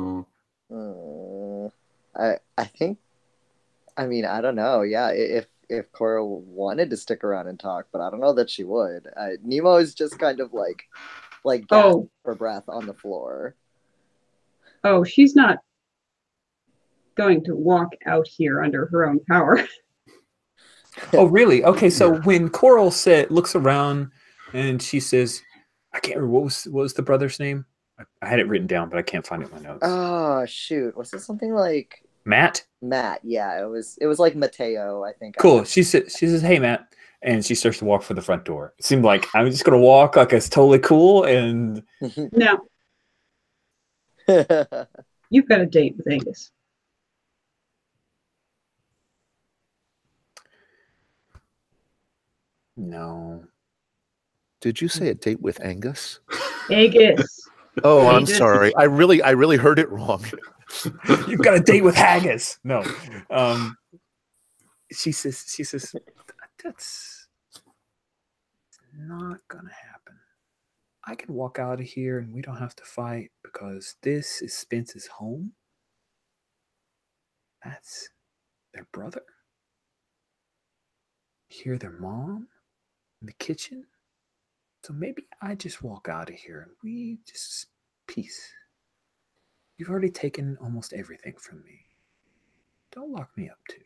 Or... I think. I mean, I don't know. Yeah, if Cora wanted to stick around and talk, but I don't know that she would. Nemo is just kind of like gasping for breath on the floor. Oh, she's not going to walk out here under her own power. Oh, really? Okay, so Yeah. when Coral looks around and she says, I can't remember, what was the brother's name? I had it written down, but I can't find it in my notes. Oh shoot! Was it something like Matt? Matt? Yeah, it was like Mateo, I think. Cool. She says, "Hey, Matt," and she starts to walk for the front door. It seemed like I'm just gonna walk like it's totally cool, and No, you've got a date with Angus. no. Did you say a date with Angus? Angus. Oh, I'm Angus. sorry. I really heard it wrong. You've got a date with Haggis. No. She says, that's not gonna happen. I can walk out of here and we don't have to fight because this is Spence's home. That's their brother. Hear their mom in the kitchen. So maybe I just walk out of here and we just peace. You've already taken almost everything from me. Don't lock me up too.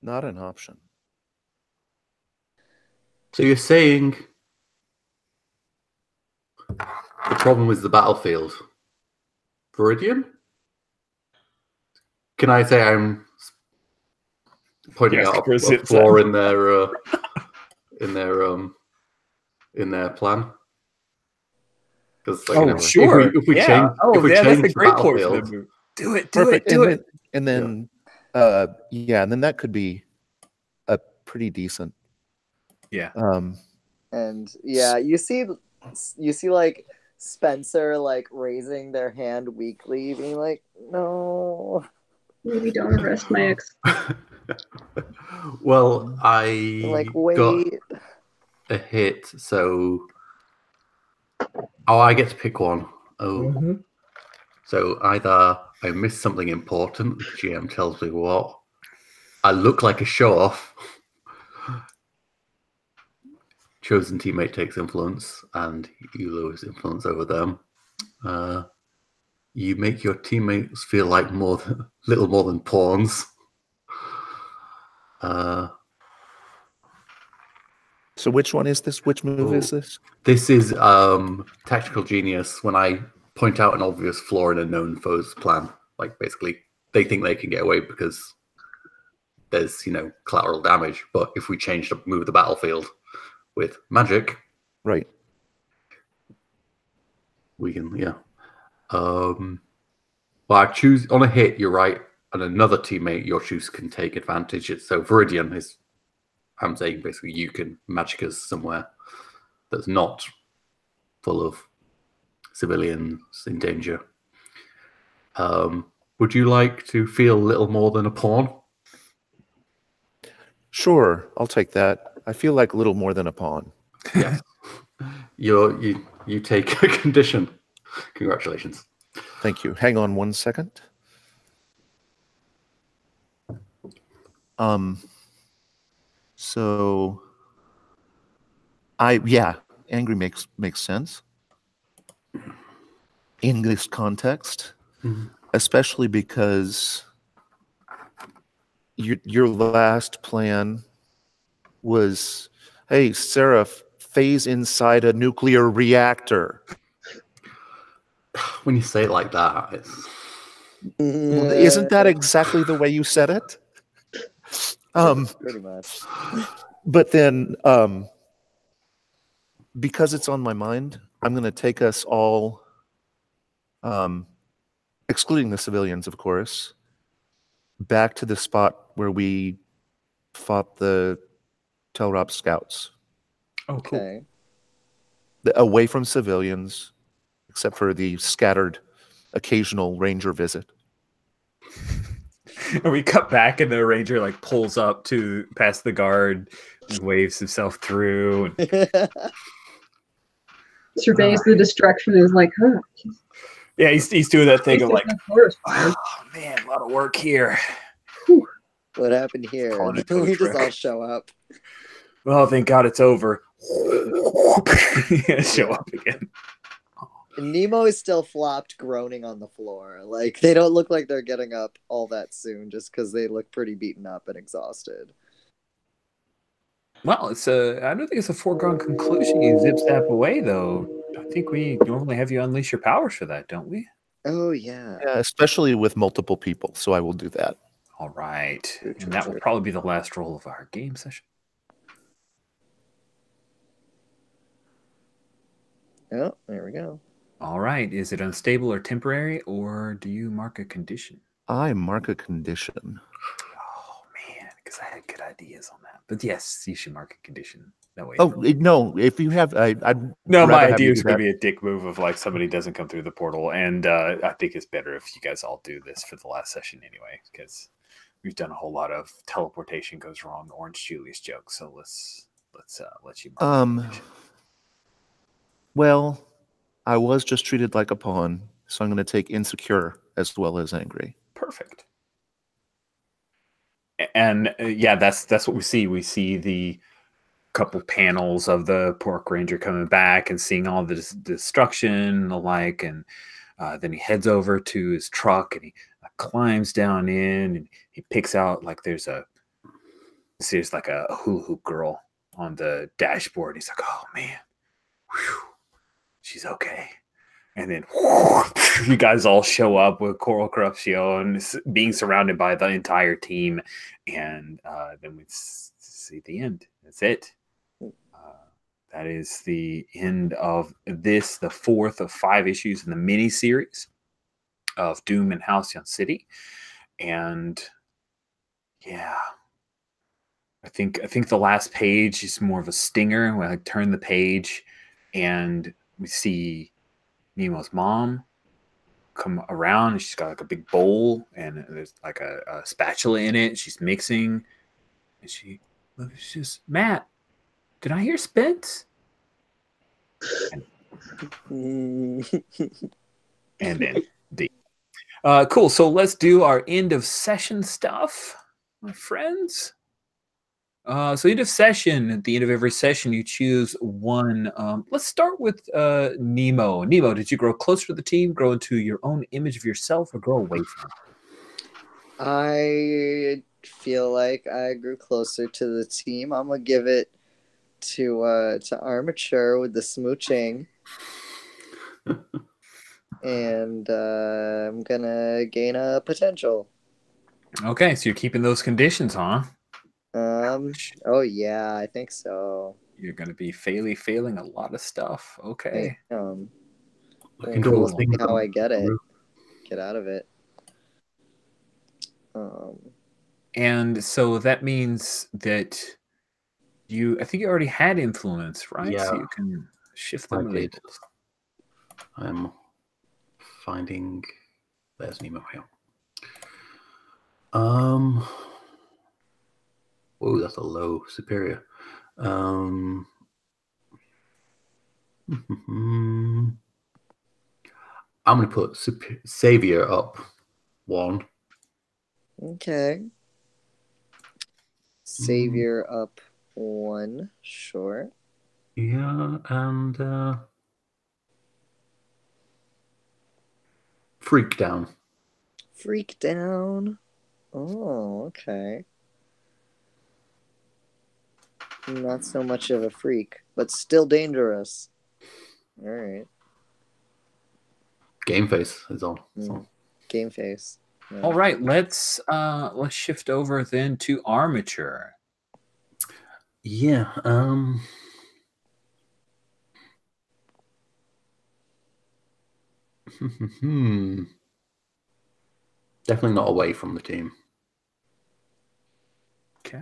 Not an option. So you're saying the problem is the battlefield. Viridian? Can I say I'm pointing Yes, out Chris, a it's, flaw in their plan? Because like, oh, sure. if we Yeah. change Oh, if we yeah, that's a change the great point for the battlefield, move. Do it. Perfect. Do it. And then yeah, and then that could be a pretty decent. Yeah. And yeah, you see like Spencer like raising their hand weakly, being like, "No." Maybe don't arrest my ex. well, I Like, got wait. a hit, so I get to pick one. Oh, Mhm. so either I miss something important, the GM tells me what, I look like a show-off, chosen teammate takes influence, and you lose influence over them. You make your teammates feel like little more than pawns. So which one is this? Which move is this? This is Tactical Genius. When I point out an obvious flaw in a known foe's plan, like basically they think they can get away because there's collateral damage. But if we move the battlefield with magic, Right. we can Well, I choose on a hit. You're right, and another teammate your choose can take advantage. So Viridian is. I'm saying basically you can magic us somewhere that's not full of civilians in danger. Would you like to feel little more than a pawn? Sure, I'll take that. I feel like a little more than a pawn. Yes. You take a condition. Congratulations. Thank you. Hang on one second. So angry makes sense in this context, especially because your last plan was, hey, Seraph, phase inside a nuclear reactor. When you say it like that, it's... Isn't that exactly the way you said it? Pretty much. But then, because it's on my mind, I'm going to take us all, excluding the civilians, of course, back to the spot where we fought the Telrop scouts. Oh, cool. Okay. Away from civilians, except for the scattered occasional ranger visit. And we cut back, and the ranger like pulls up to past the guard, and waves himself through. And... Surveys the destruction and is like, huh. Yeah, he's doing that thing of like, forest fire. oh man, a lot of work here. What happened here? Calling it We Coach just all Rick. show up. Well, thank God it's over. Show up again. And Nemo is still flopped, groaning on the floor. Like, they don't look like they're getting up all that soon, just because they look pretty beaten up and exhausted. Well, I don't think it's a foregone conclusion. You zip zap away, though. I think we normally have you unleash your powers for that, don't we? Oh, yeah. Yeah, especially with multiple people, so I will do that. All right. True, And that will true. probably be the last roll of our game session. Oh, there we go. All right. Is it unstable or temporary, or do you mark a condition? I mark a condition. Oh, man, because I had good ideas on that. But yes, you should mark a condition. That way. No, if you have... I'd No, my rather have idea you was do going to that. be a dick move of like somebody doesn't come through the portal. And I think it's better if you guys all do this for the last session anyway, because we've done a whole lot of teleportation goes wrong, Orange Julius jokes. So let's let you mark the condition. Well, I was just treated like a pawn, so I'm going to take insecure as well as angry. Perfect. And yeah, that's what we see. We see the couple panels of the Pork Ranger coming back and seeing all the destruction and the like, and then he heads over to his truck and he climbs down in and he picks out like there's like a hula hoop girl on the dashboard. He's like, "Oh man, whew, she's okay." And then you guys all show up with Coral Corruption, being surrounded by the entire team, and then we see the end. That's it. That is the end of this, the 4th of 5 issues in the miniseries of Doom and Halcyon City. And yeah, I think the last page is more of a stinger. When I turn the page, and we see Nemo's mom come around, and she's got like a big bowl, and there's like a spatula in it. She's mixing, and she just, "Matt, did I hear Spence?" And then the cool. So let's do our end of session stuff, my friends. So end of session, at the end of every session, you choose one. Let's start with Nemo. Nemo, did you grow closer to the team, grow into your own image of yourself, or grow away from it? I feel like I grew closer to the team. I'm gonna give it to Armature with the smooching. And I'm gonna gain a potential. Okay, so you're keeping those conditions, huh? Oh yeah, I think so. You're gonna be failing a lot of stuff. Okay. Looking to all the things how I get out of it. And so that means that I think you already had influence, right? Yeah, so you can shift them labels. I'm finding. There's Nemo here. Whoa, that's a low superior. I'm gonna put Savior up 1. Okay. Savior up 1, sure. Yeah, and Freak down. Freak down. Oh, okay. Not so much of a freak, but still dangerous. All right. Game face is on. Game face. Yeah. All right, let's shift over then to Armature. Yeah. Definitely not away from the team. Okay.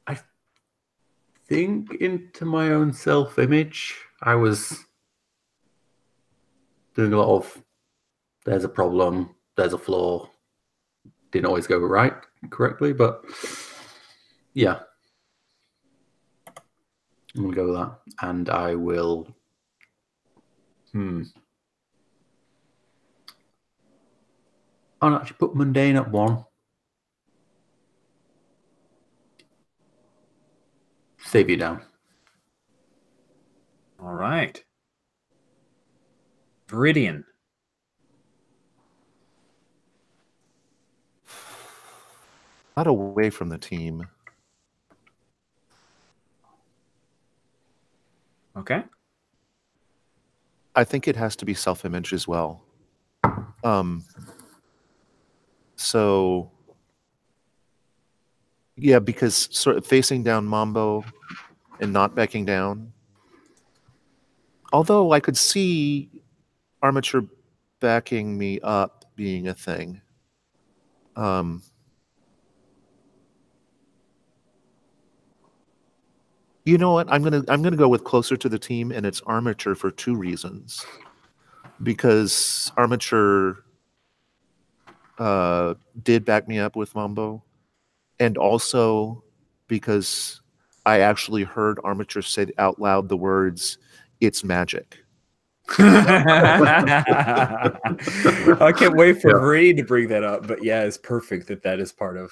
I think into my own self-image, I was doing a lot of there's a problem, there's a flaw. Didn't always go correctly, but yeah. I'm going to go with that. And I will... I'll actually put Mundane at 1. Save you down. All right. Viridian. Not away from the team. Okay. I think it has to be self-image as well. So yeah, because sort of facing down Mambo and not backing down. Although I could see Armature backing me up being a thing. You know what? I'm gonna go with closer to the team, and it's Armature for 2 reasons. Because Armature did back me up with Mambo, and also because I actually heard Armature say out loud the words, "It's magic." I can't wait for Viridian to bring that up, but yeah, it's perfect that is part of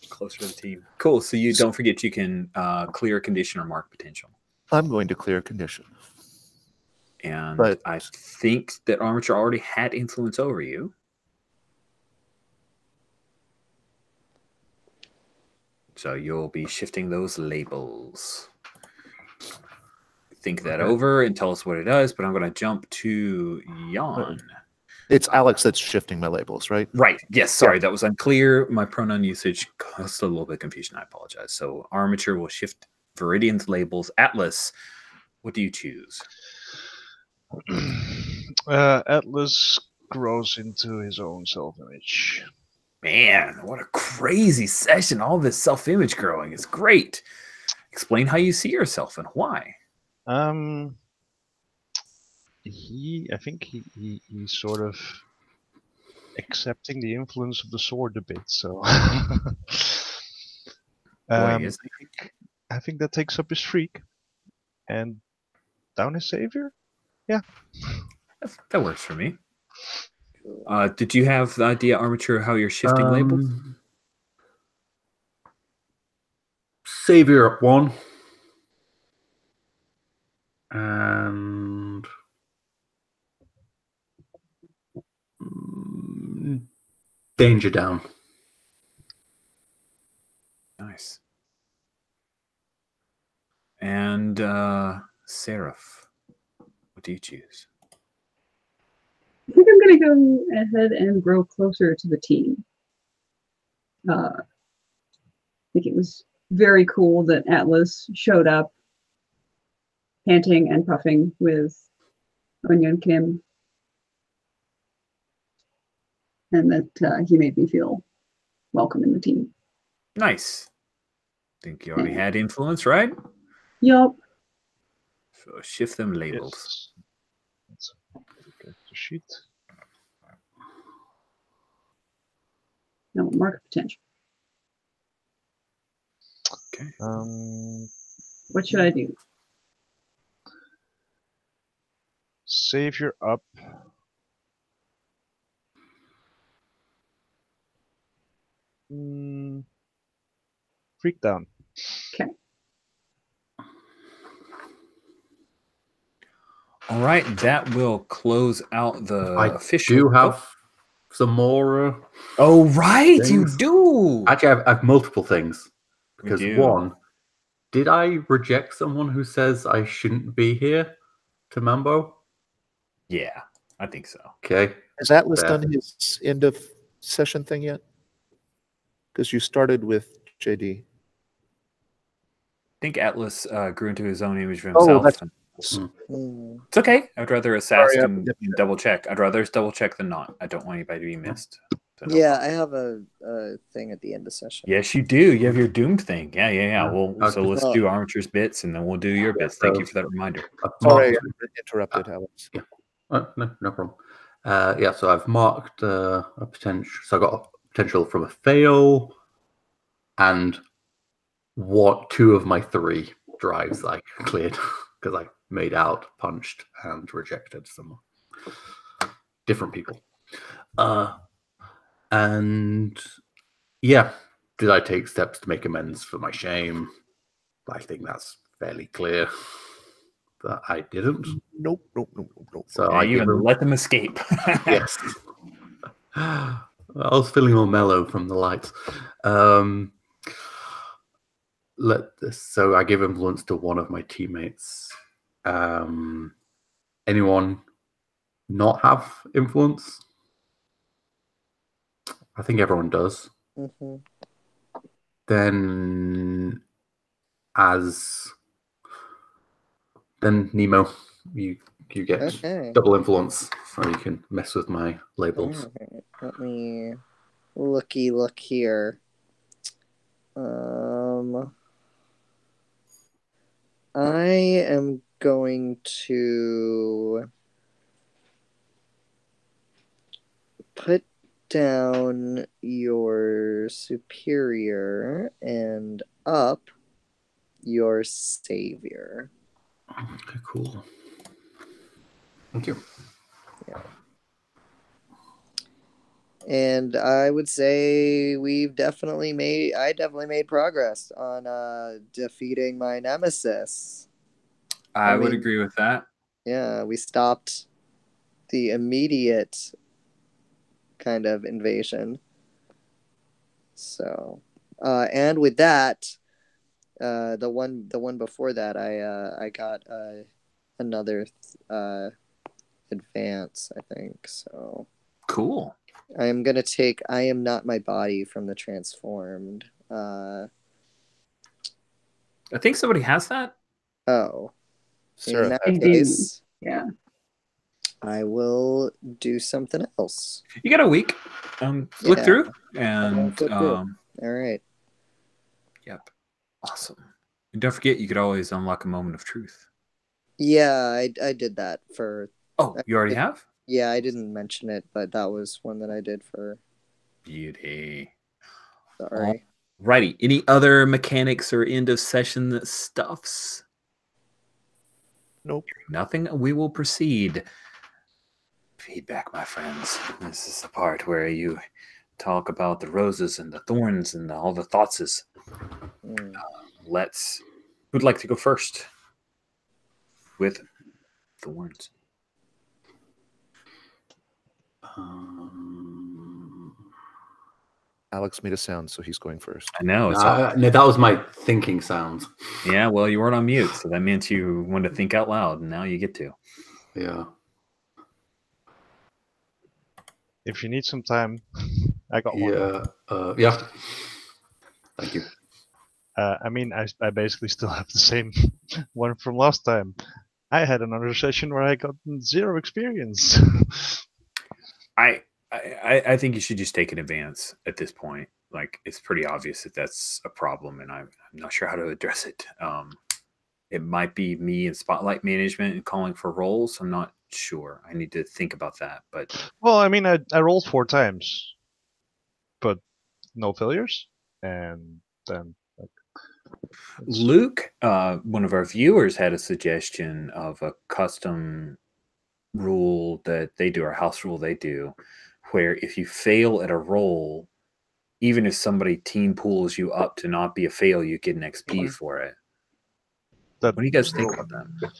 closer to the team. Cool. So you don't forget you can clear a condition or mark potential. I'm going to clear a condition. And But- I think that Armature already had influence over you. So you'll be shifting those labels. Think that over and tell us what it does, but I'm going to jump to Jan. It's Alex that's shifting my labels, right? Right. Yes. Sorry, that was unclear. My pronoun usage caused a little bit of confusion. I apologize. So Armature will shift Viridian's labels. Atlas, what do you choose? Atlas grows into his own self-image. Man, what a crazy session. All this self-image growing is great. Explain how you see yourself and why. I think he's sort of accepting the influence of the sword a bit. So, Boy, I think that takes up his freak and down his savior. Yeah, that works for me. Did you have the idea, Armature, how you're shifting labels? Savior up 1. And danger down. Nice. And Seraph, what do you choose? I think I'm going to go ahead and grow closer to the team. I think it was very cool that Atlas showed up panting and puffing with Onion and Kim, and that he made me feel welcome in the team. Nice. Think you already had influence, right? Yup. So shift them labels. yes. Let's get the sheet. No, mark potential. Okay. What should I do? Savior up. Freak down. Okay. All right, that will close out the I official. do have some more. Oh, right, things. you do. Actually, I have multiple things. Because do. one, did I reject someone who says I shouldn't be here to Mambo? Yeah, I think so. Okay. Has Atlas Fair. done his end of session thing yet? Because you started with JD. I think Atlas grew into his own image of Oh, himself. that's- It's okay. I'd rather us ask Sorry, and double check. I'd rather us double check than not. I don't want anybody to be missed. So no Yeah, problem. I have a thing at the end of session. Yes, you do. You have your doomed thing. Yeah. Yeah. So let's do Armature's bits, and then we'll do your bits. Thank you for that reminder. Sorry, I interrupted, Alex. No problem. Yeah, so I've marked a potential. So I got a potential from a fail, and what 2 of my 3 drives I cleared because I made out, punched, and rejected some different people. And yeah, did I take steps to make amends for my shame? I think that's fairly clear that I didn't. Nope. So Yeah, I you give even him. let them escape. Yes. I was feeling all mellow from the lights. So I give influence to one of my teammates. Anyone not have influence? I think everyone does. Mm-hmm. Then Nemo, you get double influence, so you can mess with my labels. Right. Let me look here. I am going to put down your superior and up your savior. Okay, cool. Thank you. Yeah. And I would say I definitely made progress on defeating my nemesis. I would agree with that. Yeah, we stopped the immediate kind of invasion. So, and with that, the one before that, I got another advance, I think. So Cool. I am gonna take I am not my body from the transformed. I think somebody has that. Oh, in Sarah, that I do. case, Yeah. I will do something else. You got a week. Flick Yeah. through and Flip through. All right. yep. Awesome. And don't forget, you could always unlock a moment of truth. Yeah, I did that for. Oh, you already have? Yeah, I didn't mention it, but that was one that I did for. Beauty. Sorry. Alrighty. Any other mechanics or end of session stuffs? Nope. Nothing. We will proceed. Feedback, my friends. This is the part where you talk about the roses and the thorns and all the thoughtses. Mm. Who'd like to go first with thorns? Alex made a sound, so he's going first. I know. No, that was my thinking sound. Yeah, well, you weren't on mute, so that meant you wanted to think out loud, and now you get to. Yeah. If you need some time, I got one. Yeah. Thank you. I mean, I basically still have the same one from last time. I had another session where I got 0 experience. I think you should just take an advance at this point. Like, it's pretty obvious that that's a problem, and I'm not sure how to address it. It might be me and spotlight management and calling for roles. I'm not sure. I need to think about that. But Well, I mean, I rolled 4 times, but no failures, and then Luke, one of our viewers, had a suggestion of a custom rule that they do, or house rule they do, where if you fail at a roll, even if somebody team pools you up to not be a fail, you get an XP for it. that What do you guys think about that?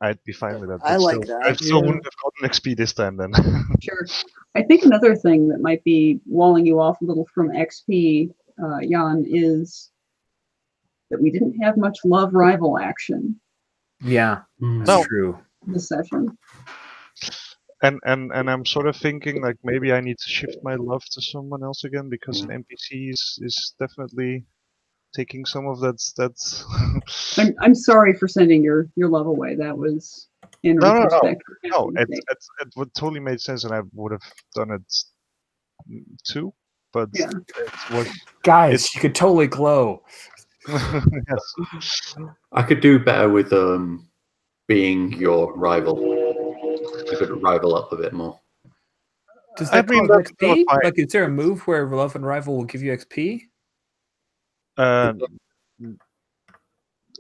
I'd be fine with that. I but like still, that, I still yeah. wouldn't have gotten XP this time then. Sure. I think another thing that might be walling you off a little from XP, Jan, is that we didn't have much love rival action Yeah, that's No. true. this session. And I'm sort of thinking like maybe I need to shift my love to someone else again because an NPC is definitely taking some of that. I'm sorry for sending your love away. That was in No. retrospect. No, it would totally made sense, and I would have done it too. But Yeah. it was Guys, you could totally glow. yes. I could do better with being your rival. I could rival up a bit more. Does I that mean, cause that's not XP? fine. Like, is there a move where love and rival will give you XP?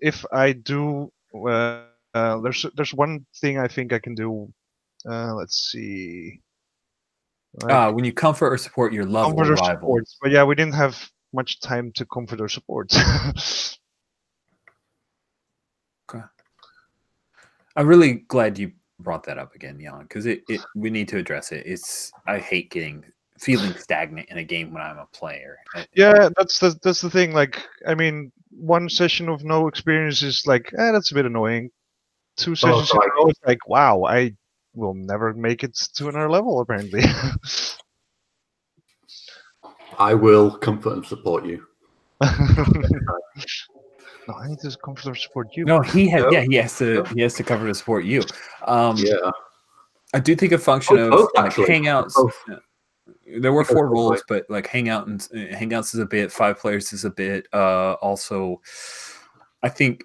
If I do, there's one thing I think I can do. Let's see. When you comfort or support your love or Comfort or rival. support. But yeah, we didn't have much time to comfort or support. Okay. I'm really glad you brought that up again, Jan, because we need to address it. I hate feeling stagnant in a game when I'm a player. Yeah, that's the thing. Like, I mean, one session of no experience is like, that's a bit annoying. 2 sessions in a row, it's like, wow, I will never make it to another level, apparently. I will comfort and support you. No, I need to comfort or support you. No, he has. No. Yeah, he has to cover to support you. Yeah. I do think a function of both, like actually. hangouts. Both. There were 4 Both, roles, right. but like hangouts is a bit. 5 players is a bit. Also, I think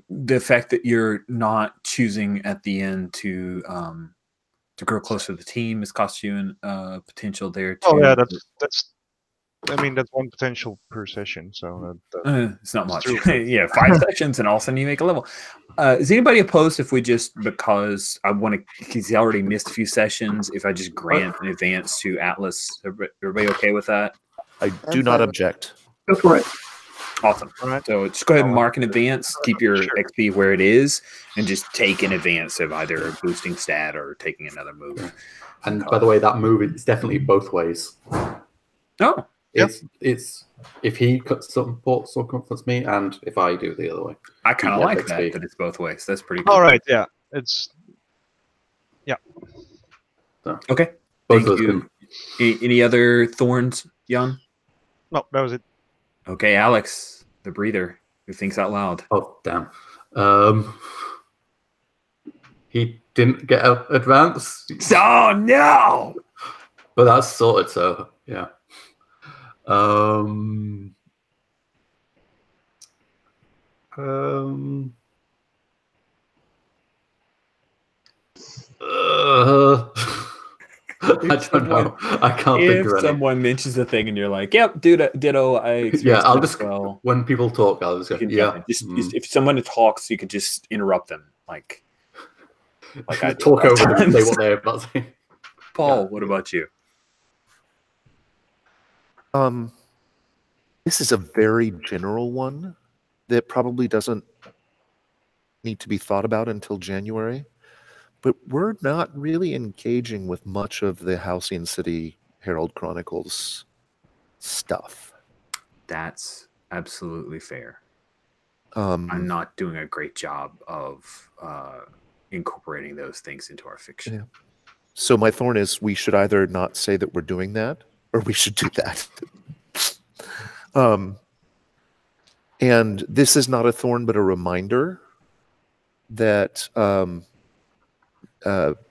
the fact that you're not choosing at the end to grow closer to the team has cost you an potential there too. Oh yeah, that's. I mean, that's one potential per session, so it's not much. true. Yeah, 5 sessions, and all of a sudden you make a level. Is anybody opposed if we just, because I want to, he's already missed a few sessions, if I just grant an advance to Atlas? Everybody okay with that? I I'm do not fine with object. Go for it. Awesome. All right. So just go ahead and mark in advance, keep your Sure. XP where it is, and just take in advance of either boosting stat or taking another move. Yeah. And by the way, that move is definitely both ways. Oh, It's if he supports or comforts me, and if I do the other way. I kind of Yeah, like XP. that it's both ways. That's pretty cool. All right. Yeah. It's So, Okay. both Thank of us you. can. Any other thorns, Jan? no. That was it. Okay, Alex, the breather who thinks out loud. Oh damn! He didn't get an advance, Oh no! but that's sorted. So yeah. Um, I don't know. I can't think If of any. someone mentions a thing and you're like, "Yep, dude, ditto," I experienced Yeah, I'll that just as well. when people talk, I'll just go, You can yeah. jump in. Just if someone talks, you could just interrupt them, like I do talk over them and say sometimes. what they're about to say. Paul, Yeah. what about you? This is a very general one that probably doesn't need to be thought about until January. But we're not really engaging with much of the Halcyon City Herald Chronicles stuff. That's absolutely fair. Um, I'm not doing a great job of incorporating those things into our fiction. Yeah. So my thorn is we should either not say that we're doing that or we should do that. And this is not a thorn, but a reminder that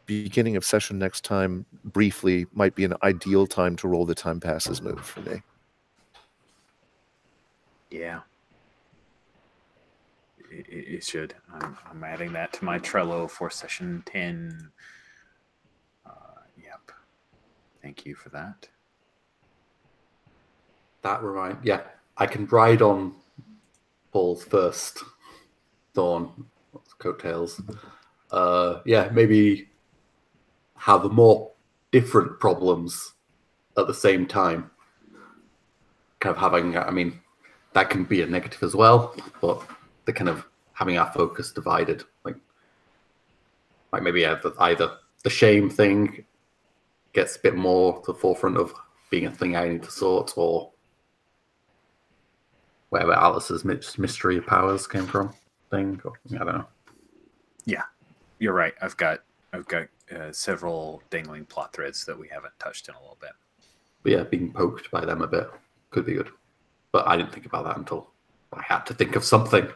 beginning of session next time, briefly, might be an ideal time to roll the time passes move for me. Yeah. It should. I'm adding that to my Trello for session 10. Yep. Thank you for that. Yeah, I can ride on Paul's first thorn coattails. Yeah, maybe have more different problems at the same time. Kind of having, I mean, that can be a negative as well, but the kind of having our focus divided, like maybe either the shame thing gets a bit more to the forefront of being a thing I need to sort, or wherever Alice's mystery powers came from thing. Or, I don't know. Yeah, you're right. I've got several dangling plot threads that we haven't touched in a little bit. But yeah, being poked by them a bit could be good. But I didn't think about that until I had to think of something.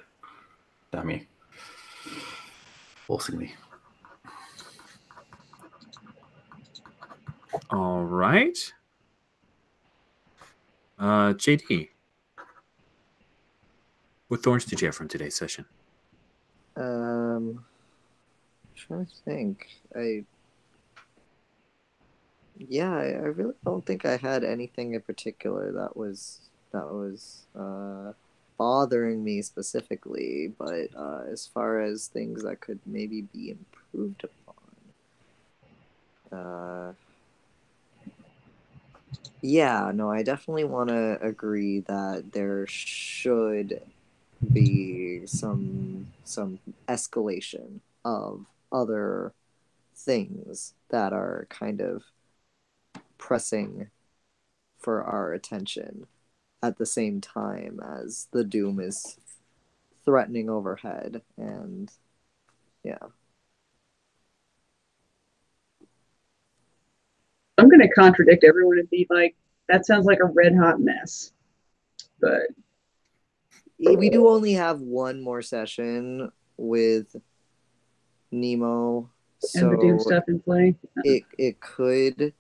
Damn you. Forcing me. All right. JD, what thorns did you have from today's session? I'm trying to think. I really don't think I had anything in particular that was bothering me specifically, but as far as things that could maybe be improved upon, yeah, no, I definitely want to agree that there should be some escalation of other things that are kind of pressing for our attention at the same time as the doom is threatening overhead. And yeah, I'm going to contradict everyone and be like, that sounds like a red hot mess. But we do only have one more session with Nemo, and the doom so stuff in play. it could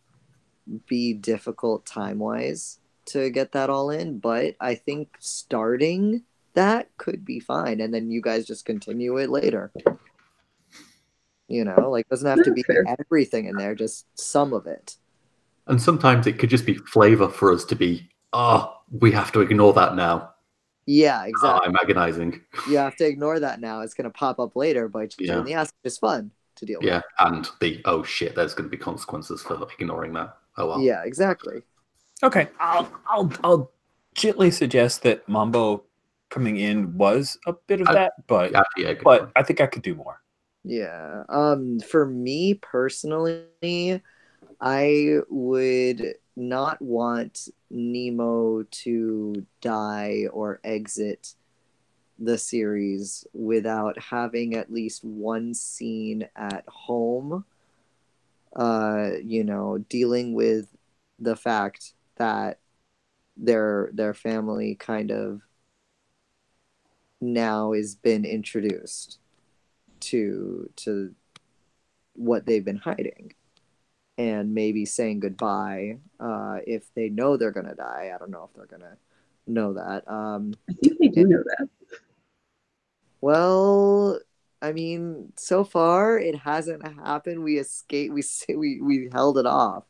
be difficult time-wise to get that all in, but I think starting that could be fine, and then you guys just continue it later. You know, like, doesn't have to be Fair. everything in there, just some of it. And sometimes it could just be flavor for us to be, we have to ignore that now. Yeah, exactly. I'm agonizing. You have to ignore that now. It's going to pop up later, but in the ass, it's fun to deal with. Yeah, and oh shit, there's going to be consequences for ignoring that. Oh well. Yeah, exactly. Okay, I'll gently suggest that Mambo coming in was a bit of that, but Yeah, but I think I could do more. Yeah. For me personally, I would not want Nemo to die or exit the series without having at least one scene at home, dealing with the fact that their family kind of now has been introduced to what they've been hiding, and maybe saying goodbye if they know they're gonna die. I don't know if they're gonna know that. I think they do know that. Well, I mean, so far it hasn't happened. We escaped. We held it off.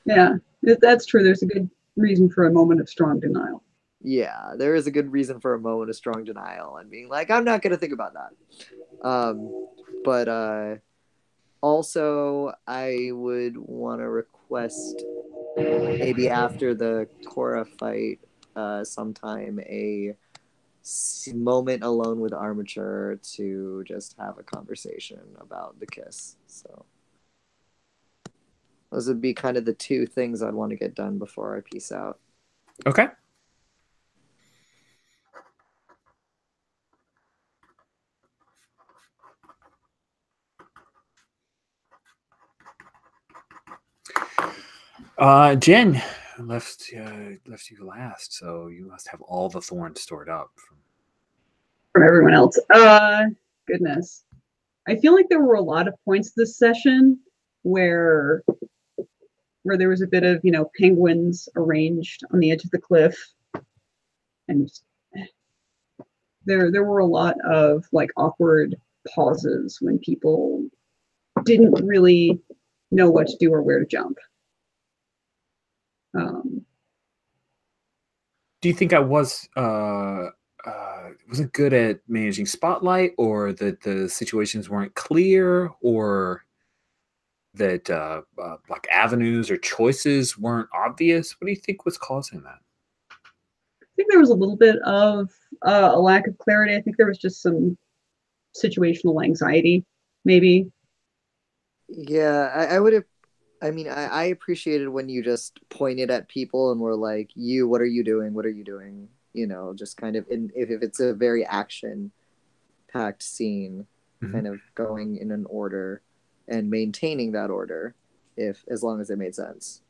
Yeah, that's true. There's a good reason for a moment of strong denial. Yeah, there is a good reason for a moment of strong denial and being like, I'm not gonna think about that. But also, I would want to request maybe after the Korra fight, sometime a moment alone with Armature to just have a conversation about the kiss. So those would be kind of the two things I'd want to get done before I peace out. Okay. Jen left you last, so you must have all the thorns stored up. From everyone else. Goodness. I feel like there were a lot of points this session where there was a bit of, penguins arranged on the edge of the cliff. And there were a lot of like awkward pauses when people didn't really know what to do or where to jump. Do you think I wasn't good at managing spotlight, or that the situations weren't clear, or that like avenues or choices weren't obvious? What do you think was causing that? I think there was a little bit of a lack of clarity. I think there was just some situational anxiety, maybe. Yeah, I would have. I mean, I appreciated when you just pointed at people and were like, "You, what are you doing? What are you doing?" Just kind of if it's a very action-packed scene, kind of going in an order and maintaining that order, as long as it made sense.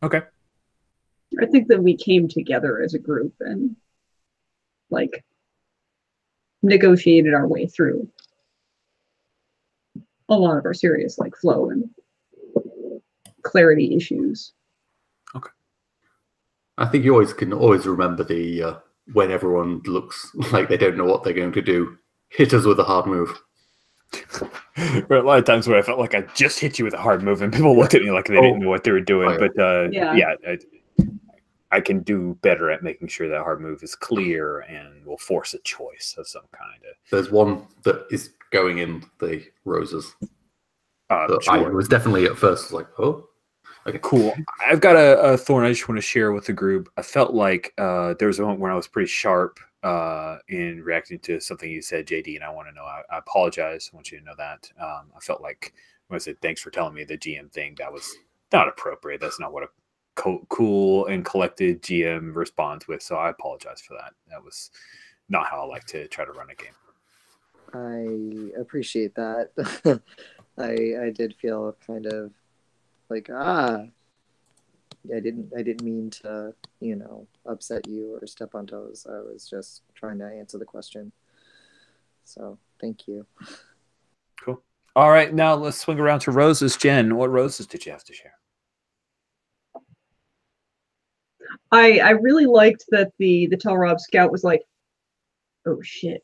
Okay. I think that we came together as a group and like negotiated our way through a lot of our serious like flow and clarity issues. Okay. I think you can always remember the when everyone looks like they don't know what they're going to do, hit us with a hard move. There were a lot of times where I felt like I just hit you with a hard move, and people looked at me like they didn't know what they were doing. Right. But I can do better at making sure that hard move is clear and will force a choice of some kind. There's one that is going in the roses. Sure. I was definitely at first like, oh, okay, cool. I've got a thorn I just want to share with the group. I felt like there was a moment when I was pretty sharp in reacting to something you said, JD, and I want to know. I apologize. I want you to know that. I felt like when I said thanks for telling me the GM thing, that was not appropriate. That's not what a cool and collected GM responds with. So I apologize for that. That was not how I like to try to run a game. I appreciate that. I did feel kind of like I didn't mean to upset you or step on toes. I was just trying to answer the question. So thank you. Cool. All right, now let's swing around to roses. Jen, what roses did you have to share? I really liked that the Telrob scout was like, oh shit,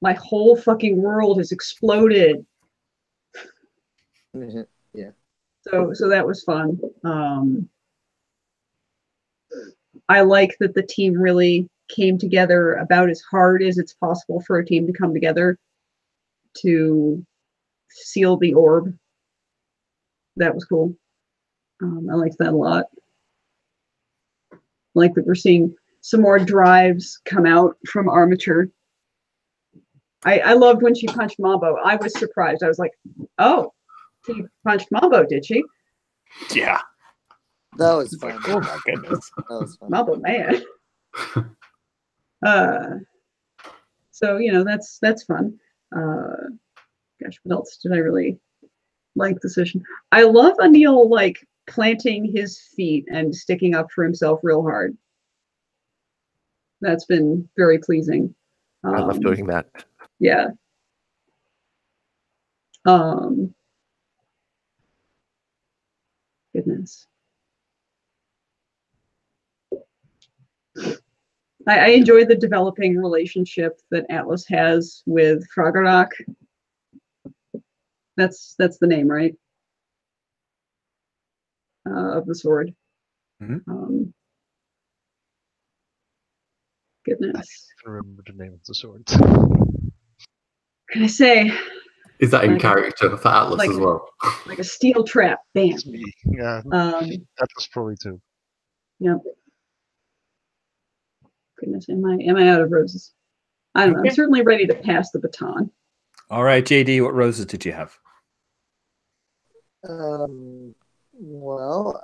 my whole fucking world has exploded. Yeah. So that was fun. I like that the team really came together about as hard as it's possible for a team to come together to seal the orb. That was cool. I liked that a lot. I like that we're seeing some more drives come out from Armature. I loved when she punched Mambo. I was surprised. I was like, oh, she punched Mambo, did she? Yeah. That was fun. Oh my goodness. That was fun. Mambo man. So that's fun. Gosh, what else did I really like this session? I love Anil like planting his feet and sticking up for himself real hard. That's been very pleasing. I love doing that. Yeah. Goodness. I enjoy the developing relationship that Atlas has with Fragarak. That's the name, right? Of the sword. Mhm. Goodness. I remember the name of the sword. Can I say? Is that in Like- character for Atlas like- as well? Like a steel trap. Bam. It's me. Yeah, that was probably too. Yep. Goodness, am I out of roses? I don't know. I'm Okay. certainly ready to pass the baton. All right, JD, what roses did you have? Well,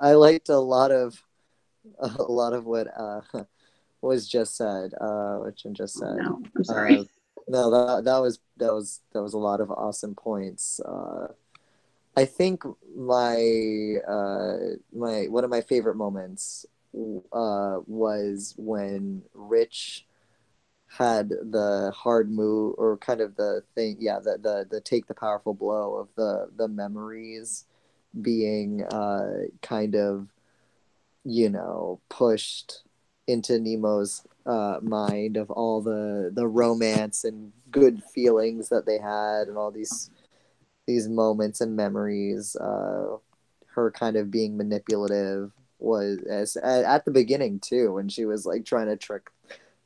I liked a lot of what was just said. What Jim just said. No, I'm sorry. No, that was a lot of awesome points. I think my one of my favorite moments was when Rich had the hard move, or kind of the thing, the take the powerful blow of the memories being kind of, pushed into Nemo's mind, of all the romance and good feelings that they had, and all these moments and memories. Her kind of being manipulative was at the beginning too, when she was like trying to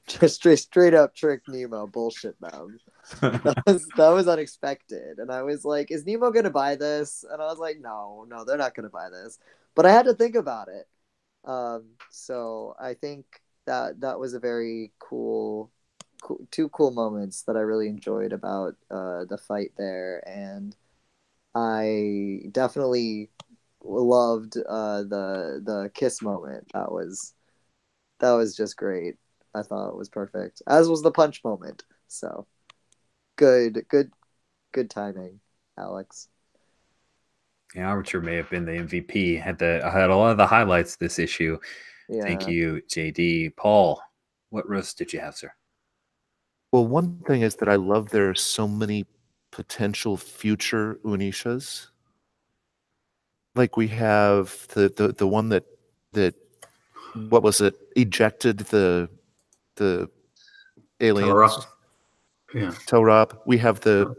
just straight up trick Nemo, bullshit them. That was unexpected, and I was like, is Nemo gonna buy this? And I was like, no, they're not gonna buy this. But I had to think about it. So I think that was a very cool, two cool moments that I really enjoyed about the fight there, and I definitely loved the kiss moment. That was just great. I thought it was perfect, as was the punch moment. So good timing, Alex. Yeah, Armature may have been the MVP. Had a lot of the highlights this issue. Yeah. Thank you, JD. Paul, what rose did you have, sir? Well, one thing is that I love there are so many potential future Unishas. Like we have the one that what was it, ejected the aliens. Torah. Yeah. Torah. We have the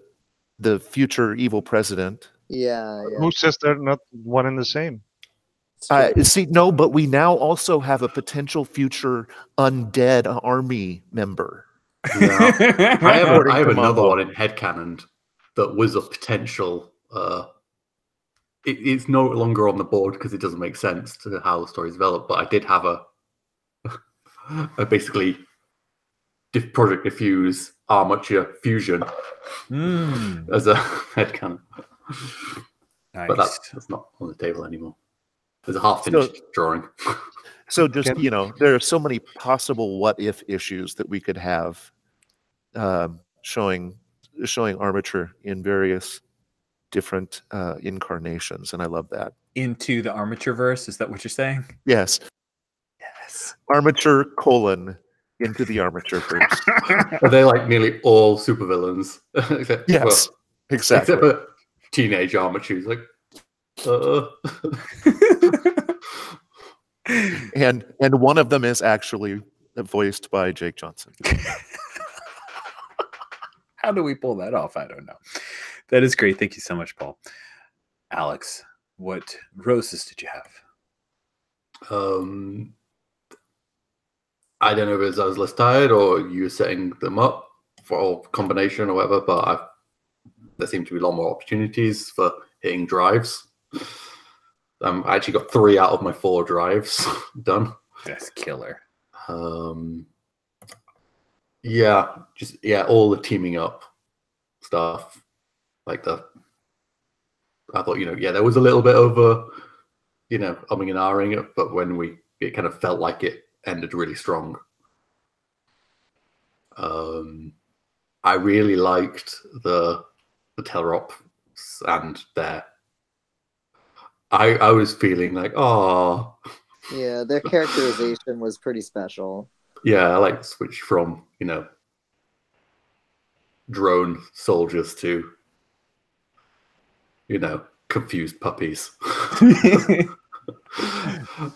future evil president. Yeah. Who says they're not one and the same? See, no, but we now also have a potential future undead army member. Yeah. I have According to another Mambo. one in headcanon that was a potential. It's no longer on the board because it doesn't make sense to how the story is developed. But I did have a basically Project Diffuse Armature fusion as a headcanon. Nice. But that's not on the table anymore. There's a half-finished drawing. So just, there are so many possible what-if issues that we could have showing Armature in various different incarnations, and I love that. Into the Armature verse, is that what you're saying? Yes. Yes. Armature : into the Armature verse. Are they like nearly all supervillains? Yes, exactly. Except for teenage Armatures. Like, And one of them is actually voiced by Jake Johnson. How do we pull that off? I don't know. That is great. Thank you so much, Paul. Alex, what roses did you have? I don't know if I was less tired or you were setting them up for a combination or whatever, but there seem to be a lot more opportunities for hitting drives. I actually got 3 out of my 4 drives done. That's killer. Yeah, all the teaming up stuff, like I thought, there was a little bit of umming and ahhing it, but when it kind of felt like it ended really strong. I really liked the Telerops and their. I was feeling like, oh. Yeah, their characterization was pretty special. Yeah, I like to switch from, drone soldiers to, confused puppies.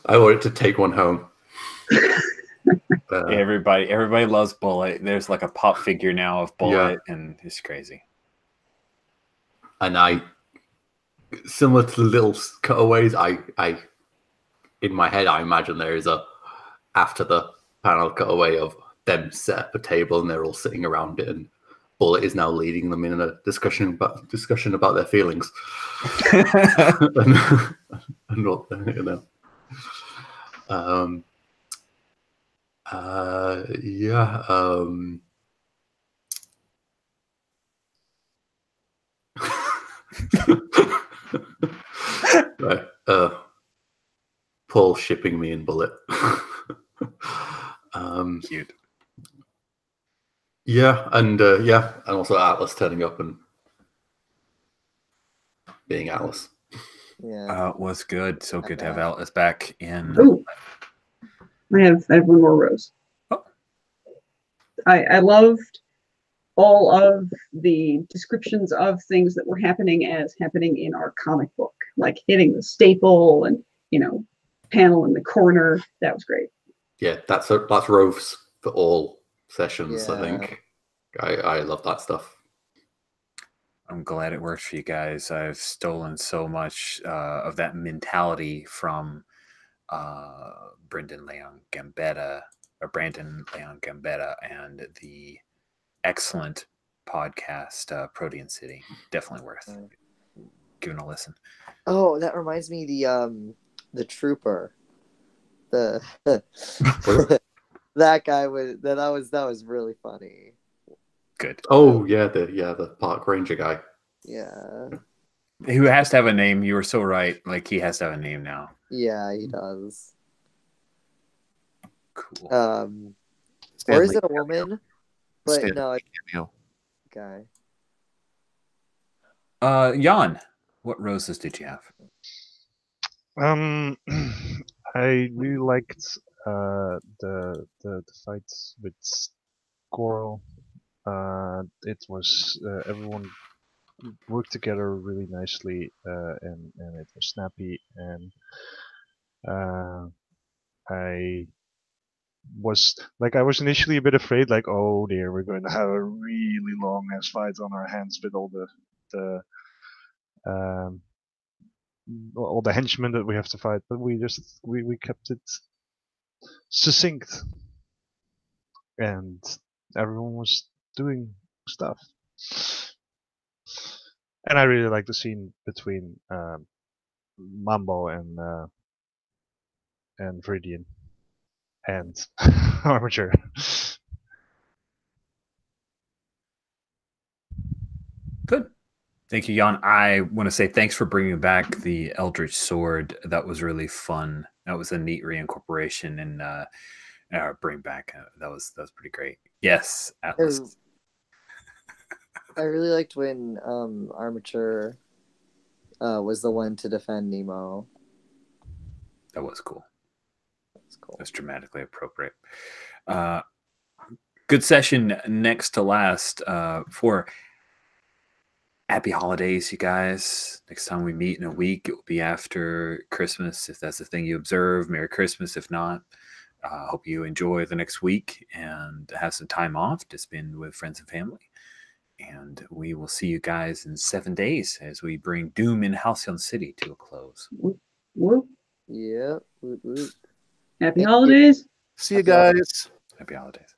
I wanted to take one home. Everybody loves Bullet. There's like a pop figure now of Bullet, and it's crazy. And similar to the little cutaways, I in my head, I imagine there is after the panel cutaway of them set up a table and they're all sitting around it, and Bullet is now leading them in a discussion about their feelings. and what, right. Paul shipping me in Bullet. Cute. Yeah, and also Atlas turning up and being Atlas. Yeah, it was good. So good to have Atlas back in. Ooh. I have one more rose. Oh. I loved all of the descriptions of things that were happening in our comic book, like hitting the staple and panel in the corner. That was great. Yeah, that's Rove's for all sessions. Yeah. I think I love that stuff. I'm glad it worked for you guys. I've stolen so much of that mentality from Brandon Leon Gambetta, and the excellent podcast Protean City. Definitely worth giving a listen. Oh, that reminds me, the trooper, that guy that was really funny. Good. Oh yeah, the park ranger guy. Yeah. Who has to have a name? You were so right. Like, he has to have a name now. Yeah, he does. Cool. Or is it a woman? But Stanley no, it's cameo. a guy. Jan, what roses did you have? I really liked the fights with Squirrel. It was everyone worked together really nicely, and it was snappy, and I was initially a bit afraid, like, oh dear, we're going to have a really long ass fight on our hands with all the henchmen that we have to fight, but we kept it succinct, and everyone was doing stuff. And I really like the scene between Mambo and Viridian and Armature. Good. Thank you, Jan. I want to say thanks for bringing back the Eldritch Sword. That was really fun. That was a neat reincorporation and bring back. That was pretty great. Yes, Atlas. I really liked when Armature was the one to defend Nemo. That was cool. That's cool. That's dramatically appropriate. Good session next to last for happy holidays, you guys. Next time we meet in a week, it will be after Christmas. If that's the thing you observe, Merry Christmas. If not, hope you enjoy the next week and have some time off to spend with friends and family. And we will see you guys in 7 days as we bring Doom in Halcyon City to a close. Whoop. Yeah. Happy holidays. See you guys. Happy holidays.